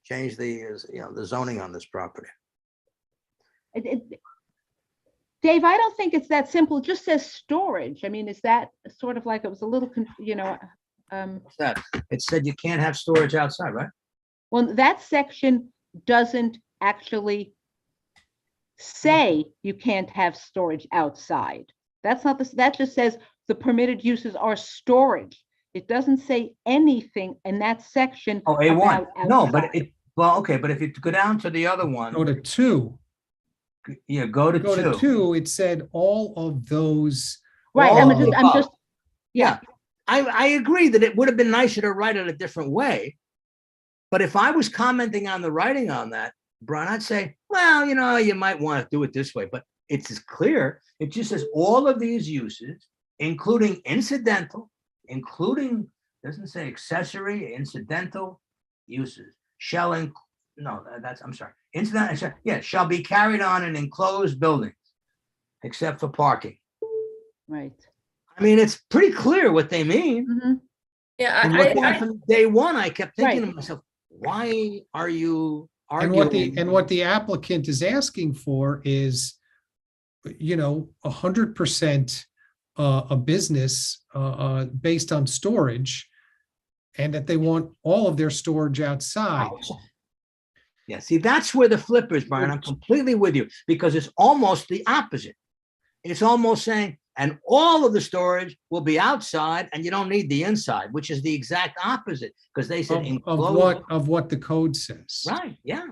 Change the, the zoning on this property. Dave, I don't think it's that simple. It just says storage. I mean, is that sort of like, it was a little, What's that? It said you can't have storage outside, right? well, that section doesn't actually say you can't have storage outside. That's not this, that just says the permitted uses are storage. It doesn't say anything in that section. Oh, A1. about No, but outside. okay, but if you go down to the other one, Go to 2. yeah, go to Go to 2. 2, it said all of those. Right, all I'm of the just, above. yeah, I agree that it would have been nicer to write it a different way. But if I was commenting on the writing on that, Brian, I'd say, well, you might want to do it this way, but it's as clear. It just says all of these uses, including incidental, including, doesn't say accessory, incidental uses, incidental, yeah, shall be carried on in enclosed buildings, except for parking. right. I mean, it's pretty clear what they mean. Mhm. Yeah, And from day one, I kept thinking Right. to myself, why are you And arguing? what the applicant is asking for is, 100% a business based on storage, and that they want all of their storage outside. Yeah, see, that's where the flip is, Brian. I'm completely with you, because it's almost the opposite. It's almost saying, and all of the storage will be outside and you don't need the inside, which is the exact opposite, because they said enclosed. Of what the code says. Right, yeah.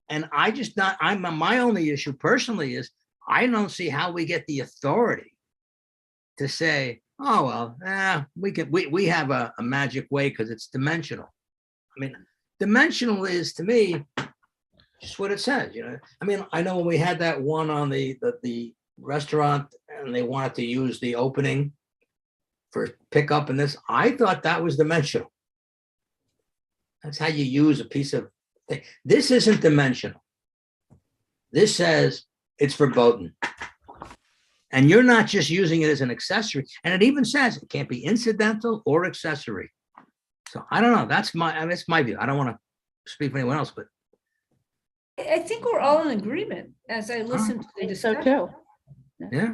And my only issue personally is I don't see how we get the authority to say, oh, well, we have a magic way because it's dimensional. I mean, dimensional is, to me, just what it says, I mean, I know when we had that one on the restaurant and they wanted to use the opening for pickup and this, I thought that was dimensional. That's how you use a piece of thing. This isn't dimensional. This says it's verboten. And you're not just using it as an accessory. And it even says it can't be incidental or accessory. So I don't know. That's my view. I don't want to speak for anyone else, but I think we're all in agreement as I listen to the So discussion. too. yeah.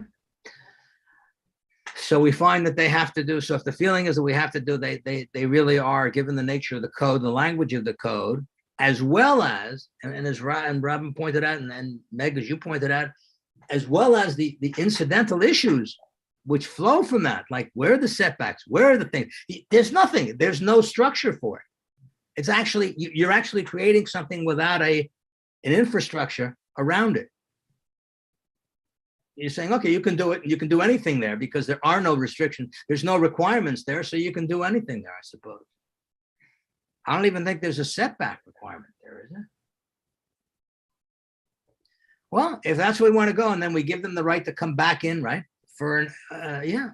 So we find that they have to do, so if the feeling is that we have to do, they really are, given the nature of the code, the language of the code, as well as, and as Robin pointed out, and Meg, as you pointed out, as well as the incidental issues which flow from that, like where are the setbacks, where are the things? There's nothing, there's no structure for it. It's actually, you're actually creating something without an infrastructure around it. You're saying, okay, you can do it. You can do anything there because there are no restrictions. There's no requirements there, so you can do anything there, I suppose. I don't even think there's a setback requirement there, is there? Well, if that's where we want to go, and then we give them the right to come back in, right? For yeah,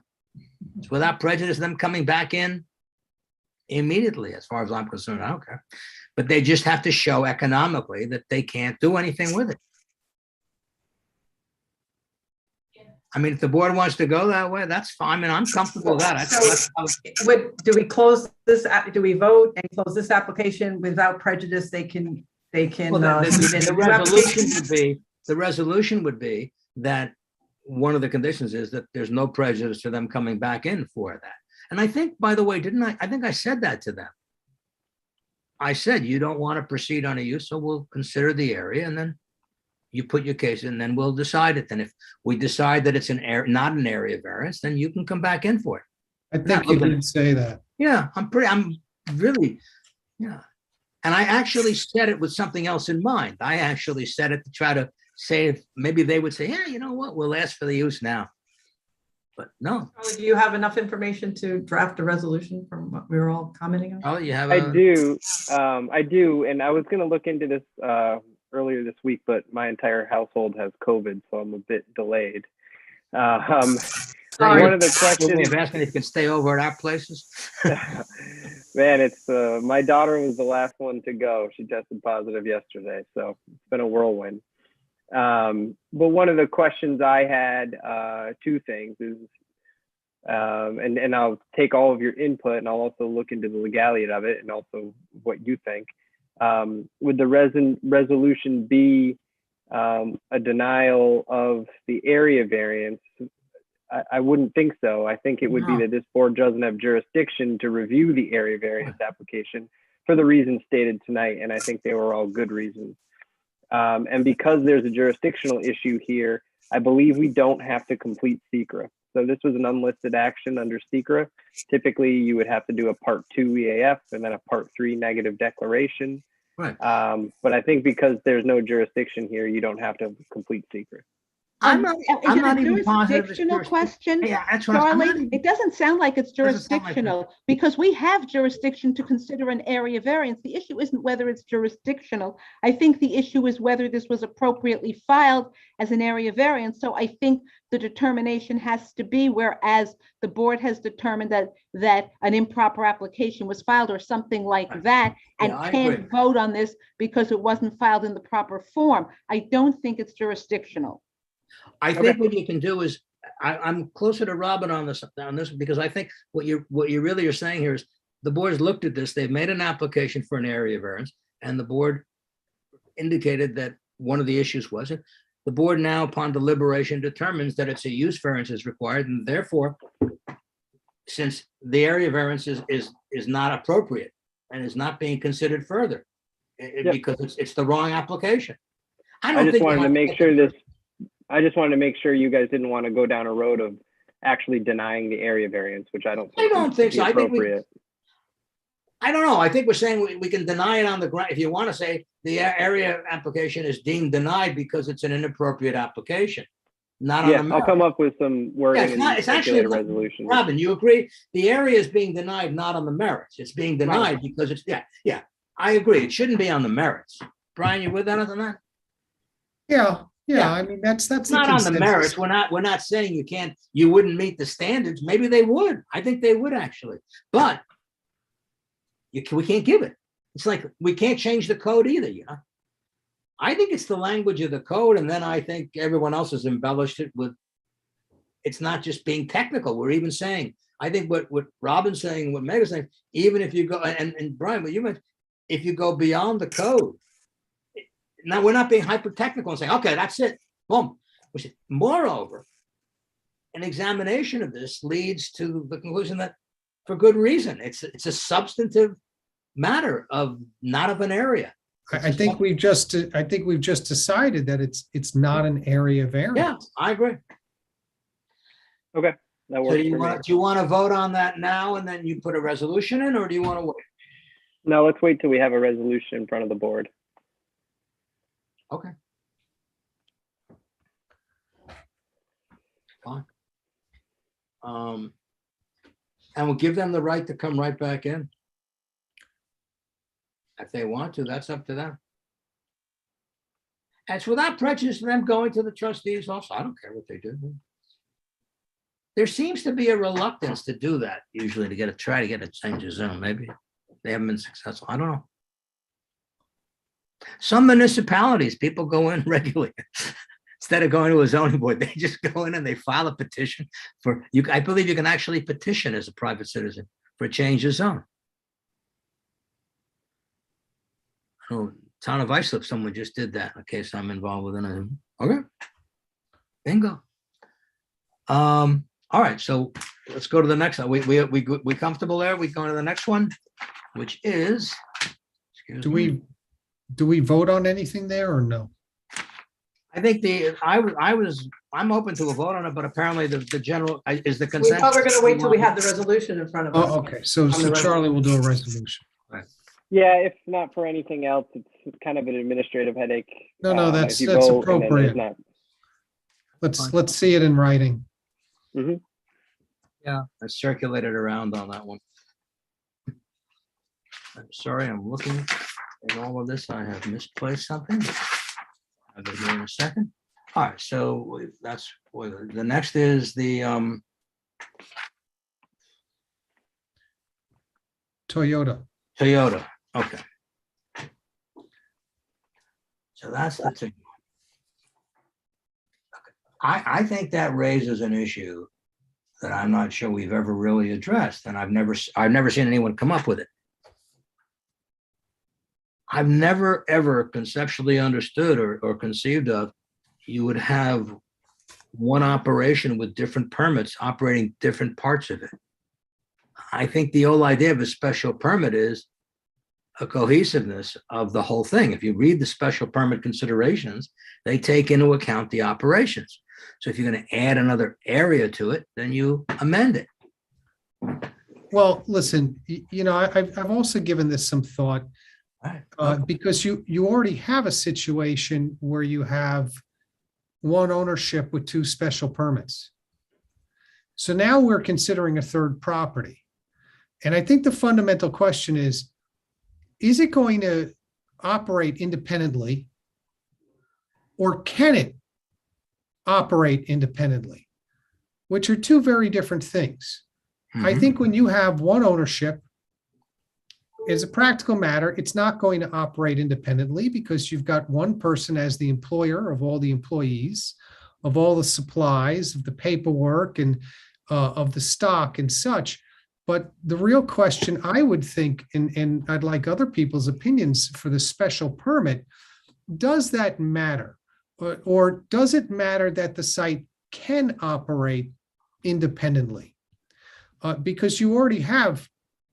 it's without prejudice, them coming back in immediately, as far as I'm concerned. I don't care, but they just have to show economically that they can't do anything with it. I mean, if the board wants to go that way, that's fine. I mean, I'm comfortable with that. Do we close this, do we vote and close this application without prejudice? They can. Well, the resolution would be the resolution would be that one of the conditions is that there's no prejudice to them coming back in for that. And I think, by the way, didn't I think I said that to them. I said, you don't want to proceed on a use, so we'll consider the area, and then you put your case in, and then we'll decide it. Then if we decide that it's not an area variance, then you can come back in for it. I think you did say that. Yeah, I'm really, yeah. And I actually said it with something else in mind. I actually said it to try to say, if maybe they would say, yeah, you know what, we'll ask for the use now. But no. Charlie, do you have enough information to draft a resolution from what we were all commenting on? Oh, you have I do. And I was going to look into this earlier this week, but my entire household has COVID, so I'm a bit delayed. One of the questions, asking if you can stay over at our places. man, it's my daughter was the last one to go. She tested positive yesterday, so it's been a whirlwind. But one of the questions I had, two things is, and I'll take all of your input, and I'll also look into the legality of it and also what you think. Would the resolution be a denial of the area variance? I wouldn't think so. I think it would be that this board doesn't have jurisdiction to review the area variance application for the reasons stated tonight, and I think they were all good reasons. And because there's a jurisdictional issue here, I believe we don't have to complete SECRA. So this was an unlisted action under SECRA. Typically, you would have to do a Part 2 EAF and then a Part 3 negative declaration. Right. But I think because there's no jurisdiction here, you don't have to complete SECRA. I'm not even positive it's jurisdictional question, Yeah, that's what Charlie? It doesn't sound like it's jurisdictional because we have jurisdiction to consider an area variance. The issue isn't whether it's jurisdictional. I think the issue is whether this was appropriately filed as an area variance. So I think the determination has to be, whereas the board has determined that an improper application was filed or something like that, and can't vote on this because it wasn't filed in the proper form. I don't think it's jurisdictional. I think what you can do is, I'm closer to Robin on this because I think what you really are saying here is the board's looked at this, they've made an application for an area variance, and the board indicated that one of the issues was it. The board now, upon deliberation, determines that it's a use variance is required, and therefore, since the area variance is not appropriate and is not being considered further, because it's the wrong application. I just wanted to make sure you guys didn't want to go down a road of actually denying the area variance, which I don't think so. Appropriate. I don't know. I think we're saying we can deny it on the ground. If you want to say the area application is deemed denied because it's an inappropriate application, not on the merit. I'll come up with some wording. It's actually a resolution. Robin, you agree? The area is being denied not on the merits. It's being denied because it's I agree. It shouldn't be on the merits. Brian, you with that on that? Yeah. I mean, that's not on the merits. We're not saying you wouldn't meet the standards. Maybe they would. I think they would actually, but we can't give it. It's like we can't change the code either. I think it's the language of the code, and then I think everyone else has embellished it with. It's not just being technical. We're even saying. I think what Robin's saying, what Meg's saying, even if you go and Brian, what you mentioned, if you go beyond the code. Now, we're not being hyper technical and saying, okay, that's it. Boom. Moreover, an examination of this leads to the conclusion that for good reason, it's a substantive matter of not of an area. I think we've just decided that it's not an area variance. Yeah, I agree. Okay. That works. So do you want to vote on that now and then you put a resolution in, or do you want to wait? No, let's wait till we have a resolution in front of the board. Okay. Fine. And we'll give them the right to come right back in. If they want to, that's up to them. As without prejudice to them going to the trustees also, I don't care what they do. There seems to be a reluctance to do that usually to try to get a change of zone. Maybe they haven't been successful. I don't know. Some municipalities, people go in regularly. Instead of going to a zoning board, they just go in and they file a petition for you. I believe you can actually petition as a private citizen for a change of zone. Oh, town of Islip, someone just did that. A case I'm involved with in Okay. Bingo. All right, so let's go to the next one. We comfortable there? We go to the next one, which is, excuse me. Do we vote on anything there or no? I think I'm open to a vote on it, but apparently the general is the We consensus. thought we were going to wait till we have the resolution in front of us. Oh, okay, so On the Charlie will do a resolution. Yeah, if not for anything else, it's kind of an administrative headache. No, that's if you that's vote and then there's appropriate. not- Let's see it in writing. Yeah, I circulated around on that one. I'm sorry, I'm looking in all of this. I have misplaced something. I'll go here in a second. All right, so that's the next is the Toyota. Toyota. Okay. So that's the thing. I think that raises an issue that I'm not sure we've ever really addressed, and I've never seen anyone come up with it. I've never ever conceptually understood or conceived of you would have one operation with different permits operating different parts of it. I think the whole idea of a special permit is a cohesiveness of the whole thing. If you read the special permit considerations, they take into account the operations. So if you're going to add another area to it, then you amend it. Well, listen, I've also given this some thought because you already have a situation where you have one ownership with two special permits. So now we're considering a third property. And I think the fundamental question is it going to operate independently, or can it operate independently, which are two very different things. I think when you have one ownership, as a practical matter, it's not going to operate independently because you've got one person as the employer of all the employees, of all the supplies, of the paperwork, and of the stock and such. But the real question I would think, and I'd like other people's opinions for the special permit, does that matter? Or does it matter that the site can operate independently? Because you already have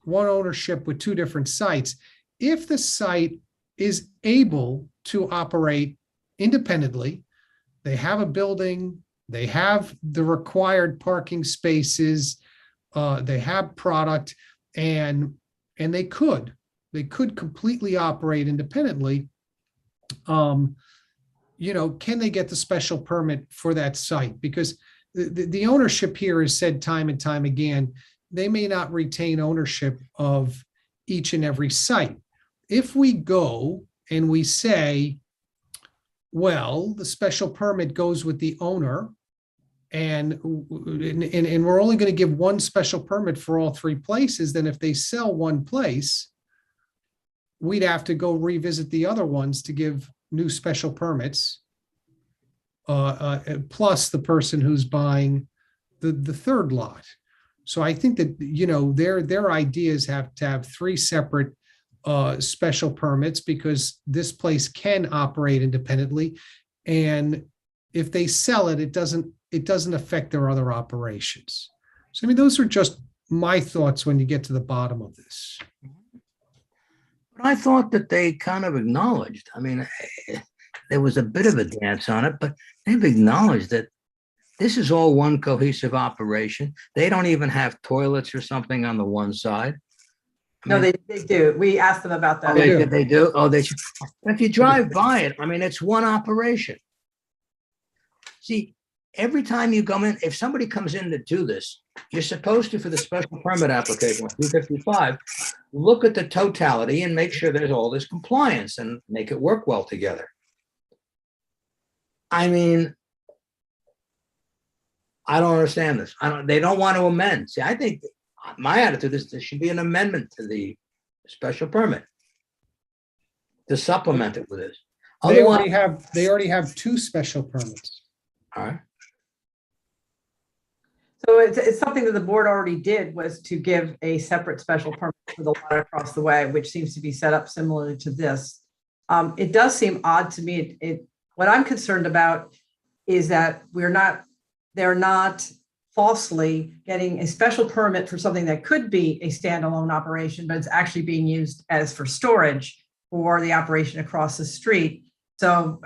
one ownership with two different sites. If the site is able to operate independently, they have a building, they have the required parking spaces, they have product, and they could completely operate independently. Can they get the special permit for that site? Because the ownership here is said time and time again, they may not retain ownership of each and every site. If we go and we say, well, the special permit goes with the owner, and we're only going to give one special permit for all three places, then if they sell one place, we'd have to go revisit the other ones to give new special permits, plus the person who's buying the third lot. So I think that, their ideas have to have three separate special permits because this place can operate independently. And if they sell it, it doesn't affect their other operations. So, those are just my thoughts when you get to the bottom of this. But I thought that they kind of acknowledged, there was a bit of a dance on it, but they've acknowledged that this is all one cohesive operation. They don't even have toilets or something on the one side. No, they do. We asked them about that. They do? Oh, they should. If you drive by it, it's one operation. See, every time you come in, if somebody comes in to do this, you're supposed to, for the special permit application, 255, look at the totality and make sure there's all this compliance and make it work well together. I don't understand this. They don't want to amend. See, I think my attitude is there should be an amendment to the special permit to supplement it with this. They already have two special permits. All right. So it's something that the board already did, was to give a separate special permit for the lot across the way, which seems to be set up similarly to this. It does seem odd to me. What I'm concerned about is that they're not falsely getting a special permit for something that could be a standalone operation, but it's actually being used as for storage for the operation across the street. So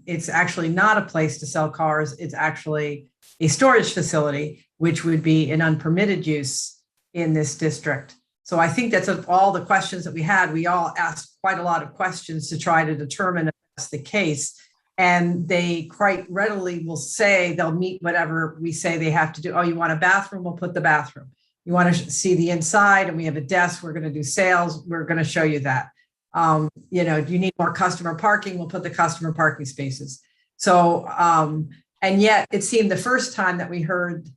it's actually not a place to sell cars. It's actually a storage facility, which would be an unpermitted use in this district. So I think that's of all the questions that we had. We all asked quite a lot of questions to try to determine if that's the case. And they quite readily will say they'll meet whatever we say they have to do. Oh, you want a bathroom? We'll put the bathroom. You want to see the inside and we have a desk. We're going to do sales. We're going to show you that. You know, do you need more customer parking? We'll put the customer parking spaces. So, and yet it seemed the first time that we heard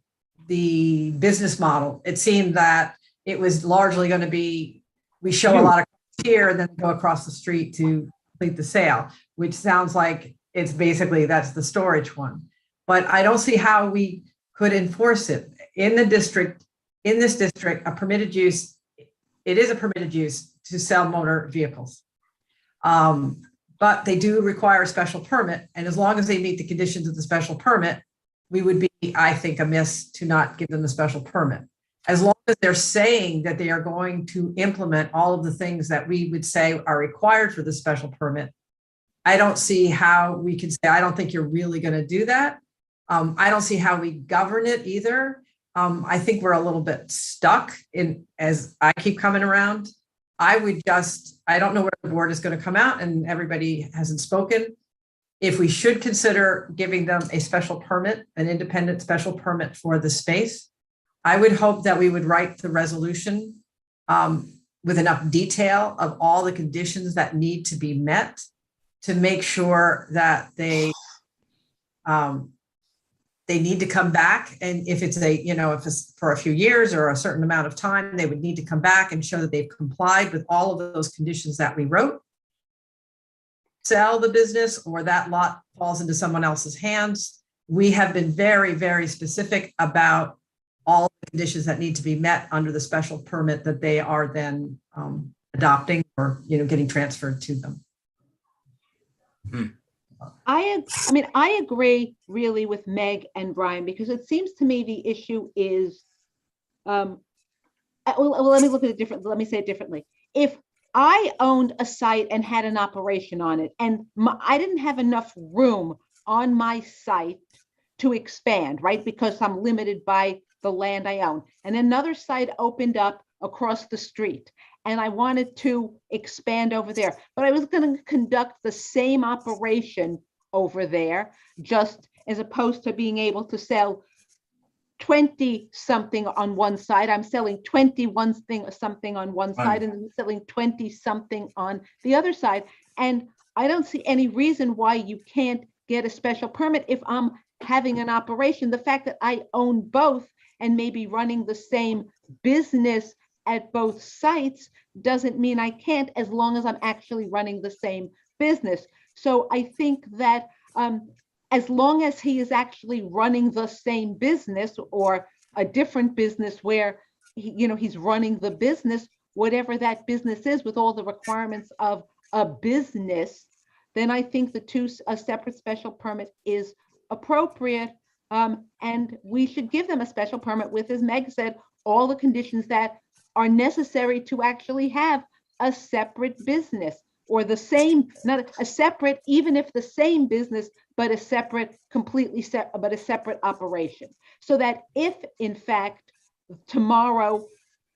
the business model, it seemed that it was largely going to be, we show a lot of here and then go across the street to complete the sale, which sounds like it's basically, that's the storage one. But I don't see how we could enforce it in the district, in this district, a permitted use. It is a permitted use to sell motor vehicles. But they do require a special permit. And as long as they meet the conditions of the special permit, we would be, I think, amiss to not give them a special permit. As long as they're saying that they are going to implement all of the things that we would say are required for the special permit, I don't see how we can say, I don't think you're really going to do that. I don't see how we govern it either. I think we're a little bit stuck in, as I keep coming around. I don't know where the board is going to come out, and everybody hasn't spoken. If we should consider giving them a special permit, an independent special permit for the space, I would hope that we would write the resolution with enough detail of all the conditions that need to be met to make sure that they need to come back. And if it's if it's for a few years or a certain amount of time, they would need to come back and show that they've complied with all of those conditions that we wrote. Sell the business or that lot falls into someone else's hands. We have been very, very specific about all the conditions that need to be met under the special permit that they are then adopting or getting transferred to them. I agree really with Meg and Brian, because it seems to me the issue is, let me say it differently. If I owned a site and had an operation on it, and I didn't have enough room on my site to expand, right? Because I'm limited by the land I own. And another site opened up across the street, and I wanted to expand over there, but I was going to conduct the same operation over there, just as opposed to being able to sell 20 something on one side. I'm selling 21 something on one side and then selling 20 something on the other side. And I don't see any reason why you can't get a special permit if I'm having an operation. The fact that I own both and maybe running the same business at both sites doesn't mean I can't, as long as I'm actually running the same business. So I think that as long as he is actually running the same business or a different business where he's running the business, whatever that business is, with all the requirements of a business, then I think a separate special permit is appropriate. And we should give them a special permit with, as Meg said, all the conditions that are necessary to actually have a separate business, or the same, not a separate, even if the same business, but a separate, completely separate, but a separate operation. So that if in fact tomorrow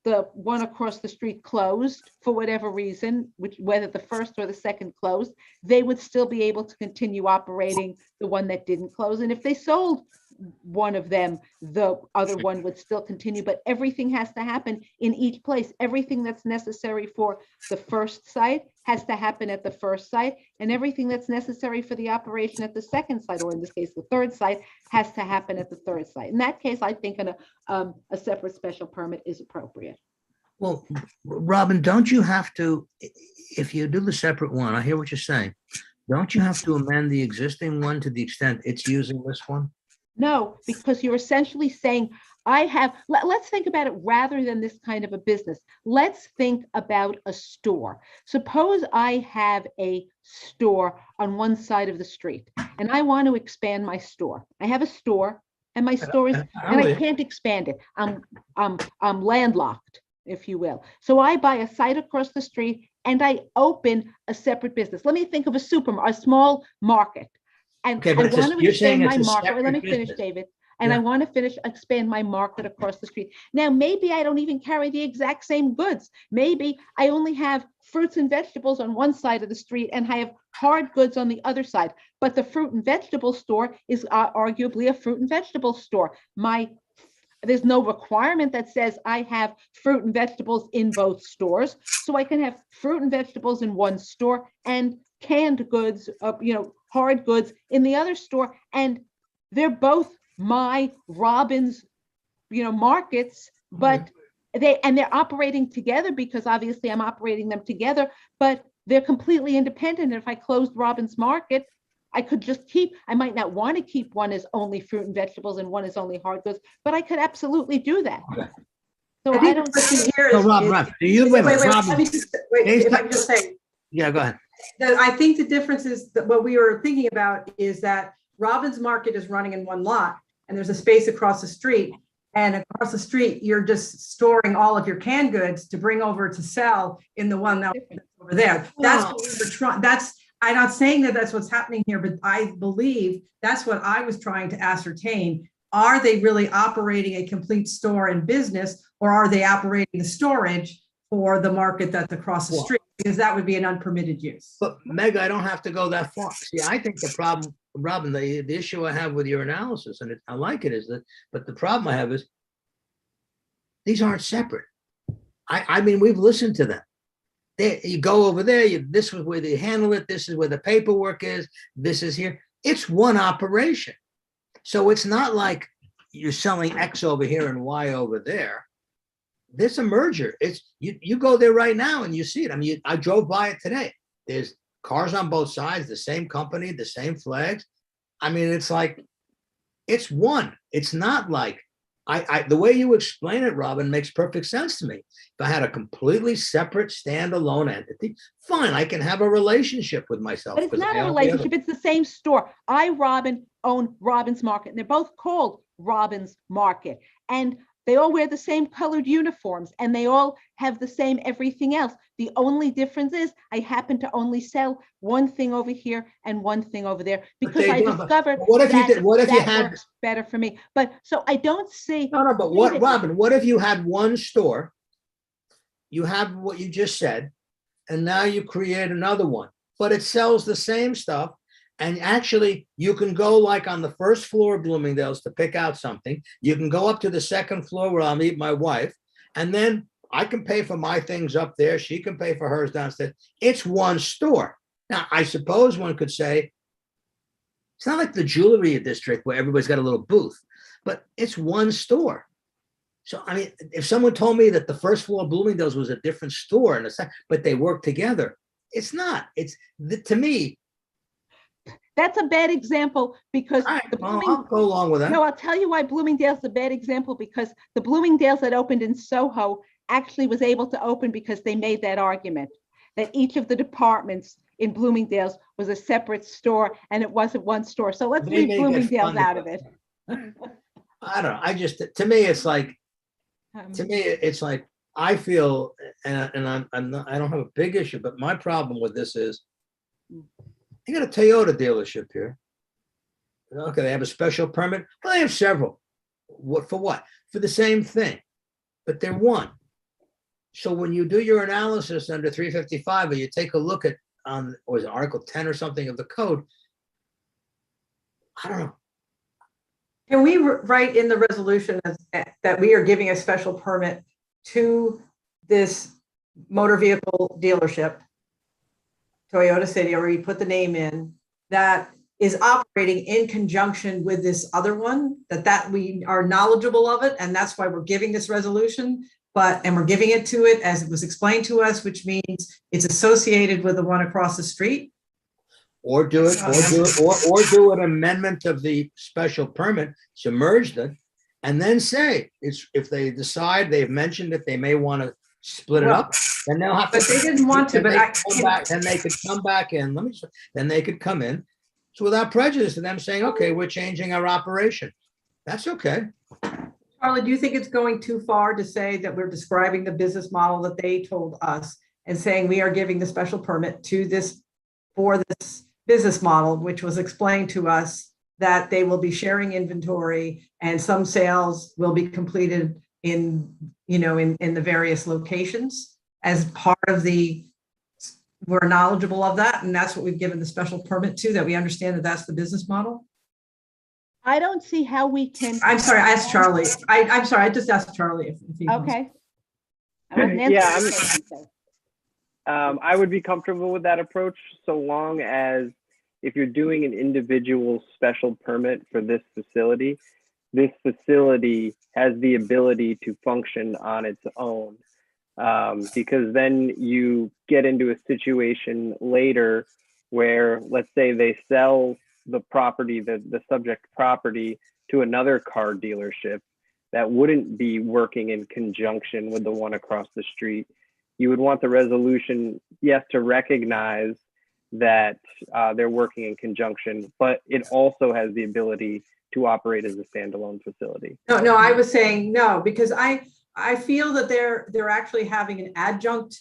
the one across the street closed for whatever reason, whether the first or the second closed, they would still be able to continue operating the one that didn't close. And if they sold one of them, the other one would still continue, but everything has to happen in each place. Everything that's necessary for the first site has to happen at the first site, and everything that's necessary for the operation at the second site, or in this case, the third site, has to happen at the third site. In that case, I think a separate special permit is appropriate. Well, Robin, don't you have to, if you do the separate one, I hear what you're saying, don't you have to amend the existing one to the extent it's using this one? No, because you're essentially saying, let's think about it rather than this kind of a business. Let's think about a store. Suppose I have a store on one side of the street and I want to expand my store. I have a store and my store is, and I can't expand it. I'm landlocked, if you will. So I buy a site across the street and I open a separate business. Let me think of a small market. And Okay, I but want to you're saying expand my it's a market. Wait, let me separate finish, business. David. And I want to expand my market across the street. Now, maybe I don't even carry the exact same goods. Maybe I only have fruits and vegetables on one side of the street and I have hard goods on the other side. But the fruit and vegetable store is arguably a fruit and vegetable store. There's no requirement that says I have fruit and vegetables in both stores. So I can have fruit and vegetables in one store and canned goods, hard goods in the other store. And they're both my Robbins, markets, but they're operating together because obviously I'm operating them together, but they're completely independent. If I closed Robbins Market, I might not want to keep one as only fruit and vegetables and one as only hard goods, but I could absolutely do that. Okay. So I think the question here is. Rob, do you Wait, let me just, if I can just say. Yeah, go ahead. I think the difference is that what we were thinking about is that Robbins Market is running in one lot and there's a space across the street. And across the street, you're just storing all of your canned goods to bring over to sell in the one that's over there. That's what we were trying. I'm not saying that that's what's happening here, but I believe that's what I was trying to ascertain. Are they really operating a complete store and business, or are they operating the storage for the market that's across the street? Because that would be an unpermitted use. But Meg, I don't have to go that far. See, I think the problem, Robin, the issue I have with your analysis, and I like it, is that, but the problem I have is these aren't separate. I mean, we've listened to them. You go over there, this is where they handle it, this is where the paperwork is, this is here. It's one operation. So it's not like you're selling X over here and Y over there. There's a merger. It's you go there right now and you see it. I mean, I drove by it today. There's cars on both sides, the same company, the same flags. I mean, it's like, it's one. It's not like, the way you explain it, Robin, makes perfect sense to me. If I had a completely separate standalone entity, fine, I can have a relationship with myself. But it's not a relationship, it's the same store. Robin, own Robbins Market, and they're both called Robbins Market. And they all wear the same colored uniforms and they all have the same everything else. The only difference is I happen to only sell one thing over here and one thing over there because I discovered what if you did, what if you had works better for me. But so I don't see. No, but what, Robin, what if you had one store? You have what you just said, and now you create another one, but it sells the same stuff. And actually, you can go like on the first floor of Bloomingdale's to pick out something. You can go up to the second floor where I'll meet my wife. And then I can pay for my things up there. She can pay for hers downstairs. It's one store. Now, I suppose one could say, it's not like the jewelry district where everybody's got a little booth, but it's one store. So, I mean, if someone told me that the first floor of Bloomingdale's was a different store, but they work together, it's not. It's, to me, that's a bad example because I'll go along with that. No, I'll tell you why Bloomingdale's a bad example, because the Bloomingdale's that opened in Soho actually was able to open because they made that argument that each of the departments in Bloomingdale's was a separate store and it wasn't one store. So let's leave Bloomingdale's out of it. I don't know. To me, it's like, I feel, and I don't have a big issue, but my problem with this is, you got a Toyota dealership here. Okay, they have a special permit. Well, they have several. What for? What? For the same thing, but they're one. So when you do your analysis under 355, or you take a look at was it Article 10 or something of the code, I don't know. Can we write in the resolution that we are giving a special permit to this motor vehicle dealership, Toyota City, or we put the name in, that is operating in conjunction with this other one, that we are knowledgeable of it, and that's why we're giving this resolution, and we're giving it to it as it was explained to us, which means it's associated with the one across the street? Or do an amendment of the special permit, submerge it, and then say, if they decide they've mentioned that they may want to split it up, then they'll have to. But they didn't want to, then but then they could come back in, then they could come in. So without prejudice to them saying, okay, we're changing our operation. That's okay. Charlie, do you think it's going too far to say that we're describing the business model that they told us and saying we are giving the special permit for this business model, which was explained to us that they will be sharing inventory and some sales will be completed in the various locations as part of we're knowledgeable of that, and that's what we've given the special permit to, that we understand that that's the business model? I don't see how we can. I'm sorry, I asked Charlie. I'm sorry, I just asked Charlie if he wants. Okay. Yeah, I would be comfortable with that approach so long as if you're doing an individual special permit for this facility has the ability to function on its own. Because then you get into a situation later where, let's say they sell the property, the subject property, to another car dealership that wouldn't be working in conjunction with the one across the street. You would want the resolution, yes, to recognize that they're working in conjunction, but it also has the ability to operate as a standalone facility. No, I was saying no, because I feel that they're actually having an adjunct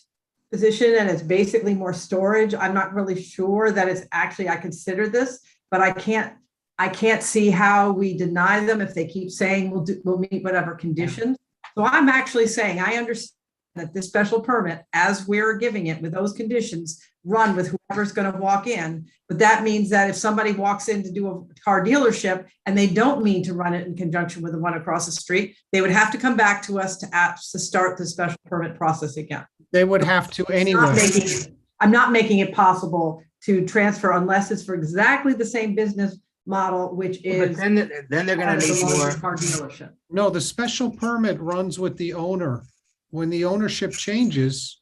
position and it's basically more storage. I'm not really sure that it's actually, I consider this, but I can't see how we deny them if they keep saying we'll meet whatever conditions. So I'm actually saying I understand that this special permit, as we're giving it with those conditions, run with whoever's going to walk in. But that means that if somebody walks in to do a car dealership and they don't mean to run it in conjunction with the one across the street, they would have to come back to us to start the special permit process again. They would have to anyway. I'm not making it possible to transfer unless it's for exactly the same business model, which is. But then they're going to need more. Car dealership. No, the special permit runs with the owner. When the ownership changes.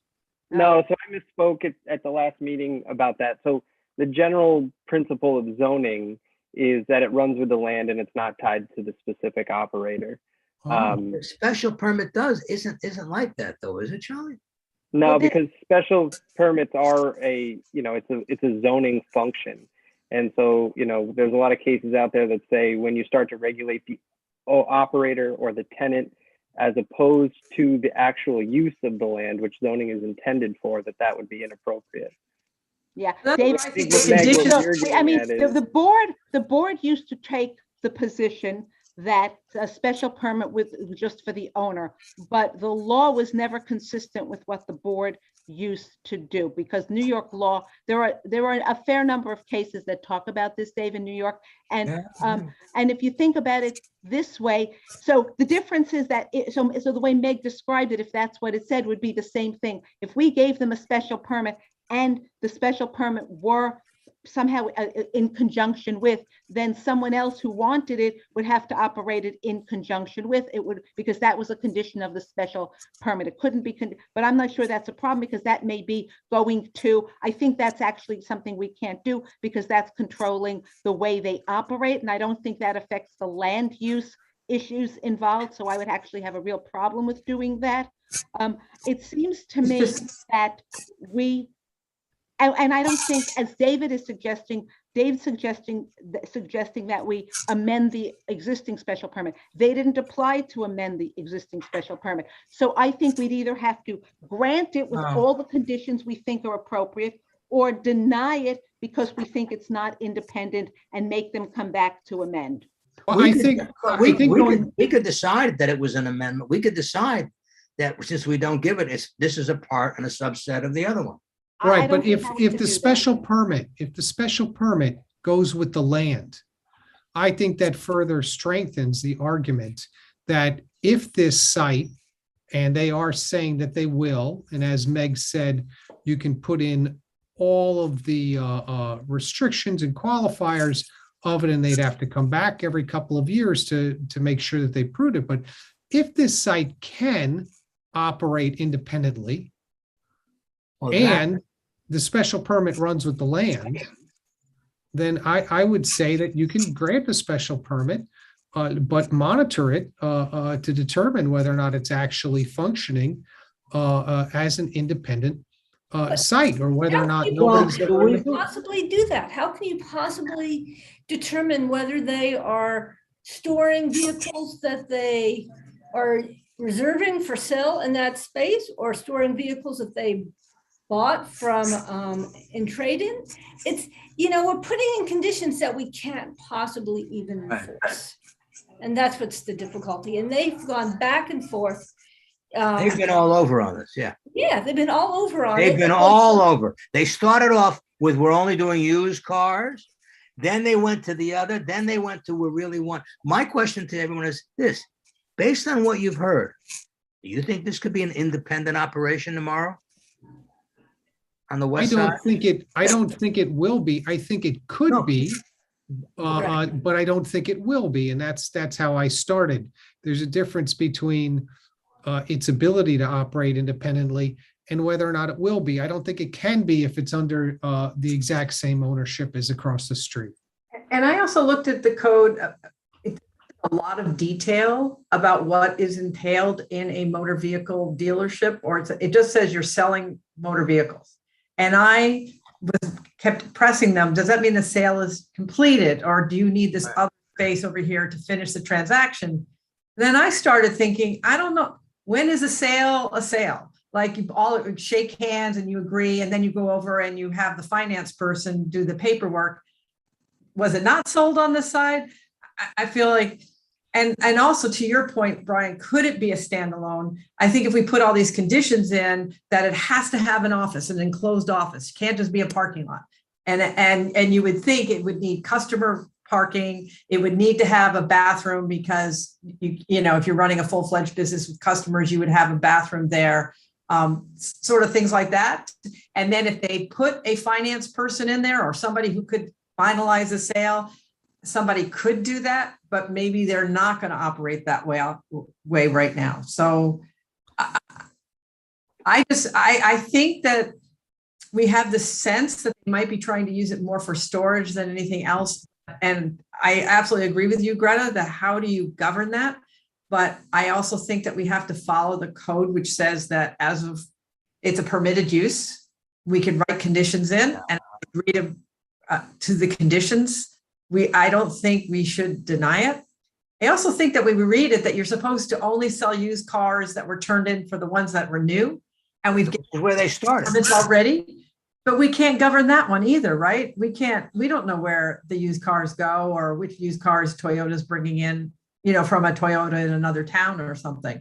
No, so I misspoke at the last meeting about that. So the general principle of zoning is that it runs with the land and it's not tied to the specific operator. The special permit isn't like that though, is it, Charlie? No, because special permits are it's a zoning function. And so, there's a lot of cases out there that say when you start to regulate the operator or the tenant as opposed to the actual use of the land, which zoning is intended for, that would be inappropriate. Yeah, Dave, the board used to take the position that a special permit was just for the owner, but the law was never consistent with what the board used to do, because New York law, there are a fair number of cases that talk about this, Dave, in New York, and if you think about it this way, so the difference is that so the way Meg described it, if that's what it said, would be the same thing. If we gave them a special permit and the special permit were somehow in conjunction with, then someone else who wanted it would have to operate it in conjunction with it, because that was a condition of the special permit. It couldn't be, but I'm not sure that's a problem, because that may be going to, I think that's actually something we can't do, because that's controlling the way they operate. And I don't think that affects the land use issues involved. So I would actually have a real problem with doing that. It seems to me that and I don't think, as David is suggesting, suggesting that we amend the existing special permit. They didn't apply to amend the existing special permit. So I think we'd either have to grant it with all the conditions we think are appropriate, or deny it because we think it's not independent and make them come back to amend. Well, we could decide that it was an amendment. We could decide that since we don't give it, this is a part and a subset of the other one. Right, but if the special permit goes with the land, I think that further strengthens the argument that if this site, and they are saying that they will, and as Meg said, you can put in all of the restrictions and qualifiers of it, and they'd have to come back every couple of years to make sure that they proved it. But if this site can operate independently, and the special permit runs with the land, then I would say that you can grant a special permit but monitor it to determine whether or not it's actually functioning as an independent site, or whether or not nobody's. How can you possibly do that? How can you possibly determine whether they are storing vehicles that they are reserving for sale in that space, or storing vehicles that they bought from in trade-in? It's, we're putting in conditions that we can't possibly even enforce. And that's what's the difficulty. And they've gone back and forth. They've been all over on this, yeah. Yeah, they've been all over on it. They've been all over. They started off with, we're only doing used cars. Then they went to the other. Then they went to, we really want. My question to everyone is this: based on what you've heard, do you think this could be an independent operation tomorrow on the west side? I don't think it will be. I think it could be, but I don't think it will be. And that's how I started. There's a difference between its ability to operate independently and whether or not it will be. I don't think it can be if it's under the exact same ownership as across the street. And I also looked at the code. It's a lot of detail about what is entailed in a motor vehicle dealership, or it just says you're selling motor vehicles. And I kept pressing them. Does that mean the sale is completed, or do you need this other space over here to finish the transaction? Then I started thinking, I don't know. When is a sale a sale? Like you all shake hands and you agree, and then you go over and you have the finance person do the paperwork. Was it not sold on this side? I feel like, and also to your point, Brian, could it be a standalone? I think if we put all these conditions in, that it has to have an office, an enclosed office, it can't just be a parking lot. And you would think it would need customer parking. It would need to have a bathroom because if you're running a full-fledged business with customers, you would have a bathroom there, sort of things like that. And then if they put a finance person in there or somebody who could finalize a sale, somebody could do that, but maybe they're not going to operate that way right now. So I think that we have the sense that they might be trying to use it more for storage than anything else. And I absolutely agree with you, Greta, that how do you govern that? But I also think that we have to follow the code, which says that as of it's a permitted use, we can write conditions in and agree to the conditions. I don't think we should deny it. I also think that when we read it, that you're supposed to only sell used cars that were turned in for the ones that were new. And we've given where they started permits already. But we can't govern that one either, right? We don't know where the used cars go or which used cars Toyota's bringing in, from a Toyota in another town or something.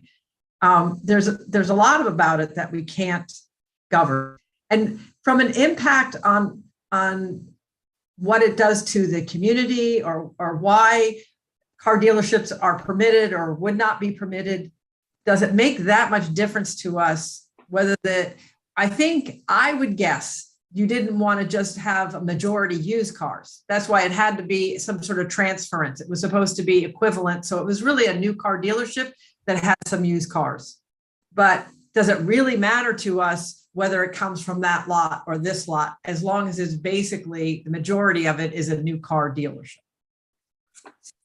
There's a lot about it that we can't govern. And from an impact on what it does to the community or why car dealerships are permitted or would not be permitted, does it make that much difference to us? I think I would guess you didn't want to just have a majority used cars. That's why it had to be some sort of transference. It was supposed to be equivalent. So it was really a new car dealership that had some used cars. But does it really matter to us whether it comes from that lot or this lot, as long as it's basically the majority of it is a new car dealership?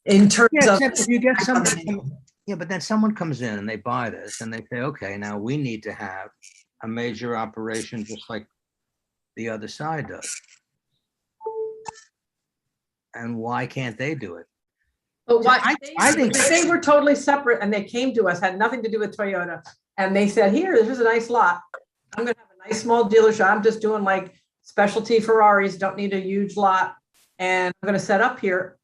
In terms of if you get something, but then someone comes in and they buy this and they say, okay, now we need to have a major operation just like the other side does. And why can't they do it? But why? I think they were totally separate and they came to us, had nothing to do with Toyota. And they said, this is a nice lot. I'm going to have a nice small dealership. I'm just doing like specialty Ferraris, don't need a huge lot. And I'm going to set up here.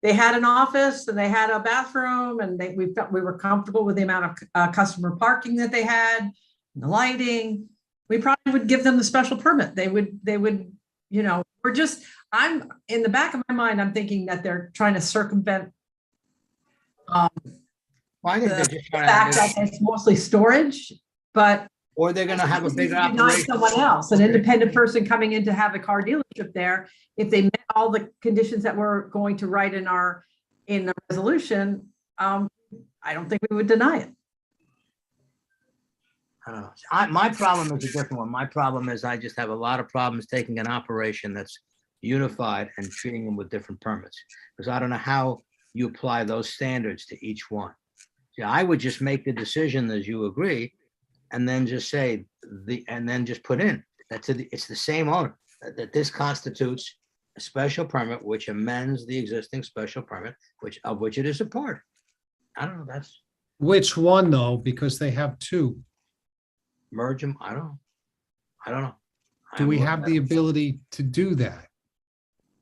They had an office and they had a bathroom and we were comfortable with the amount of customer parking that they had, and the lighting. We probably would give them the special permit. They would, I'm in the back of my mind, I'm thinking that they're trying to circumvent I think they're just trying fact that it's mostly storage, or they're going to have a bigger not operation. someone else, an independent person coming in to have a car dealership there. If they met all the conditions that we're going to write in the resolution, I don't think we would deny it. I don't know. My problem is a different one. My problem is I just have a lot of problems taking an operation that's unified and treating them with different permits. Because I don't know how you apply those standards to each one. Yeah, I would just make the decision as you agree, and then just say and then just put in, it's the same owner, that this constitutes a special permit which amends the existing special permit, of which it is a part. I don't know, that's Which one though? Because they have two. merge them, I don't know. Do we have the ability to do that?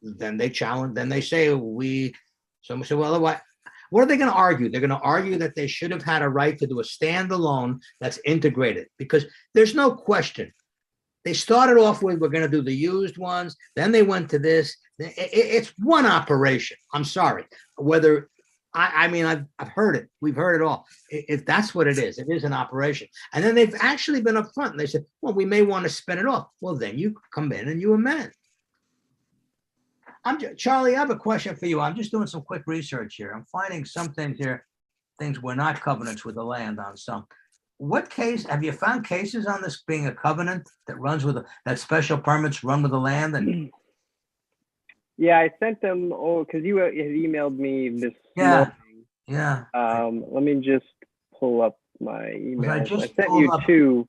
Then they challenge, then they say someone said, well, what are they going to argue? They're going to argue that they should have had a right to do a standalone that's integrated, because there's no question. They started off with, we're going to do the used ones. Then they went to this. It's one operation. I'm sorry. Whether, I mean, I've heard it. We've heard it all. If that's what it is an operation. And then they've actually been upfront and they said, well, we may want to spin it off. Well, then you come in and you amend. Charlie, I have a question for you. I'm just doing some quick research here. I'm finding some things here, things were not covenants with the land on some. What case, have you found cases on this being a covenant that runs with, that special permits run with the land? And Yeah, I sent them, because you had emailed me this yeah, morning. yeah. Let me just pull up my emails. I sent you up 2,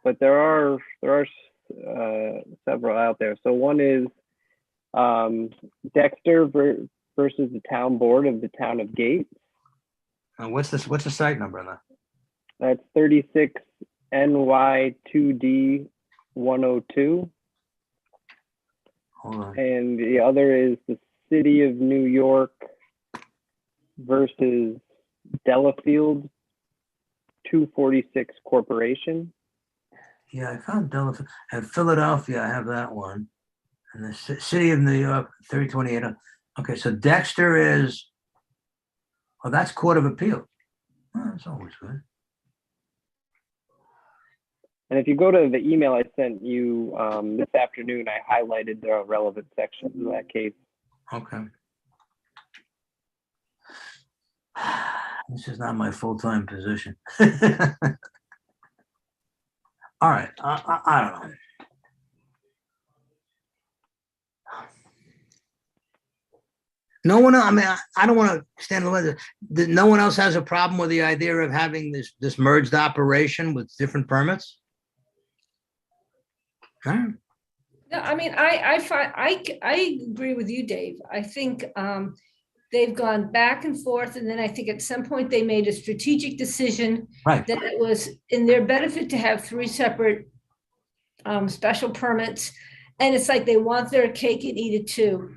but there are several out there. So one is Dexter versus the town board of the town of Gates. What's the site number on that? That's 36 NY2D 102. Hold on. And the other is the City of New York versus Delafield 246 Corporation. Yeah, I found Delafield. And Philadelphia, I have that one. And the City of New York, 3028. Okay, so Dexter is, oh, that's Court of Appeal. Oh, that's always good. And if you go to the email I sent you this afternoon, I highlighted the relevant sections of that case. Okay. This is not my full-time position. All right, I don't know. No one, I mean, I don't want to stand alone. No one else has a problem with the idea of having this merged operation with different permits? All right. No, I mean, I agree with you, Dave. I think they've gone back and forth, and then I think at some point they made a strategic decision Right. that it was in their benefit to have 3 separate special permits, and it's like they want their cake and eat it too.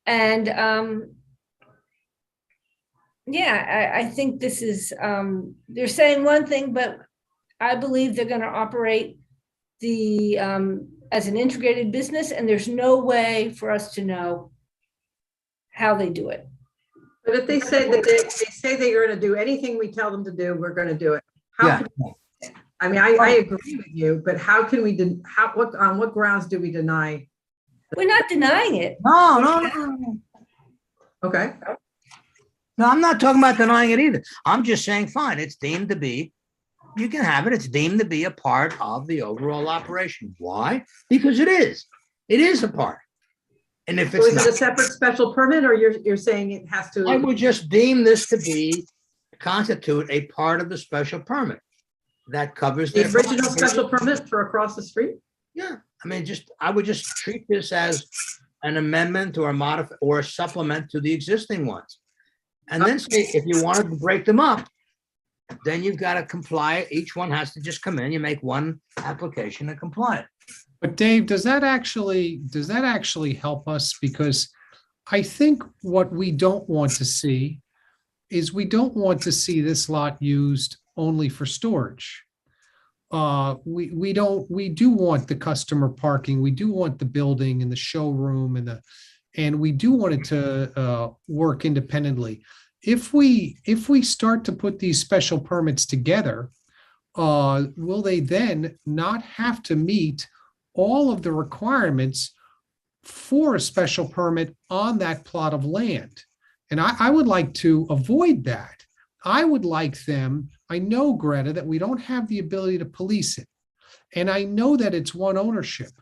And yeah, I think this is they're saying one thing, but I believe they're going to operate the as an integrated business, and there's no way for us to know how they do it. But if they say that they say that you're going to do anything we tell them to do, we're going to do it. How can, I mean, I agree with you, but how can we, on what grounds do we deny? We're not denying it. No. Okay. No, I'm not talking about denying it either. I'm just saying, fine, it's deemed to be, you can have it. It's deemed to be a part of the overall operation. Why? Because it is. It is a part. And if it's is it a separate special permit, or you're saying it has to? I would just deem this to constitute a part of the special permit that covers the original special permit for across the street. Yeah, I mean, I would just treat this as an amendment or a supplement to the existing ones, and then say if you wanted to break them up, then you've got to comply. Each one has to just come in. You make one application and comply. But Dave, does that actually help us? Because I think what we don't want to see is we don't want to see this lot used only for storage. We do want the customer parking. We do want the building and the showroom and we do want it to work independently. If we start to put these special permits together, will they then not have to meet all of the requirements for a special permit on that plot of land? And I would like to avoid that. I would like them, I know, Greta, that we don't have the ability to police it. And I know that it's one ownership.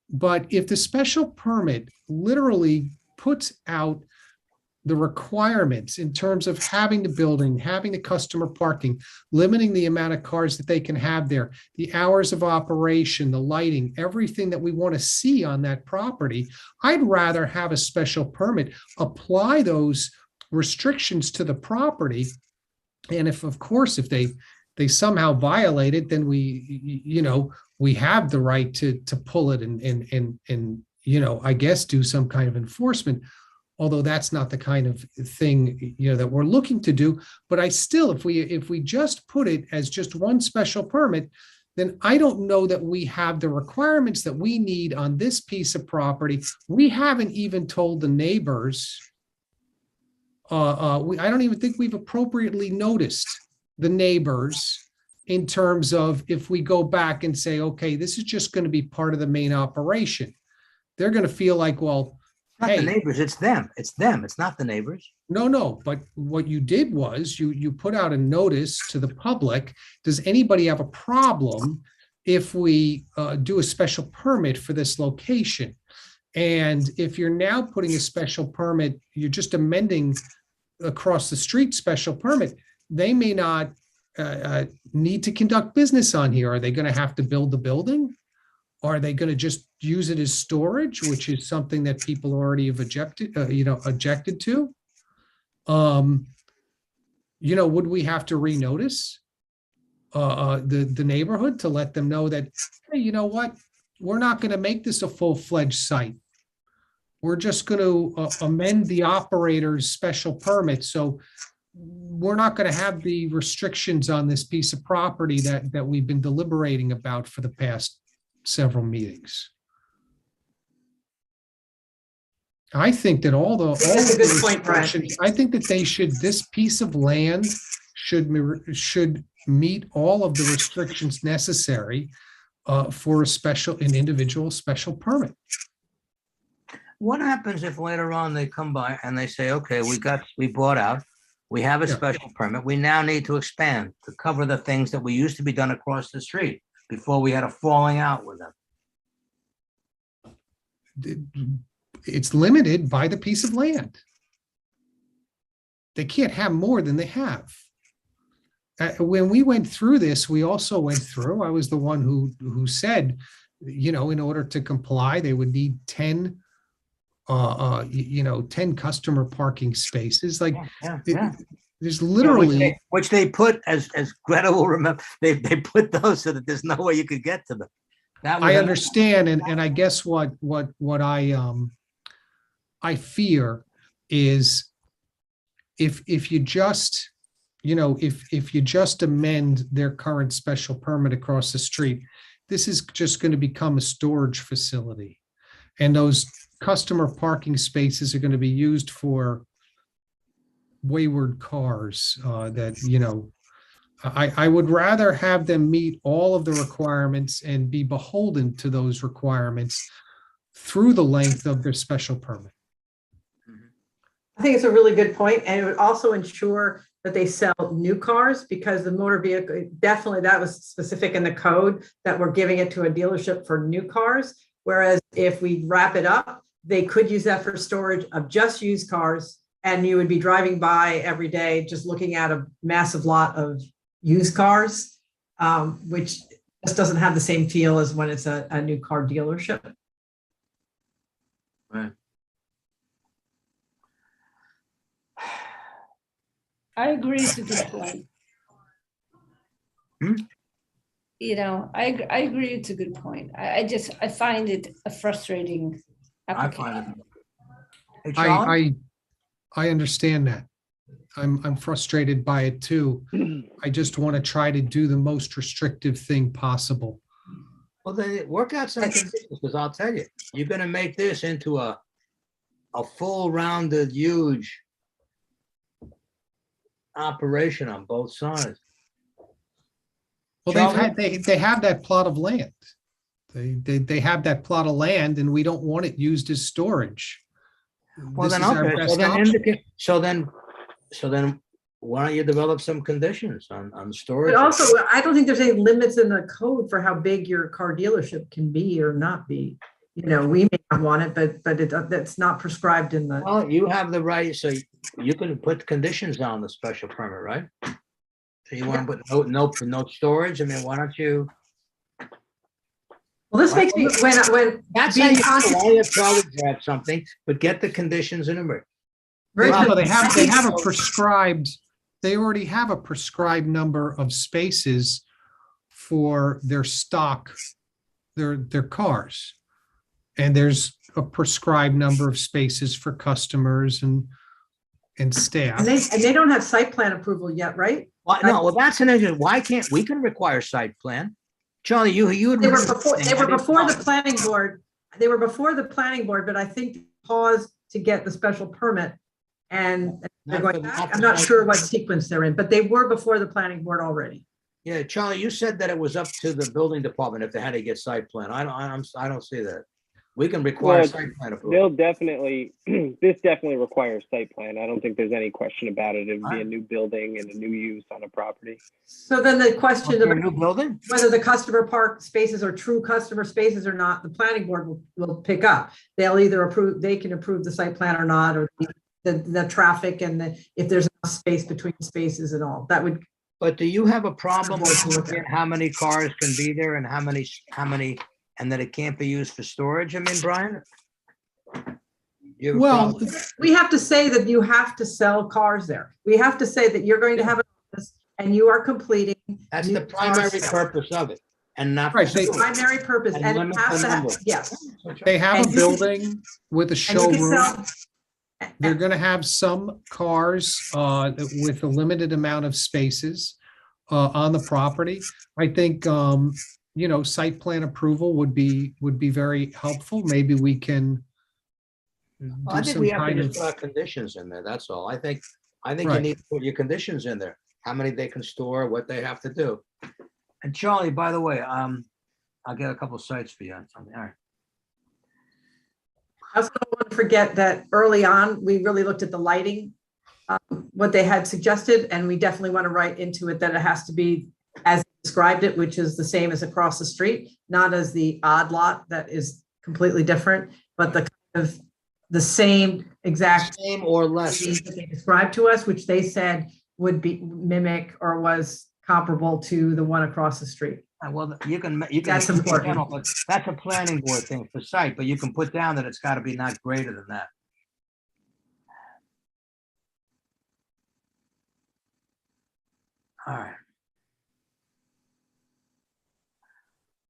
But if the special permit literally puts out the requirements in terms of having the building, having the customer parking, limiting the amount of cars that they can have there, the hours of operation, the lighting, everything that we want to see on that property, I'd rather have a special permit, apply those restrictions to the property. And if, of course, if they somehow violate it, then we have the right to pull it and I guess do some kind of enforcement. Although that's not the kind of thing, that we're looking to do. But I still, if we just put it as just one special permit, then I don't know that we have the requirements that we need on this piece of property. We haven't even told the neighbors. I don't even think we've appropriately noticed the neighbors in terms of if we go back and say, okay, this is just going to be part of the main operation. They're going to feel like, well, Not the neighbors, it's them. It's them. It's not the neighbors. No, but what you did was you put out a notice to the public. Does anybody have a problem if we do a special permit for this location? And if you're now putting a special permit, you're just amending across the street special permit, they may not need to conduct business on here. Are they going to have to build the building? Are they going to just use it as storage, which is something that people already have objected to? Would we have to renotice the neighborhood to let them know that, hey, you know what? We're not going to make this a full-fledged site. We're just going to amend the operator's special permit. So we're not going to have the restrictions on this piece of property that we've been deliberating about for the past several meetings. I think that That's a good point, Brad. I think that this piece of land should meet all of the restrictions necessary for an individual special permit. What happens if later on they come by and they say, okay, we bought out, we have a special permit, we now need to expand to cover the things that we used to be done across the street before we had a falling out with them? It's limited by the piece of land. They can't have more than they have. When we went through this, we also went through, I was the one who said, in order to comply, they would need 10 customer parking spaces. There's literally, which they put, as Greta will remember, they put those so that there's no way you could get to them. I understand, and I guess what I fear is if you just amend their current special permit across the street, this is just going to become a storage facility, and those customer parking spaces are going to be used for wayward cars I would rather have them meet all of the requirements and be beholden to those requirements through the length of their special permit. I think it's a really good point, and it would also ensure that they sell new cars, because the motor vehicle, definitely that was specific in the code that we're giving it to a dealership for new cars. Whereas if we wrap it up, they could use that for storage of just used cars, and you would be driving by every day just looking at a massive lot of used cars, which just doesn't have the same feel as when it's a new car dealership. Right. I agree, it's a good point. I agree, it's a good point. I find it a frustrating application. I understand that. I'm frustrated by it too. I just want to try to do the most restrictive thing possible. Well, then work out some conditions, because I'll tell you, you're going to make this into a full rounded, huge operation on both sides. Well, they have that plot of land. They have that plot of land, and we don't want it used as storage. Well, then, okay. So then why don't you develop some conditions on storage? But also, I don't think there's any limits in the code for how big your car dealership can be or not be. we may not want it, but that's not prescribed in the. Well, you have the right, so you can put conditions on the special permit, right? So you want to put no storage? I mean, why don't you? Well, this makes me, when. That's how being you conscious- why you probably draft something, but get the conditions in them. Well, they have a prescribed, they already have a prescribed number of spaces for their stock, their cars. And there's a prescribed number of spaces for customers and staff. And they don't have site plan approval yet, right? Well, that's an issue. Why can't, we can require site plan? Charlie, you They were before the planning board. They were before the planning board, but I think they paused to get the special permit. And they're going back. I'm not sure what sequence they're in, but they were before the planning board already. Yeah, Charlie, you said that it was up to the building department if they had to get site plan. I don't see that. We can require Well, site plan approval. They'll definitely, this definitely requires site plan. I don't think there's any question about it. It would be a new building and a new use on a property. So then the question For a of new building? whether the customer park spaces are true customer spaces or not, the planning board will pick up. They'll either approve, they can approve the site plan or not, or the traffic and if there's enough space between spaces and all. That would. But do you have a problem with how many cars can be there and how many, and that it can't be used for storage? I mean, Brian? You have a Well, problem? We have to say that you have to sell cars there. We have to say that you're going to have an office and you are completing. That's new the car primary sales. purpose of it, and not. Right, for storage. Primary purpose, And and it limit has the to have, number. yes. they have And a you can- building with a And you can showroom. sell, They're gonna have some cars with a limited amount of spaces on the property. I think site plan approval would be very helpful. Maybe we can Well, I do think some we have to kind just of, put our conditions in there, that's all. I think you Right. need to put your conditions in there, how many they can store, what they have to do. And Charlie, by the way, I'll get a couple of sites for you on something, all right. I also don't want to forget that early on, we really looked at the lighting, what they had suggested, and we definitely want to write into it that it has to be as described it, which is the same as across the street, not as the odd lot that is completely different, but the same exact. Same or less. that they described to us, which they said would be mimic or was comparable to the one across the street. Well, you can. That's important. But that's a planning board thing for site, but you can put down that it's got to be not greater than that. All right.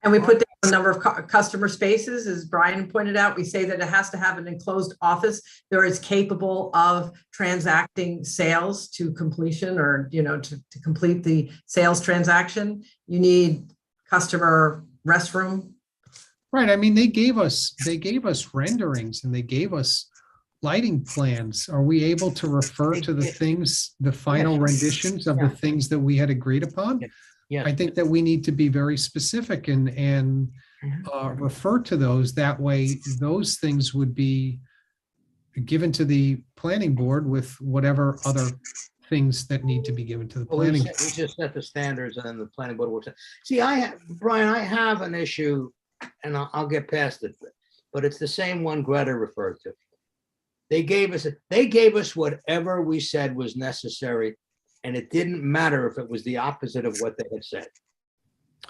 And we put down the number of customer spaces, as Brian pointed out. We say that it has to have an enclosed office that is capable of transacting sales to completion, or, to complete the sales transaction. You need customer restroom. right, I mean, they gave us renderings and they gave us lighting plans. Are we able to refer to the final renditions of the things that we had agreed upon? Yeah. I think that we need to be very specific and refer to those. That way, those things would be given to the planning board with whatever other things that need to be given to the Well, we planning. just set the standards and then the planning board will. See, Brian, I have an issue and I'll get past it, but it's the same one Greta referred to. They gave us whatever we said was necessary, and it didn't matter if it was the opposite of what they had said.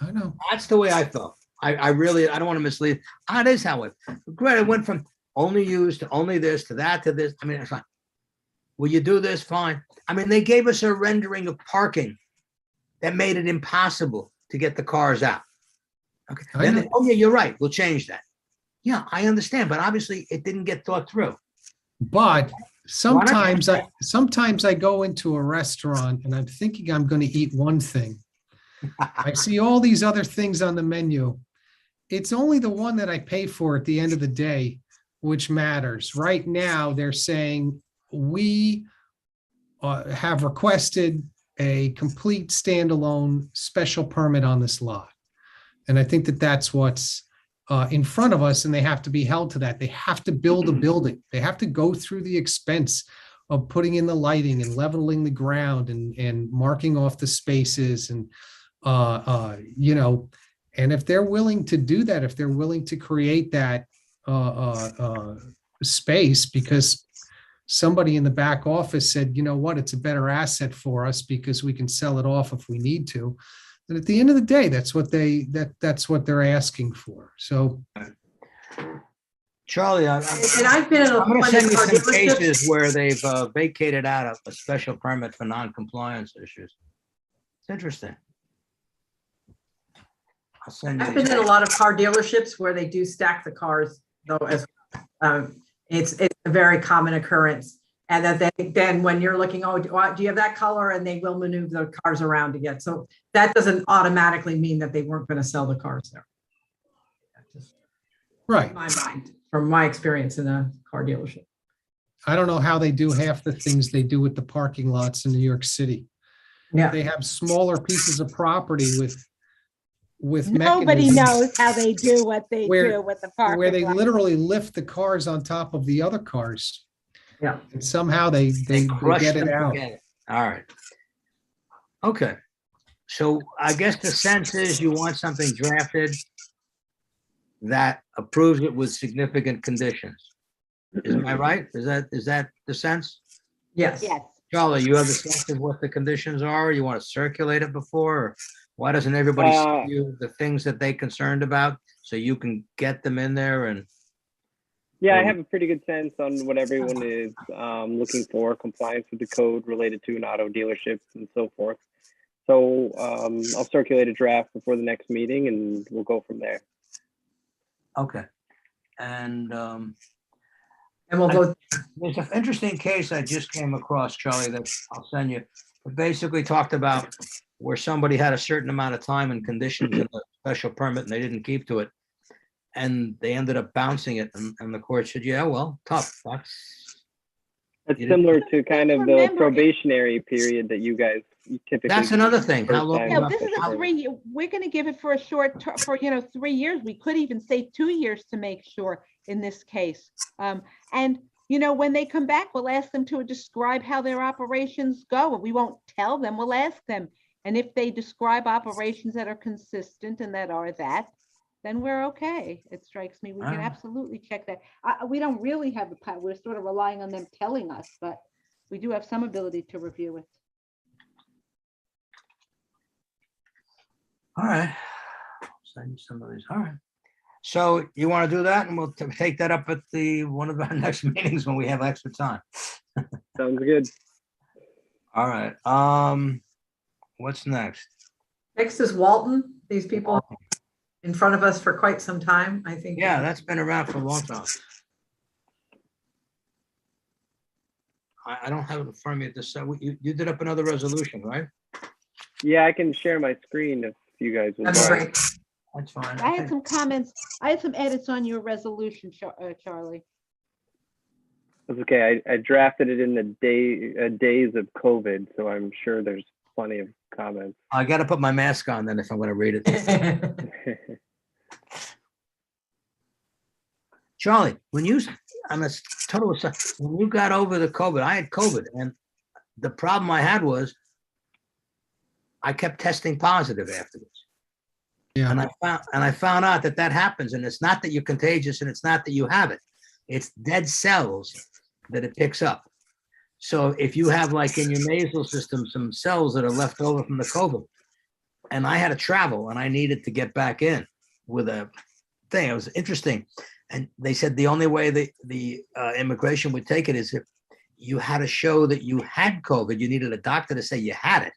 I know. That's the way I felt. I really, I don't want to mislead. That is how it, Greta went from only used to only this to that to this. I mean, it's like, will you do this? Fine. I mean, they gave us a rendering of parking that made it impossible to get the cars out. Okay. Then they, oh yeah, you're right. We'll change that. Yeah, I understand, but obviously it didn't get thought through. But sometimes I go into a restaurant and I'm thinking I'm going to eat one thing. I see all these other things on the menu. It's only the one that I pay for at the end of the day, which matters. Right now, they're saying we have requested a complete standalone special permit on this lot. And I think that that's what's in front of us, and they have to be held to that. They have to build a building. They have to go through the expense of putting in the lighting and leveling the ground and marking off the spaces and, and if they're willing to do that, if they're willing to create that space because somebody in the back office said, you know what, it's a better asset for us because we can sell it off if we need to. And at the end of the day, that's what they're asking for. So Charlie, And I've been in I'm going to plenty send of you car some dealerships. cases where they've vacated out a special permit for non-compliance issues. It's interesting. I'll send I've you. been in a lot of car dealerships where they do stack the cars, though, as it's a very common occurrence. And that then when you're looking, oh, do you have that color? And they will maneuver the cars around to get. So that doesn't automatically mean that they weren't going to sell the cars there. right. In my mind, from my experience in a car dealership. I don't know how they do half the things they do with the parking lots in New York City. Yeah. They have smaller pieces of property with Nobody mechanisms knows how they do what they where- do with the parking where they lot. literally lift the cars on top of the other cars. Yeah. And somehow they Crush get them it out. together. All right. Okay. So I guess the sense is you want something drafted that approves it with significant conditions. Am I right? Is that the sense? Yes. Yes. Charlie, you have the sense of what the conditions are? You want to circulate it before? Or why doesn't everybody send you the things that they concerned about so you can get them in there and? Yeah, I have a pretty good sense on what everyone is looking for, compliance with the code related to an auto dealership and so forth. So I'll circulate a draft before the next meeting and we'll go from there. Okay. And we'll go. There's an interesting case I just came across, Charlie, that I'll send you. It basically talked about where somebody had a certain amount of time and conditions in the special permit and they didn't keep to it. And they ended up bouncing it and the court said, yeah, well, tough. It's similar to kind of the probationary period that you guys typically. That's another thing. How long? Yeah, this is a 3 year. We're going to give it for a short term, for 3 years. We could even say 2 years to make sure in this case. And when they come back, we'll ask them to describe how their operations go. We won't tell them. We'll ask them, and if they describe operations that are consistent and that are then we're okay. It strikes me. We can absolutely check that. We don't really have the power. We're sort of relying on them telling us, but we do have some ability to review it. All right. Send you some of these. All right. So you want to do that and we'll take that up at one of our next meetings when we have extra time. Sounds good. All right. What's next? Next is Walton. These people in front of us for quite some time, I think. Yeah, that's been around for a long time. I don't have it in front of me at this. You did up another resolution, right? Yeah, I can share my screen if you guys would That's like. great. That's fine. I had some comments. I had some edits on your resolution, Charlie. That's okay. I drafted it in the days of COVID, so I'm sure there's plenty of comments. I got to put my mask on then if I'm going to read it. Charlie, when you got over the COVID, I had COVID, and the problem I had was I kept testing positive afterwards. Yeah. And I found out that happens, and it's not that you're contagious, and it's not that you have it. It's dead cells that it picks up. So if you have, like in your nasal system, some cells that are left over from the COVID, and I had to travel, and I needed to get back in with a thing. It was interesting, and they said the only way the immigration would take it is if you had to show that you had COVID. You needed a doctor to say you had it,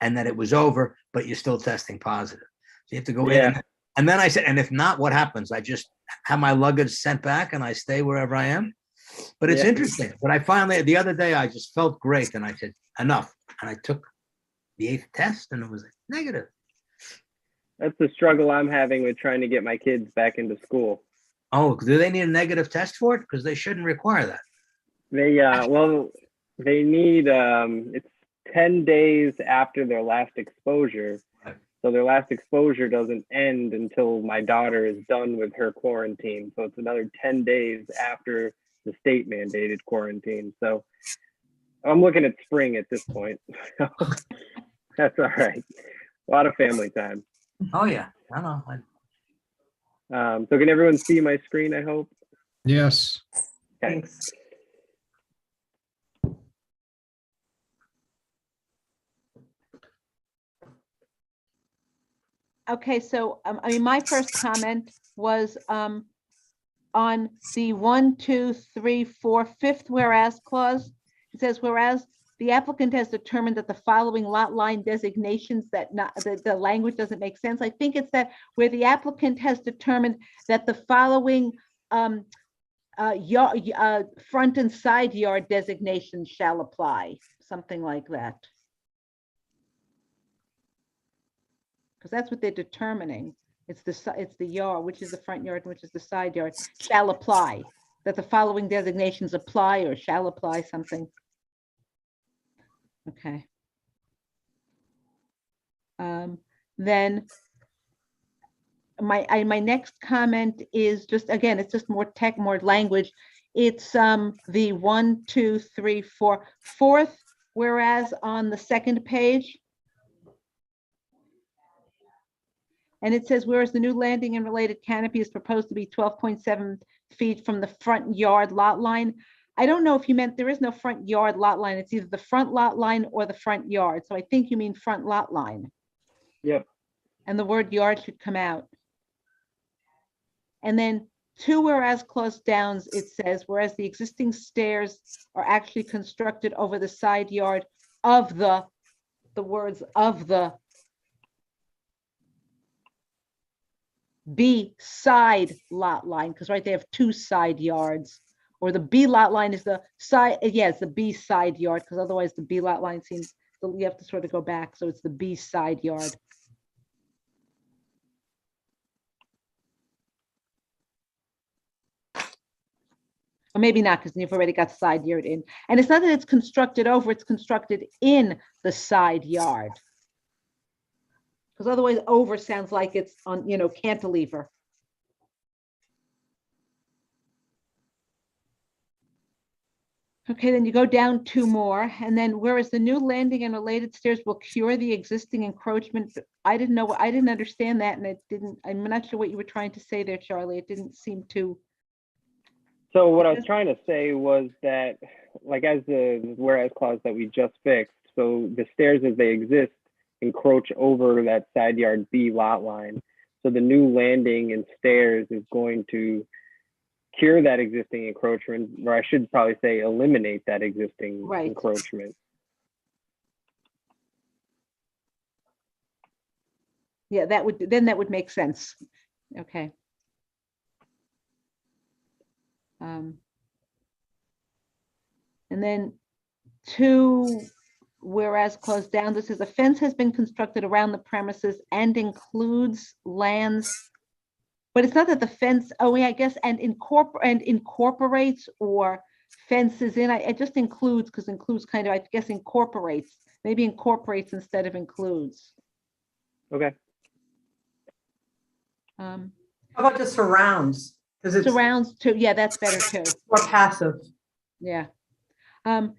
and that it was over, but you're still testing positive. So you have to go in. And then I said, and if not, what happens? I just have my luggage sent back and I stay wherever I am. But it's interesting. But I finally, the other day, I just felt great. And I said, enough. And I took the 8th test and it was negative. That's the struggle I'm having with trying to get my kids back into school. Oh, do they need a negative test for it? Because they shouldn't require that. They need, it's 10 days after their last exposure. So their last exposure doesn't end until my daughter is done with her quarantine. So it's another 10 days after the state mandated quarantine. So I'm looking at spring at this point. That's all right. A lot of family time. Oh yeah, I know. So can everyone see my screen, I hope? Yes. Okay. Thanks. Okay, so I mean, my first comment was on the 1, 2, 3, 4, fifth whereas clause. It says, whereas the applicant has determined that the following lot line designations that the language doesn't make sense. I think it's that where the applicant has determined that the following front and side yard designations shall apply, something like that. Because that's what they're determining. It's the yard, which is the front yard, which is the side yard, shall apply. That the following designations apply or shall apply something. Okay. Then my next comment is just, again, it's just more language. It's the 1, 2, 3, 4, fourth, whereas on the second page. And it says, whereas the new landing and related canopy is proposed to be 12.7 feet from the front yard lot line. I don't know if you meant there is no front yard lot line. It's either the front lot line or the front yard. So I think you mean front lot line. Yep. And the word yard should come out. And then 2 whereas clause downs, it says, whereas the existing stairs are actually constructed over the side yard of the words of the B side lot line, because right, they have 2 side yards, or the B lot line is the side, yeah, it's the B side yard, because otherwise the B lot line seems, you have to sort of go back, so it's the B side yard. Or maybe not, because you've already got side yard in. And it's not that it's constructed over, it's constructed in the side yard. Because otherwise over sounds like it's on, cantilever. Okay, then you go down 2 more, and then whereas the new landing and related stairs will cure the existing encroachment. I didn't understand that, and I'm not sure what you were trying to say there, Charlie. It didn't seem to. So what I was trying to say was that, like, as the whereas clause that we just fixed, so the stairs as they exist encroach over that side yard B lot line. So the new landing and stairs is going to cure that existing encroachment, or I should probably say eliminate that existing encroachment. Yeah, that would make sense. Okay. And then 2 whereas clause down, this is a fence has been constructed around the premises and includes lands, but it's not that the fence, oh yeah, I guess, and incorporates or fences in, it just includes, because includes kind of, I guess, incorporates, maybe incorporates instead of includes. Okay. How about just surrounds? Because it surrounds too, yeah, that's better too. More passive. Yeah. And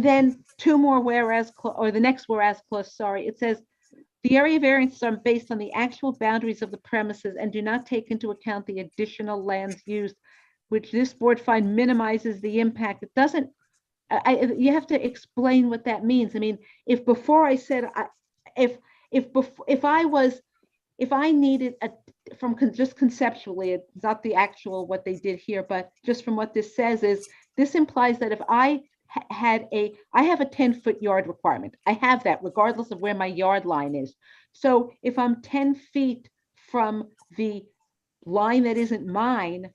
then 2 more whereas, or the next whereas clause, sorry, it says, the area variances are based on the actual boundaries of the premises and do not take into account the additional lands used, which this board find minimizes the impact. It doesn't, you have to explain what that means. I mean, if before I said, if I needed just conceptually, it's not the actual what they did here, but just from what this says is, this implies that if I have a 10-foot yard requirement. I have that regardless of where my yard line is. So if I'm 10 feet from the line that isn't mine,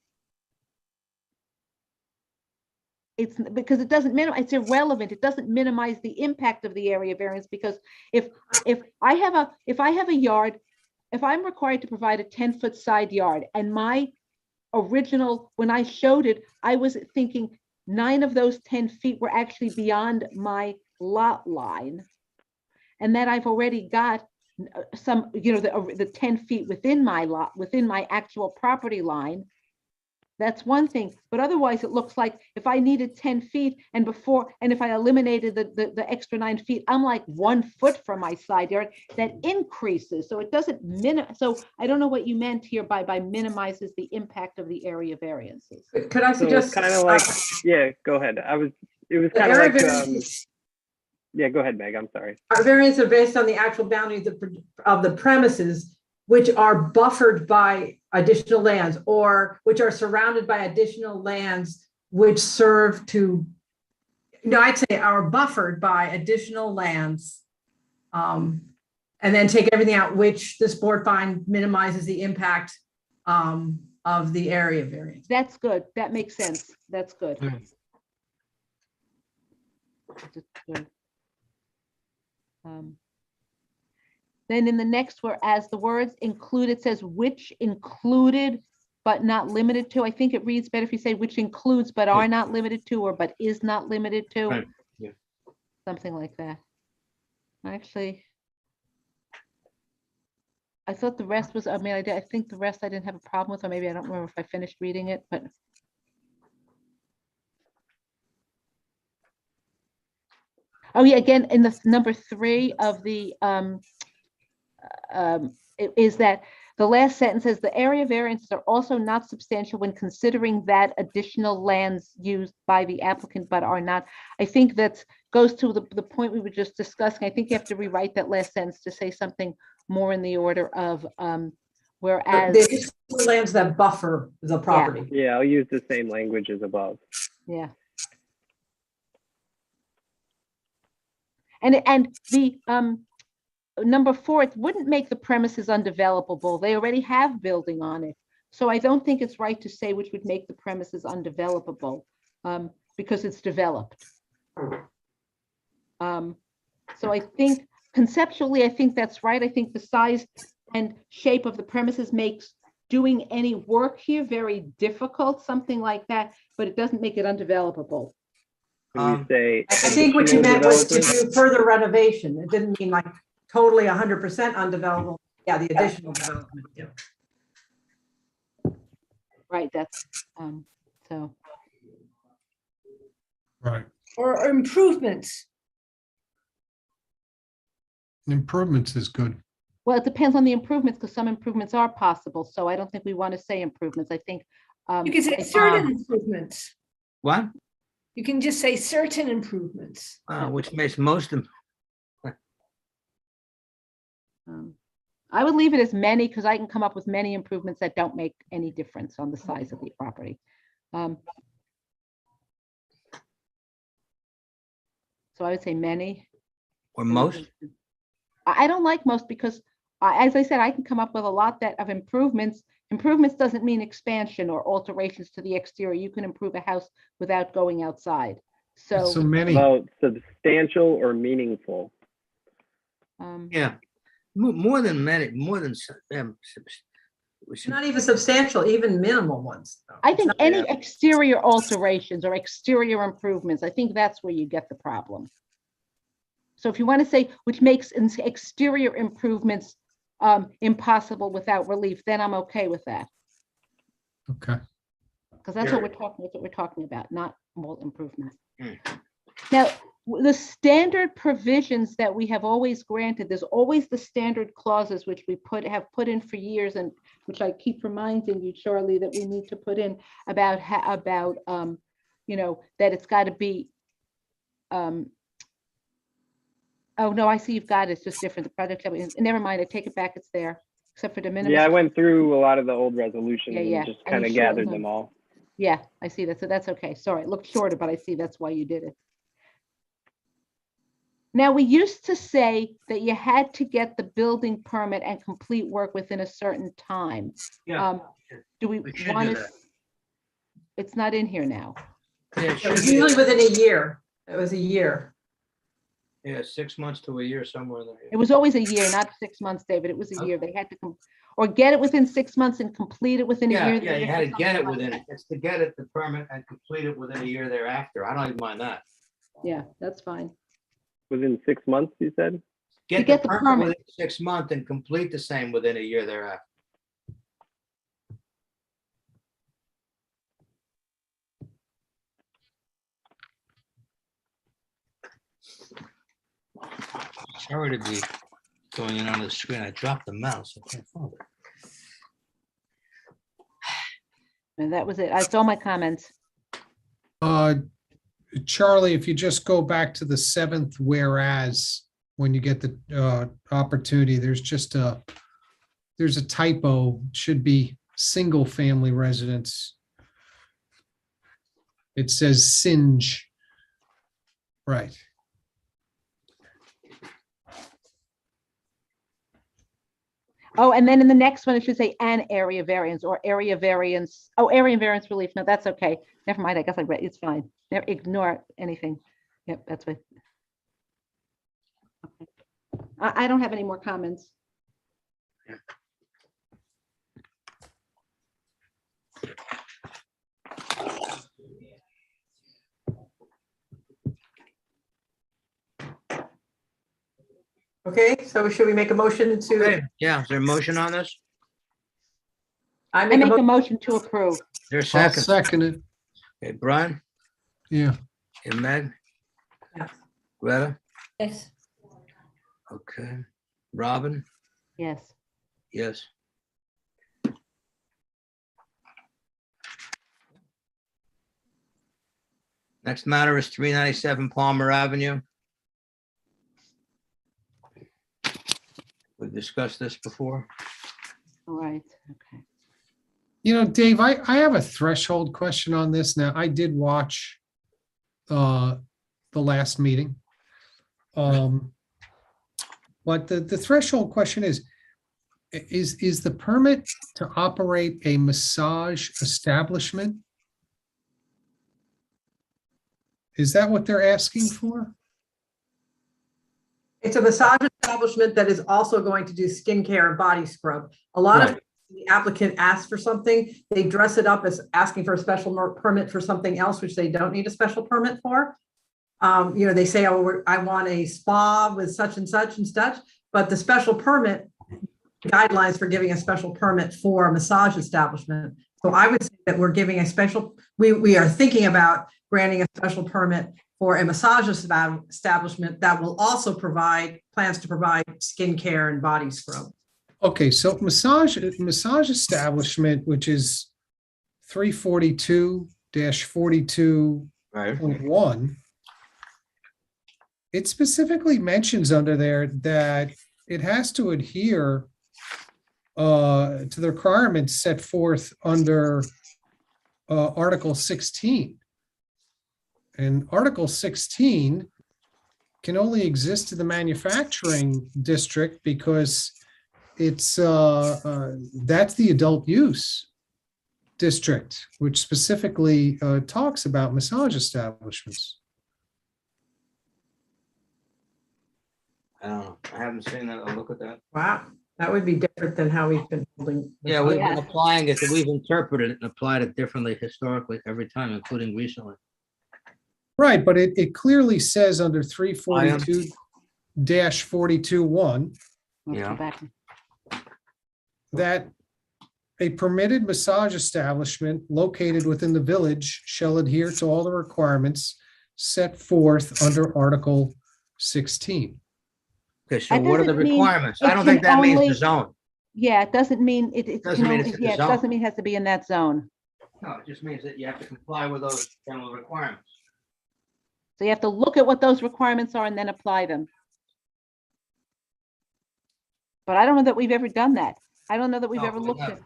it's because it doesn't minimize, it's irrelevant. It doesn't minimize the impact of the area variance, because if I have a yard, if I'm required to provide a 10-foot side yard, and my original, when I showed it, I was thinking 9 of those 10 feet were actually beyond my lot line, and that I've already got some, the 10 feet within my lot, within my actual property line, That's one thing, but otherwise it looks like if I needed 10 feet and if I eliminated the extra 9 feet, I'm like 1 foot from my side yard. That increases, so it doesn't so I don't know what you meant here by minimizes the impact of the area variances. Could I So it's suggest? kind of like, yeah, go ahead. It was kind of area like, variance- yeah, go ahead, Meg, I'm sorry. Our variants are based on the actual boundaries of the premises, which are buffered by additional lands or which are surrounded by additional lands which serve to, no, I'd say are buffered by additional lands. And then take everything out, which this board find minimizes the impact of the area variance. That's good. That makes sense. That's good. That's good. Then in the next, whereas the words include, it says which included but not limited to. I think it reads better if you say which includes but are not limited to, or but is not limited to. Right, yeah. Something like that. Actually, I thought the rest was, I mean, I think the rest I didn't have a problem with, or maybe I don't remember if I finished reading it, but. Oh yeah, again, in the number 3 of the, is that the last sentence says the area variances are also not substantial when considering that additional lands used by the applicant but are not. I think that goes to the point we were just discussing. I think you have to rewrite that last sentence to say something more in the order of whereas. The additional lands that buffer the property. Yeah, I'll use the same language as above. Yeah. And the number 4, it wouldn't make the premises undevelopable. They already have building on it. So I don't think it's right to say which would make the premises undevelopable because it's developed. So I think conceptually, I think that's right. I think the size and shape of the premises makes doing any work here very difficult, something like that, but it doesn't make it undevelopable. Can we say? I think what you meant was to development? do further renovation. It didn't mean like totally 100% undevelopable. Yeah, the additional development. Yeah. Right, that's so. Right. Or improvements. Improvements is good. Well, it depends on the improvements because some improvements are possible. So I don't think we want to say improvements. I think. You can say certain improvements. What? You can just say certain improvements. Which makes most of I would leave it as many because I can come up with many improvements that don't make any difference on the size of the property. So I would say many. or most. I don't like most because, as I said, I can come up with a lot of improvements. Improvements doesn't mean expansion or alterations to the exterior. You can improve a house without going outside. So many. About substantial or meaningful? Yeah, more than many, Not even substantial, even minimal ones. I think any exterior alterations or exterior improvements, I think that's where you get the problem. So if you want to say, which makes exterior improvements impossible without relief, then I'm okay with that. Okay. Because that's what we're talking about, not more improvements. Now, the standard provisions that we have always granted, there's always the standard clauses which we have put in for years, and which I keep reminding you, Charlie, that we need to put in about you know, that it's got to be. Oh no, I see you've got it. It's just different. The project. Never mind. I take it back. It's there, except for de minimis. Yeah, I went through a lot of the old resolutions Yeah, and just kind of gathered them all. Yeah, I see that. So that's okay. Sorry, it looked shorter, but I see that's why you did it. Now, we used to say that you had to get the building permit and complete work within a certain time. Yeah. Do we should want do to? that. It's not in here now. Yeah, It was usually within a year. It was a year. Yeah, 6 months to a year, somewhere in there. It was always a year, not 6 months, David. It was a year. They had to or get it within 6 months and complete it within a Yeah, year. yeah, you had to get it within, it's to get it, the permit, and complete it within a year thereafter. I don't even mind that. Yeah, that's fine. Within 6 months, you said? Get get the the permit permit. within 6 months and complete the same within a year thereafter. Sorry to be going in on the screen. I dropped the mouse. I can't find it. And that was it. That's all my comments. Charlie, if you just go back to the 7th whereas, when you get the opportunity, there's a typo. It should be single family residence. It says Singe. Right. Oh, and then in the next one, it should say an area variance or area variance. Oh, area variance relief. No, that's okay. Never mind. I guess I read, it's fine. Never ignore anything. Yep, that's fine. Okay. I don't have any more comments. Okay, so should we make a motion to, Okay, yeah, is there a motion on this? I I make a make a motion, motion to approve. Is there a I'll second? second it. Okay, Brian Yeah. and Meg? Yes. Greta? Yes. Okay. Robin? Yes. Yes. Next matter is 397 Palmer Avenue. We've discussed this before. All right. Okay. You know, Dave, I have a threshold question on this. Now, I did watch the last meeting. But the threshold question is the permit to operate a massage establishment? Is that what they're asking for? it's a massage establishment that is also going to do skincare and body scrub. A lot of the applicant asks for something, they dress it up as asking for a special permit for something else, which they don't need a special permit for. You know, they say, oh, I want a spa with such and such and such, but the special permit guidelines for giving a special permit for a massage establishment. So I would say that we're giving a special, we are thinking about granting a special permit for a massage establishment that will also plans to provide skincare and body scrub. Okay, so massage establishment, which is 342-42.1. It specifically mentions under there that it has to adhere to the requirements set forth under Article 16. And Article 16 can only exist in the manufacturing district because it's that's the adult use district, which specifically talks about massage establishments. I don't know. I haven't seen that. I'll look at that. Wow, that would be different than how we've been holding. Yeah, we've been applying it, we've interpreted it and applied it differently historically every time, including recently. Right, but it clearly says under 342-42.1 Yeah. that a permitted massage establishment located within the village shall adhere to all the requirements set forth under Article 16. Okay, so That what are the doesn't mean requirements? it I don't think can that means the only- zone. Yeah, it doesn't mean it Doesn't mean it's in the yeah, it zone. doesn't mean it has to be in that zone. No, it just means that you have to comply with those general requirements. So you have to look at what those requirements are and then apply them. But I don't know that we've ever done that. I don't know that we've No, ever we looked at haven't.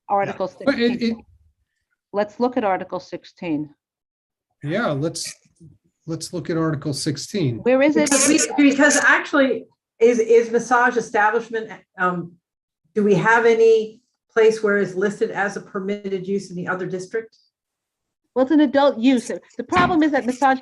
Article But 16. Let's look at Article 16. Yeah, let's look at Article 16. Where is it? Because actually, is massage establishment, do we have any place where it's listed as a permitted use in the other district? Well, it's an adult use. The problem is that massage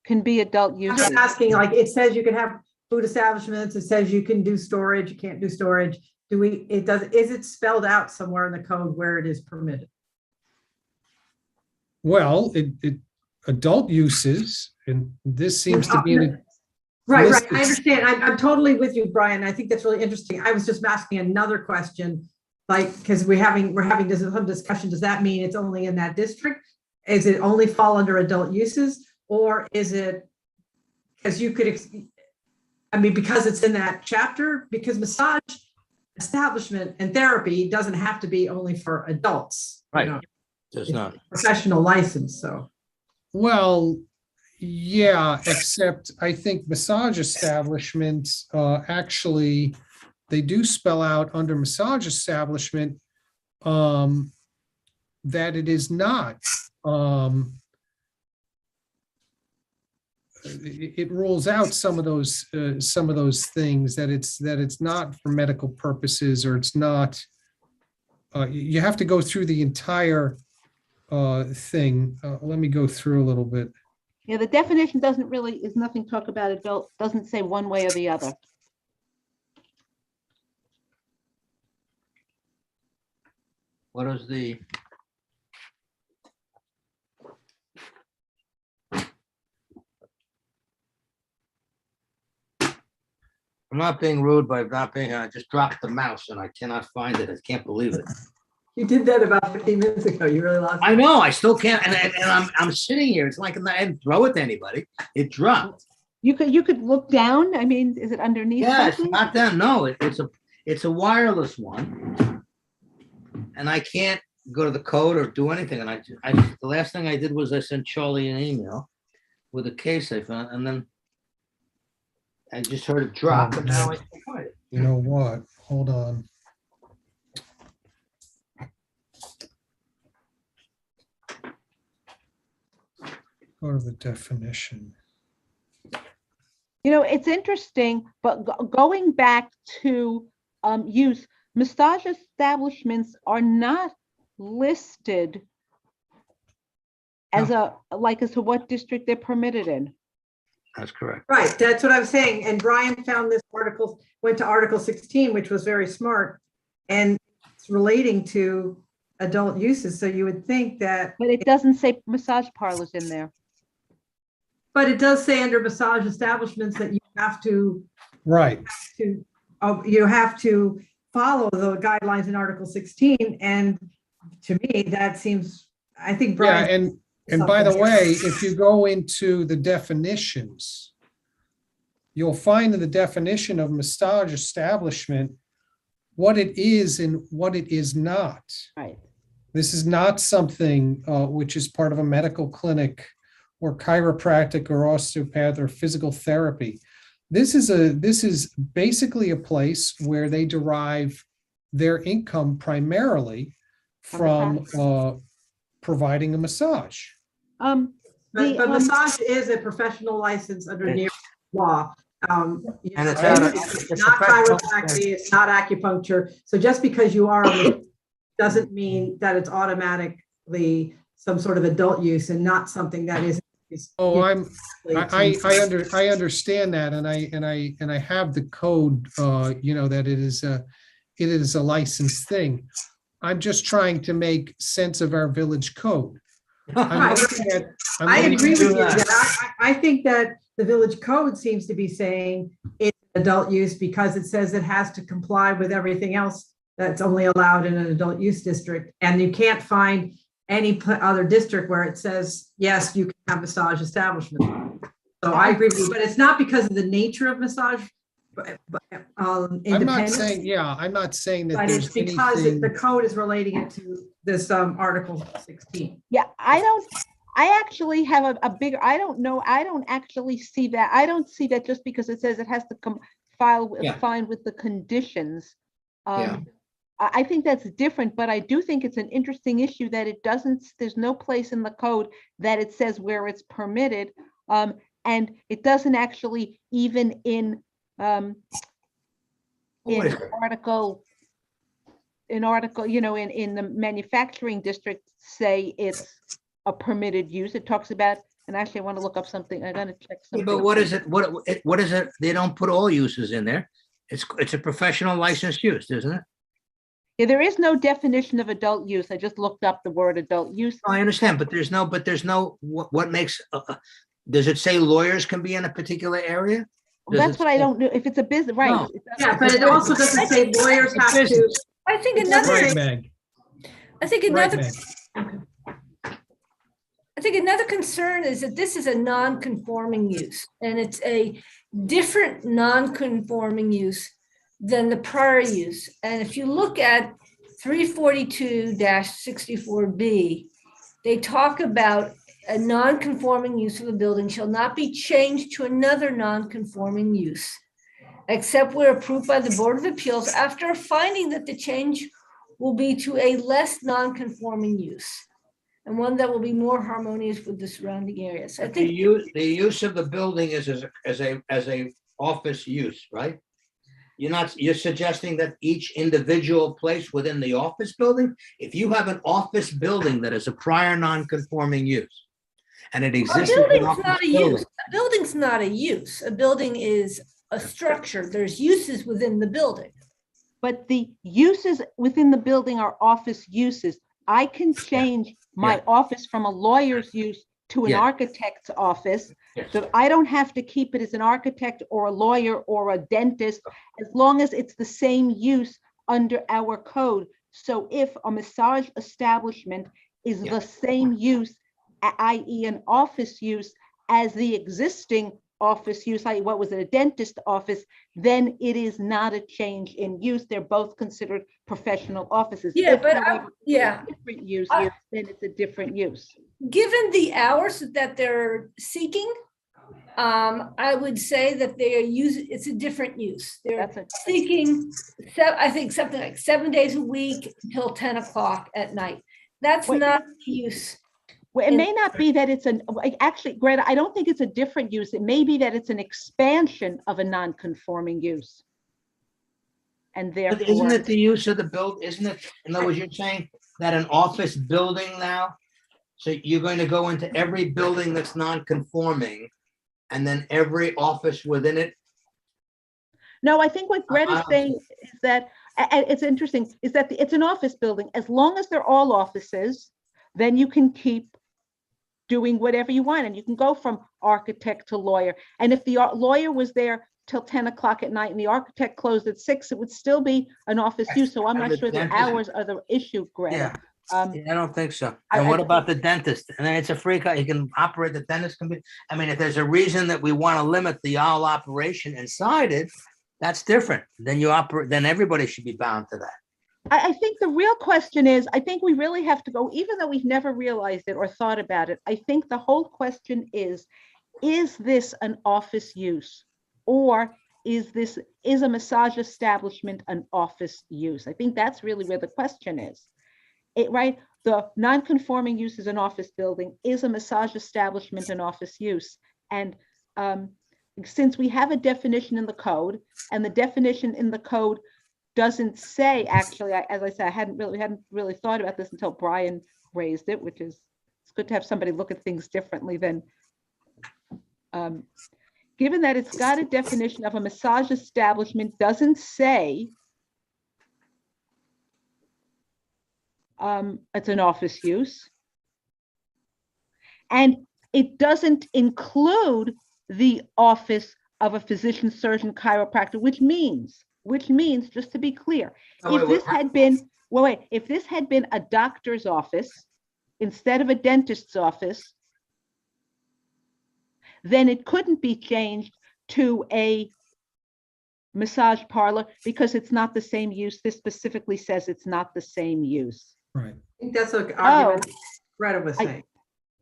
can be adult use. I'm just asking, like, it says you can have food establishments, it says you can do storage, you can't do storage. Is it spelled out somewhere in the code where it is permitted? Well, adult uses, and this seems to be in Right, This I is- understand. I'm totally with you, Brian. I think that's really interesting. I was just asking another question, like, because we're having some discussion. Does that mean it's only in that district? Is it only fall under adult uses, or is it, because you could, I mean, because it's in that chapter, because massage establishment and therapy doesn't have to be only for adults. Right. It's Does not. a professional license, so. Well, yeah, except I think massage establishments, actually, they do spell out under massage establishment that it is not. It rules out some of those things, that it's not for medical purposes, or it's not. You have to go through the entire thing. Let me go through a little bit. Yeah, the definition doesn't really, is nothing talk about adult, doesn't say one way or the other. What is the? I'm not being rude, but I just dropped the mouse and I cannot find it. I can't believe it. You did that about 15 minutes ago. You really lost. I know, I still can't, and I'm sitting here. It's like I didn't throw it to anybody. It dropped. You could look down. I mean, is it underneath? Yeah, it's something? not that. No, it's a wireless one. And I can't go to the code or do anything. And the last thing I did was I sent Charlie an email with a case I found, and then I just heard it drop, but now I can't find it. You know what? Hold on. Go to the definition. You know, it's interesting, but going back to use, massage establishments are not listed as as to what district they're permitted in. That's correct. Right, that's what I'm saying. And Brian found this article, went to Article 16, which was very smart. And it's relating to adult uses. So you would think that. But it doesn't say massage parlors in there. But it does say under massage establishments that you have to. Right. You have to follow the guidelines in Article 16. And to me, that seems, I think Brian. Yeah, and by the way, if you go into the definitions, you'll find in the definition of massage establishment what it is and what it is not. Right. This is not something which is part of a medical clinic or chiropractic or osteopath or physical therapy. This is basically a place where they derive their income primarily from providing a massage. But massage is a professional license under New York law. And it's not chiropractic, it's not acupuncture. So just because you are, doesn't mean that it's automatically some sort of adult use and not something that is. Oh, I understand that, and I have the code. That it is a licensed thing. I'm just trying to make sense of our village code. I agree with you. I think that the village code seems to be saying it's adult use because it says it has to comply with everything else that's only allowed in an adult use district. And you can't find any other district where it says, yes, you can have massage establishments. So I agree with you, but it's not because of the nature of massage. I'm not saying, I'm not saying that. But it's because the code is relating it to this Article 16. Yeah, I actually have a bigger, I don't actually see that. I don't see that just because it says it has to fine with the conditions. I think that's different, but I do think it's an interesting issue that there's no place in the code that it says where it's permitted. And it doesn't actually even in article, in the manufacturing district say it's a permitted use. It talks about, and actually I want to look up something. I'm going to check something. But what is it? What is it? They don't put all uses in there. It's a professional licensed use, isn't it? Yeah, there is no definition of adult use. I just looked up the word adult use. I understand, but there's no, what makes, does it say lawyers can be in a particular area? That's what I don't know. If it's a business, right. No. Yeah, but it also doesn't say lawyers have to. I think another. Right, Meg. I think think another concern is that this is a non-conforming use, and it's a different non-conforming use than the prior use. And if you look at 342-64B, they talk about a non-conforming use of a building shall not be changed to another non-conforming use, except where approved by the Board of Appeals after a finding that the change will be to a less non-conforming use, and one that will be more harmonious with the surrounding areas. I think The use of the building is as a office use, right? You're suggesting that each individual place within the office building, if you have an office building that is a prior non-conforming use, and it a exists as an building's office not a building, use. A building's not a use. A building is a structure. There's uses within the building. But the uses within the building are office uses. I can change my office from a lawyer's use to an architect's office. So I don't have to keep it as an architect or a lawyer or a dentist, as long as it's the same use under our code. So if a massage establishment is the same use, i.e. an office use, as the existing office use, i.e. what was it, a dentist office, then it is not a change in use. They're both considered professional offices. Yeah, If, but however, yeah. different use, then it's a different use. Given the hours that they're seeking, I would say that they are using, it's a different use. They're seeking, I think something like 7 days a week until 10 o'clock at night. That's not the use. Well, it may not be that it's actually, Greta, I don't think it's a different use. It may be that it's an expansion of a non-conforming use. And therefore. But isn't it the use of the build, isn't it? In other words, you're saying that an office building now, so you're going to go into every building that's non-conforming and then every office within it? No, I think what Greta's saying is that, and it's interesting, is that it's an office building. As long as they're all offices, then you can keep doing whatever you want, and you can go from architect to lawyer. And if the lawyer was there till 10 o'clock at night and the architect closed at 6, it would still be an office use. So I'm not sure the hours are the issue, Greta. I don't think so. And what about the dentist? And then it's a free, you can operate, the dentist can be, I mean, if there's a reason that we want to limit the all operation inside it, that's different. Then you operate, then everybody should be bound to that. I think the real question is, I think we really have to go, even though we've never realized it or thought about it, I think the whole question is this an office use? Or is a massage establishment an office use? I think that's really where the question is. Right? The non-conforming use is an office building. Is a massage establishment an office use? And since we have a definition in the code, and the definition in the code doesn't say, actually, as I said, I hadn't really thought about this until Brian raised it, which is, it's good to have somebody look at things differently than, given that it's got a definition of a massage establishment, doesn't say it's an office use. And it doesn't include the office of a physician, surgeon, chiropractor, which means, just to be clear, if this had been a doctor's office instead of a dentist's office, then it couldn't be changed to a massage parlor because it's not the same use. This specifically says it's not the same use. Right. I think that's an argument Greta was saying.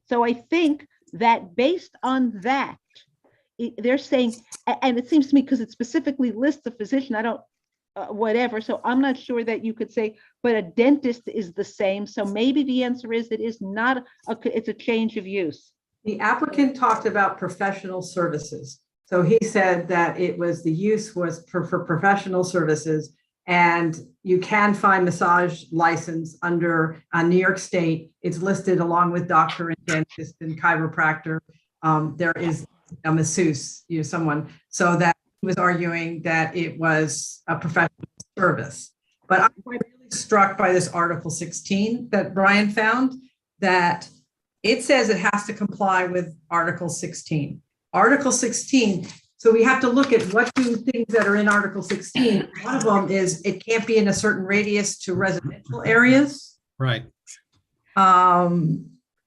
So I think that based on that, they're saying, and it seems to me because it specifically lists a physician, I don't, whatever. So I'm not sure that you could say, but a dentist is the same. So maybe the answer is it is not, it's a change of use. The applicant talked about professional services. So he said that the use was for professional services, and you can find massage license under New York State. It's listed along with doctor and dentist and chiropractor. There is a masseuse, someone, so that he was arguing that it was a professional service. But I'm really struck by this Article 16 that Brian found, that it says it has to comply with Article 16. Article 16, so we have to look at what do things that are in Article 16. One of them is it can't be in a certain radius to residential areas. Right.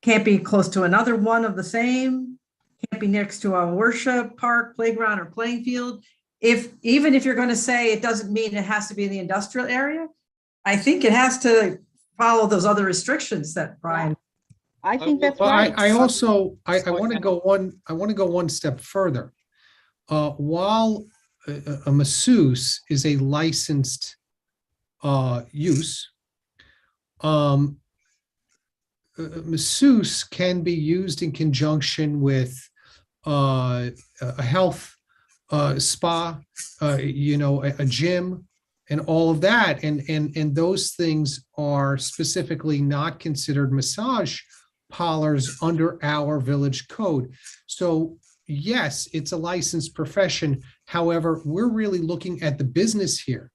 can't be close to another one of the same, can't be next to a worship park, playground, or playing field. Even if you're going to say it doesn't mean it has to be in the industrial area, I think it has to follow those other restrictions that Brian. I think that's Well, right. I also, I want to go one step further. While a masseuse is a licensed use, masseuse can be used in conjunction with a health spa, a gym, and all of that, and those things are specifically not considered massage parlors under our village code. So yes, it's a licensed profession. However, we're really looking at the business here.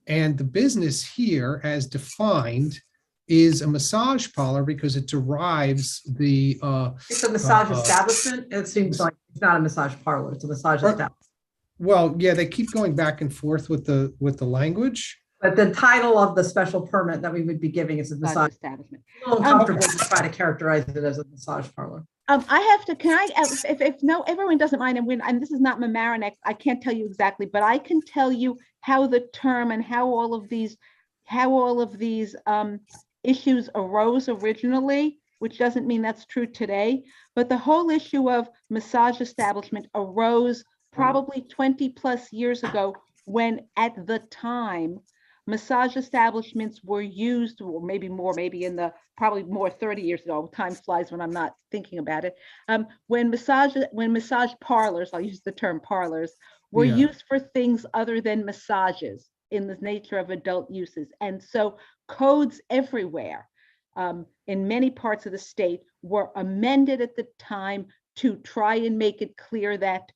And the business here, as defined, is a massage parlor because it derives the It's a massage establishment. It seems like it's not a massage parlor. It's a massage establishment. well, yeah, they keep going back and forth with the language. But the title of the special permit that we would be giving is a massage establishment. A little uncomfortable to try to characterize it as a massage parlor. I have to, can I, if no, everyone doesn't mind, and this is not Mamaroneck, I can't tell you exactly, but I can tell you how the term and how all of these issues arose originally, which doesn't mean that's true today, but the whole issue of massage establishment arose probably 20 plus years ago, when at the time, massage establishments were used, or maybe more, probably more 30 years ago. Time flies when I'm not thinking about it. When massage parlors, I'll use the term parlors, were used for things other than massages in the nature of adult uses. And so codes everywhere in many parts of the state were amended at the time to try and make it clear that,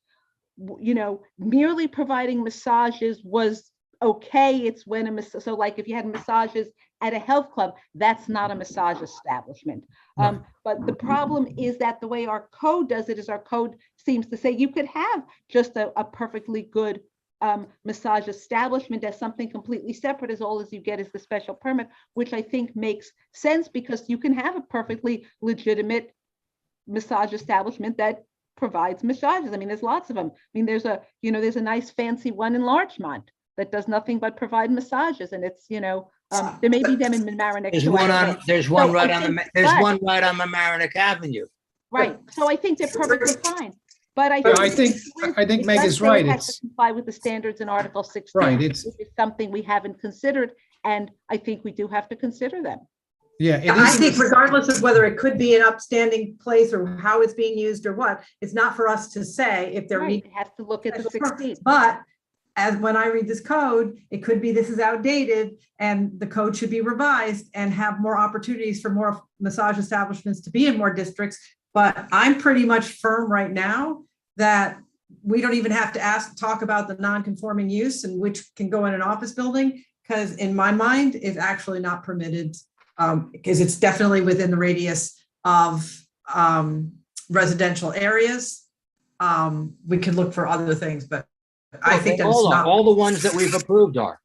merely providing massages was okay. It's when so like if you had massages at a health club, that's not a massage establishment. But the problem is that the way our code does it is our code seems to say you could have just a perfectly good massage establishment as something completely separate, as all as you get is the special permit, which I think makes sense because you can have a perfectly legitimate massage establishment that provides massages. I mean, there's lots of them. I mean, there's a nice fancy one in Larchmont that does nothing but provide massages, and it's there may be them in Mamaroneck. There's one right on Mamaroneck Avenue. Right. So I think they're perfectly fine. But I think Meg is right. It has to comply with the standards in Article 16. Right. Which is something we haven't considered, and I think we do have to consider them. Yeah, I think regardless of whether it could be an upstanding place or how it's being used or what, it's not for us to say if they're right. It has to look at the 16. But as when I read this code, it could be this is outdated and the code should be revised and have more opportunities for more massage establishments to be in more districts. But I'm pretty much firm right now that we don't even have to talk about the non-conforming use and which can go in an office building, because in my mind, it's actually not permitted. Because it's definitely within the radius of residential areas. We could look for other things, but I think that's not all the ones that we've approved are.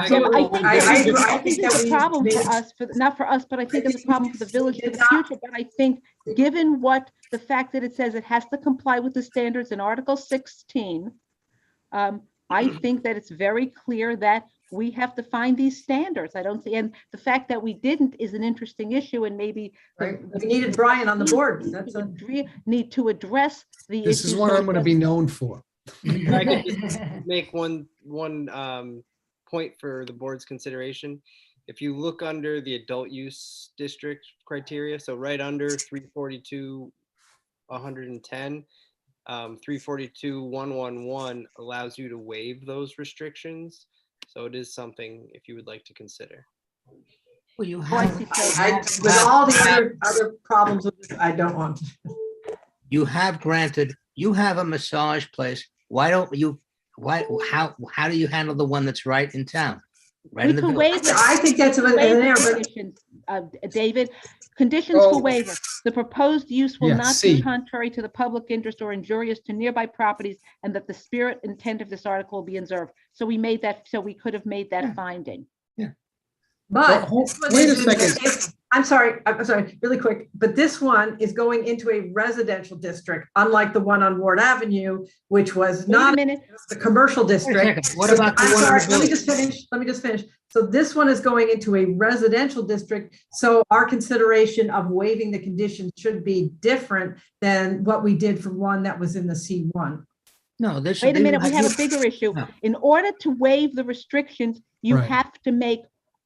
So I think it's a problem for us, not for us, but I think it's a problem for the village for the future. But I think given the fact that it says it has to comply with the standards in Article 16, I think that it's very clear that we have to find these standards. I don't see, and the fact that we didn't is an interesting issue, and maybe we needed Brian on the board. That's need to address the issues. This is what I'm going to be known for. If I could just make one point for the board's consideration. If you look under the adult use district criteria, so right under 342 110, 342 111 allows you to waive those restrictions. So it is something if you would like to consider. Well, you with all the other problems with this, I don't want to. You have a massage place. Why don't you? How do you handle the one that's right in town? Right in the village? I think that's an error. David, conditions for waiver. The proposed use will not be contrary to the public interest or injurious to nearby properties, and that the spirit intent of this article will be observed. So we made that. So we could have made that finding. Yeah. But Well, this one wait a is- second. I'm sorry, really quick, but this one is going into a residential district, unlike the one on Ward Avenue, which was Wait a not minute. the commercial Wait a district. second, what about the I'm one on sorry, the let me village? just finish. So this one is going into a residential district. So our consideration of waiving the conditions should be different than what we did for one that was in the C1. No, this. Wait a these minute, we are- have a bigger issue. No. In order to waive the restrictions, you Right. have to make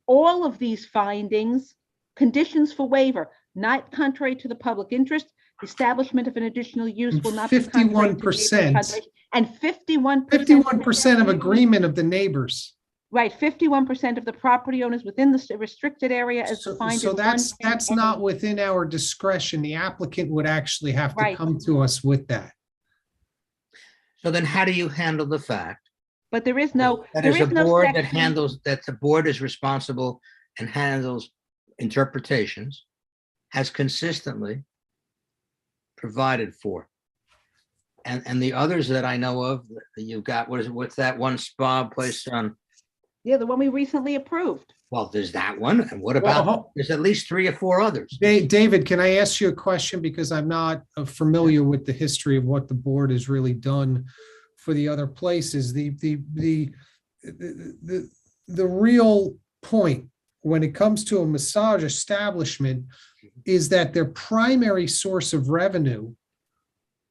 all of these findings conditions for waiver, not contrary to the public interest. The establishment of an additional use will not be contrary to neighborhood 51%. conservation. And 51%. 51% of agreement of the neighbors. Right, 51% of the property owners within the restricted area as So defined. so in that's 110A. not within our discretion. The applicant would actually have to Right. come to us with that. So then how do you handle the fact But there is no, that there is a is no board that section. handles, that the board is responsible and handles interpretations, has consistently provided for? And the others that I know of, that you've got, what's that one spa place on? Yeah, the one we recently approved. Well, there's that one. And what Well, about, there's at least 3 or 4 others. David, can I ask you a question? Because I'm not familiar with the history of what the board has really done for the other places. The real point when it comes to a massage establishment is that their primary source of revenue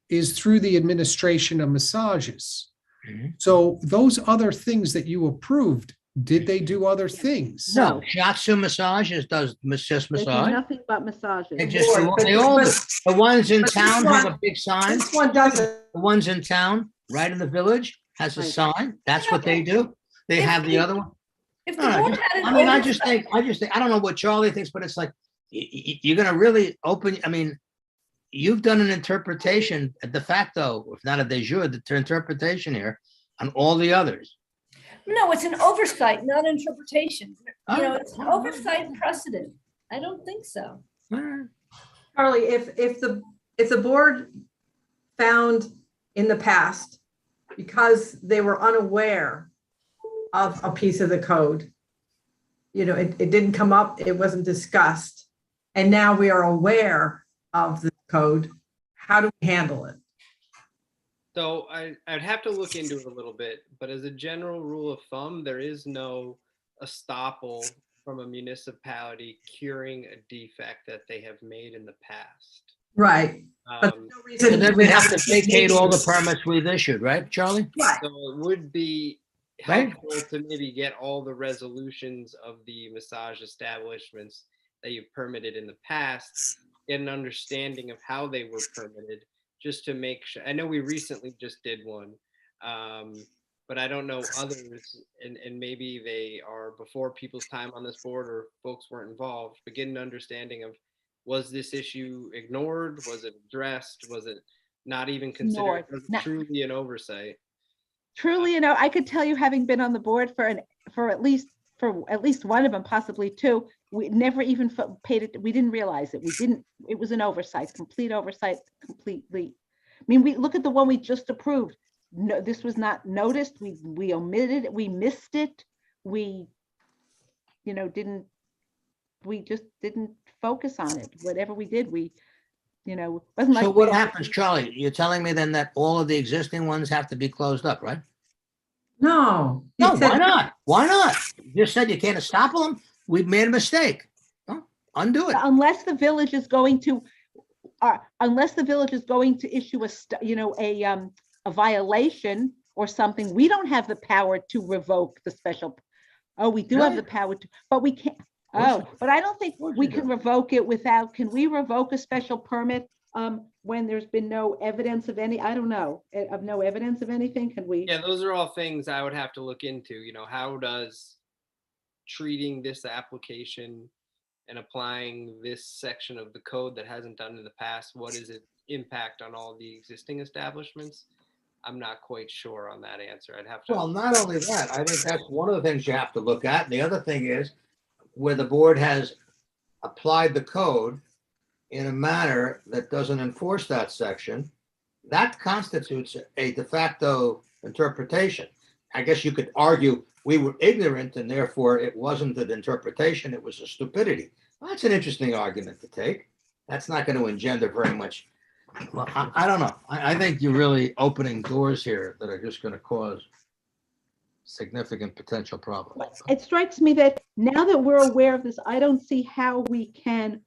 is through the administration of massages. Mhm. So those other things that you approved, did they do other things? No, Shiatsu Massages does just They do massage. nothing but massages. They just, Board, but- they all do. but- The ones in but this town have one- a big sign. This one doesn't. The ones in town, right in the village, has a Right. sign. That's what they do. They have the other one. If the No, board had an I mean, I just oversight- think, I don't know what Charlie thinks, but it's like, you're gonna really open, I mean, you've done an interpretation, de facto, if not a de jure, the interpretation here on all the others. No, it's an oversight, not interpretation. You know, Alright. it's an oversight precedent. I don't think so. All right. Charlie, if the board found in the past, because they were unaware of a piece of the code, you know, it didn't come up, it wasn't discussed, and now we are aware of the code, how do we handle it? So I'd have to look into it a little bit, but as a general rule of thumb, there is no estoppel from a municipality curing a defect that they have made in the past. Right. But Um, no So reason then we have to to vacate all the permits we've issued, right, Charlie? Right. So it would be Right. helpful to maybe get all the resolutions of the massage establishments that you've permitted in the past, get an understanding of how they were permitted, just to make sure. I know we recently just did one, but I don't know others, and maybe they are before people's time on this board or folks weren't involved, but get an understanding of, was this issue ignored? Was it addressed? Was it not even considered? Ignored. Was it Not- truly an oversight? Truly, you know, I could tell you, having been on the board for at least one of them, possibly 2, we never even paid it. We didn't realize it. It was an oversight, complete oversight, completely. I mean, we look at the one we just approved. No, this was not noticed. We omitted it. We missed it. We, you know, we just didn't focus on it. Whatever we did, you know, wasn't like. So what happens, Charlie? You're telling me then that all of the existing ones have to be closed up, right? No. No, He said- why not? Why not? You just said you can't stop them. We've made a mistake. Oh, undo it. Unless the village is going to, issue a violation or something, we don't have the power to revoke the special. Oh, we do have the power to, but we can't. Oh, but I don't think we can revoke it without, can we revoke a special permit when there's been no evidence of any, I don't know, of no evidence of anything? Can we? Yeah, those are all things I would have to look into. You know, how does treating this application and applying this section of the code that hasn't done in the past, what is it impact on all the existing establishments? I'm not quite sure on that answer. I'd have to. Well, not only that, I think that's one of the things you have to look at. The other thing is where the board has applied the code in a manner that doesn't enforce that section, that constitutes a de facto interpretation. I guess you could argue we were ignorant and therefore it wasn't an interpretation, it was a stupidity. Well, that's an interesting argument to take. That's not going to engender very much. Well, I don't know. I think you're really opening doors here that are just going to cause significant potential problems. It strikes me that now that we're aware of this, I don't see how we can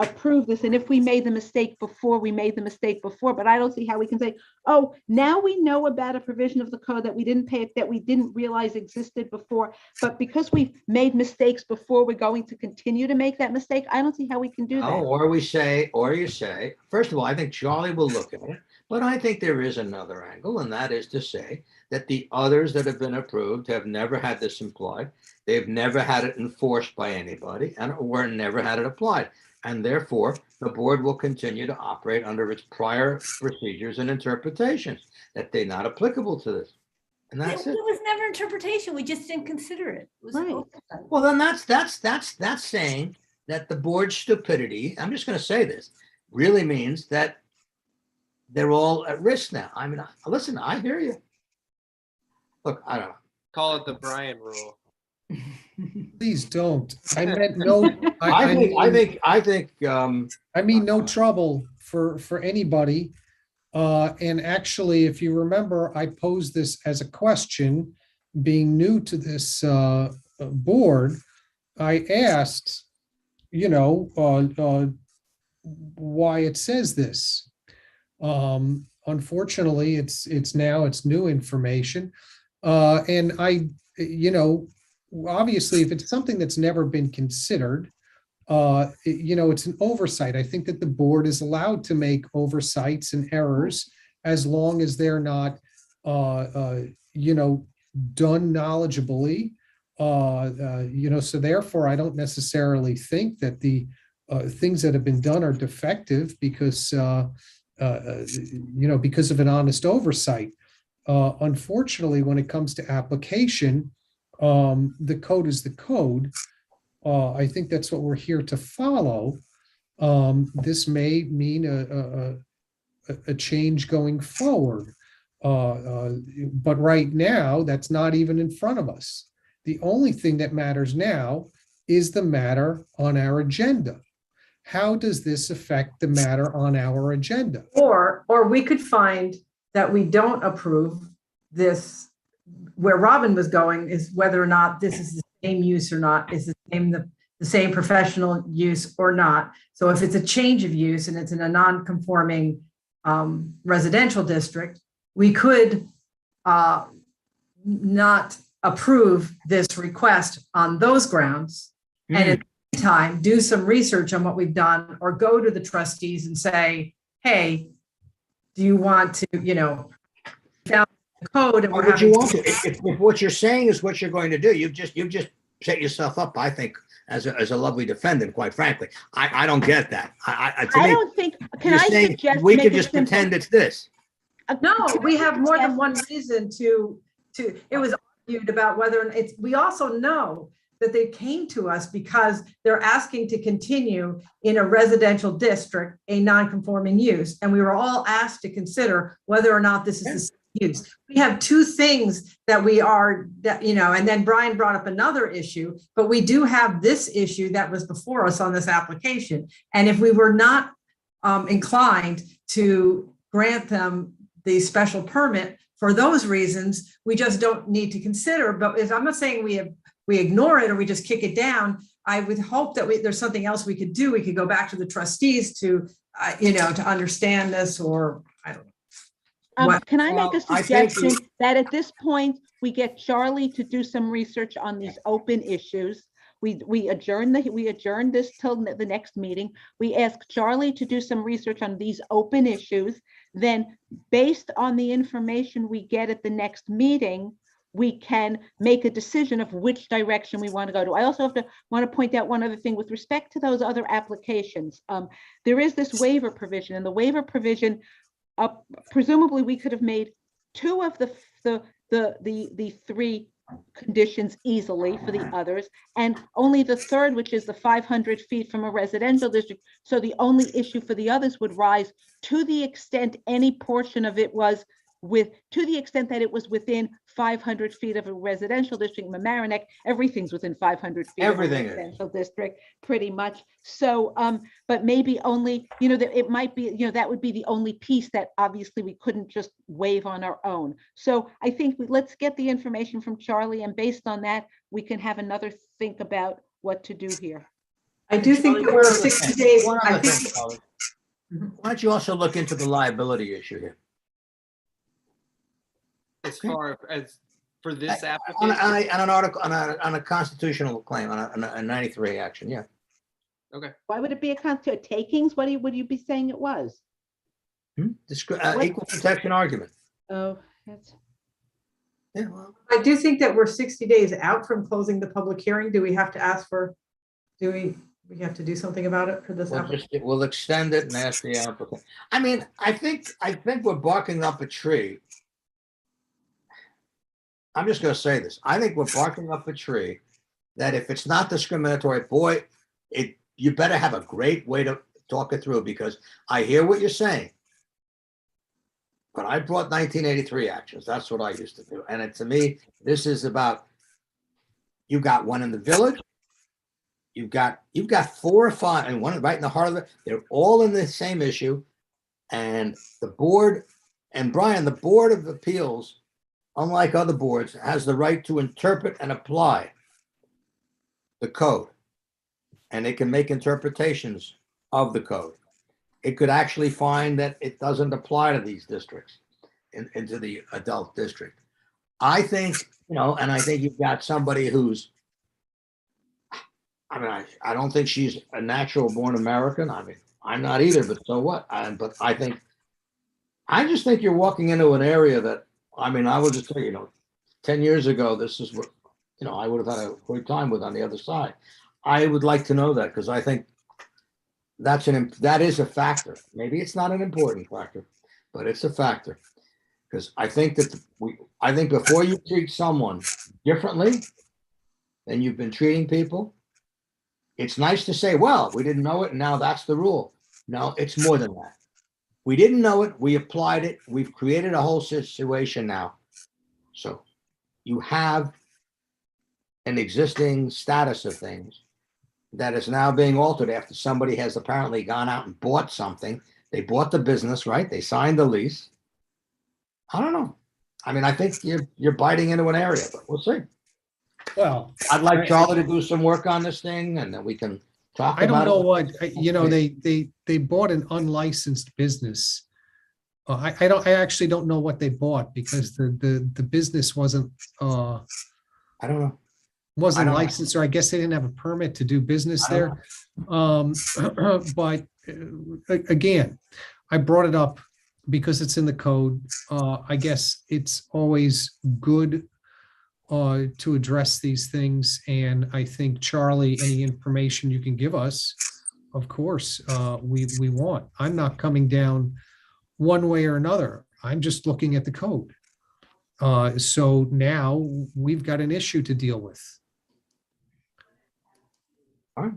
approve this. And if we made the mistake before, we made the mistake before, but I don't see how we can say, oh, now we know about a provision of the code that we didn't pay, that we didn't realize existed before, but because we've made mistakes before, we're going to continue to make that mistake. I don't see how we can do that. Oh, or you say, first of all, I think Charlie will look at it, but I think there is another angle, and that is to say that the others that have been approved have never had this employed. They've never had it enforced by anybody or never had it applied. And therefore, the board will continue to operate under its prior procedures and interpretations, that they're not applicable to this. And that's it. It was never interpretation. We just didn't consider it. It was an Right. oversight. Well, then that's saying that the board's stupidity, I'm just going to say this, really means that they're all at risk now. I mean, listen, I hear you. Look, I don't know. Call it the Brian rule. Please don't. I meant no. I think. I mean, no trouble for anybody. And actually, if you remember, I posed this as a question, being new to this board. I asked, why it says this. Unfortunately, it's new information. And obviously, if it's something that's never been considered, it's an oversight. I think that the board is allowed to make oversights and errors as long as they're not, done knowledgeably. So therefore, I don't necessarily think that the things that have been done are defective because of an honest oversight. Unfortunately, when it comes to application, the code is the code. I think that's what we're here to follow. This may mean a change going forward. But right now, that's not even in front of us. The only thing that matters now is the matter on our agenda. How does this affect the matter on our agenda? Or we could find that we don't approve this. Where Robin was going is whether or not this is the same use or not, is the same professional use or not. So if it's a change of use and it's in a non-conforming residential district, we could not approve this request on those grounds. And at the time, do some research on what we've done, or go to the trustees and say, hey, do you want to, down the code? And What you want to, if what you're saying is what you're going to do, you've just set yourself up, I think, as a lovely defendant, quite frankly. I don't get that. don't think, can I suggest? We could just pretend it's this. No, we have more than one reason to, it was argued about whether it's, we also know that they came to us because they're asking to continue in a residential district, a non-conforming use. And we were all asked to consider whether or not this is the same use. We have two things that we are, and then Brian brought up another issue, but we do have this issue that was before us on this application. And if we were not inclined to grant them the special permit for those reasons, we just don't need to consider. But I'm not saying we ignore it or we just kick it down. I would hope that there's something else we could do. We could go back to the trustees to, to understand this, or I don't know. Can I make a suggestion that at this point, we get Charlie to do some research on these open issues? We adjourn this till the next meeting. We ask Charlie to do some research on these open issues. Then based on the information we get at the next meeting, we can make a decision of which direction we want to go to. I also want to point out one other thing with respect to those other applications. There is this waiver provision, and the waiver provision, presumably we could have made two of the three conditions easily for the others, and only the third, which is the 500 feet from a residential district. So the only issue for the others would rise to the extent any portion of it was to the extent that it was within 500 feet of a residential district. Mamaroneck, everything's within 500 feet Everything of a is. residential district, pretty much. So, but maybe only, that it might be, that would be the only piece that obviously we couldn't just waive on our own. So I think let's get the information from Charlie, and based on that, we can have another think about what to do here. I do think that we're 60 days. I think, Why don't you also look into the liability issue here? As far as for this On application? an article, on a constitutional claim, on a 93 action, yeah. Okay. Why would it be a takings? What would you be saying it was? Equal protection argument. Oh, that's. Yeah, well, I do think that we're 60 days out from closing the public hearing. Do we have to ask for, we have to do something about it for this application? we'll extend it and ask the applicant. I mean, I think we're barking up a tree. I'm just gonna say this. I think we're barking up a tree that if it's not discriminatory, boy, you better have a great way to talk it through, because I hear what you're saying. But I brought 1983 actions. That's what I used to do. And to me, this is about, you got one in the village. You've got 4 or 5, and one right in the heart of it. They're all in the same issue. And the board, and Brian, the Board of Appeals, unlike other boards, has the right to interpret and apply the code. And it can make interpretations of the code. It could actually find that it doesn't apply to these districts, into the adult district. I think, and I think you've got somebody who's, I mean, I don't think she's a natural born American. I mean, I'm not either, but so what? But I just think you're walking into an area that, I mean, I will just tell you, 10 years ago, this is what, I would have had a great time with on the other side. I would like to know that, because I think that is a factor. Maybe it's not an important factor, but it's a factor. Because I think before you treat someone differently than you've been treating people, it's nice to say, well, we didn't know it, and now that's the rule. No, it's more than that. We didn't know it, we applied it, we've created a whole situation now. So you have an existing status of things that is now being altered after somebody has apparently gone out and bought something. They bought the business, right? They signed the lease. I don't know. I mean, I think you're biting into an area, but we'll see. Well, I'd like Charlie to do some work on this thing, and then we can talk I don't about know it. they bought an unlicensed business. I actually don't know what they bought, because the business wasn't I don't know. wasn't licensed, or I guess they didn't have a permit to do business there. But again, I brought it up because it's in the code. I guess it's always good to address these things. And I think, Charlie, any information you can give us, of course, we want. I'm not coming down one way or another. I'm just looking at the code. So now we've got an issue to deal with. All right.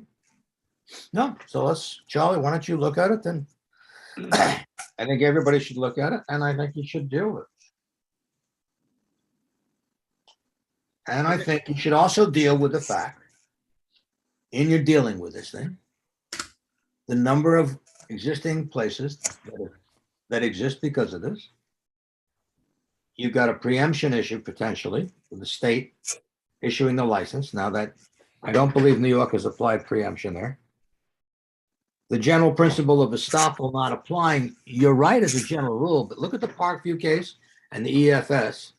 No, so Charlie, why don't you look at it then? I think everybody should look at it, and I think you should deal with it. And I think you should also deal with the fact, in your dealing with this thing, the number of existing places that exist because of this. You've got a preemption issue potentially with the state issuing the license. Now that I don't believe New York has applied preemption there. The general principle of estoppel not applying, you're right as a general rule, but look at the Parkview case and the EFS.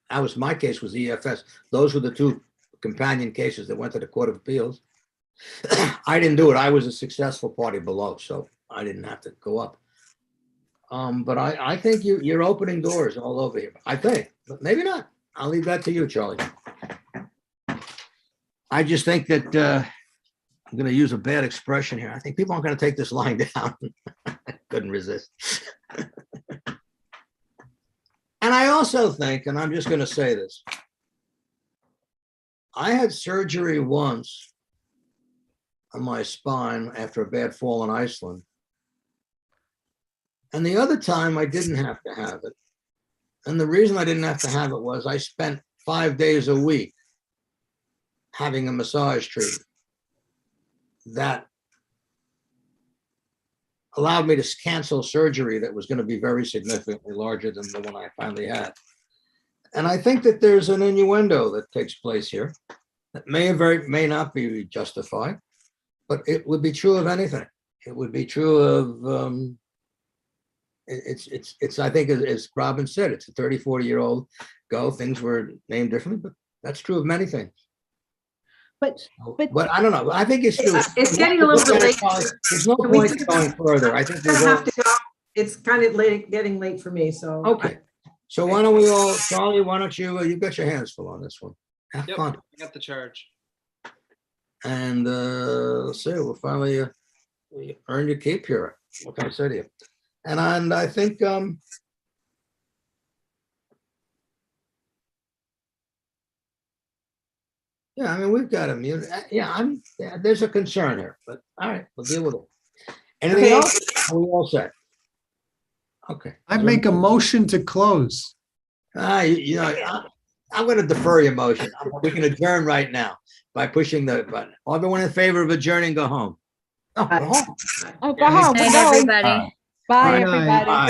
That was my case, was EFS. Those were the two companion cases that went to the Court of Appeals. I didn't do it. I was a successful party below, so I didn't have to go up. But I think you're opening doors all over here. I think, but maybe not. I'll leave that to you, Charlie. I just think that I'm going to use a bad expression here. I think people aren't going to take this lying down. Couldn't resist. And I also think, and I'm just going to say this, I had surgery once on my spine after a bad fall in Iceland. And the other time I didn't have to have it. And the reason I didn't have to have it was I spent 5 days a week having a massage treatment that allowed me to cancel surgery that was going to be very significantly larger than the one I finally had. And I think that there's an innuendo that takes place here that may not be justified, but it would be true of anything. It would be true of, I think as Robin said, it's a 30, 40-year-old ago. Things were named differently, but that's true of many things. But I don't know. I think it's getting a little bit late. There's no Can we point going further. I think I have to go. It's kind of late, getting late for me, so. Okay. So why don't we all, Charlie, why don't you, you've got your hands full on this one. Have Yep, fun. I got the charge. And let's see, we'll finally earn your keep here. What can I say to you? And I think yeah, I mean, we've got immunity. Yeah, there's a concern here, but all right, we'll deal with it. Anything Okay. else? Are we all set? Okay. I make a motion to close. I'm going to defer your motion. We can adjourn right now by pushing the button. Everyone in favor of adjourning, go home. Oh, go home. Oh, go home. Night, We're going. everybody. Bye, Good night. everybody. Bye.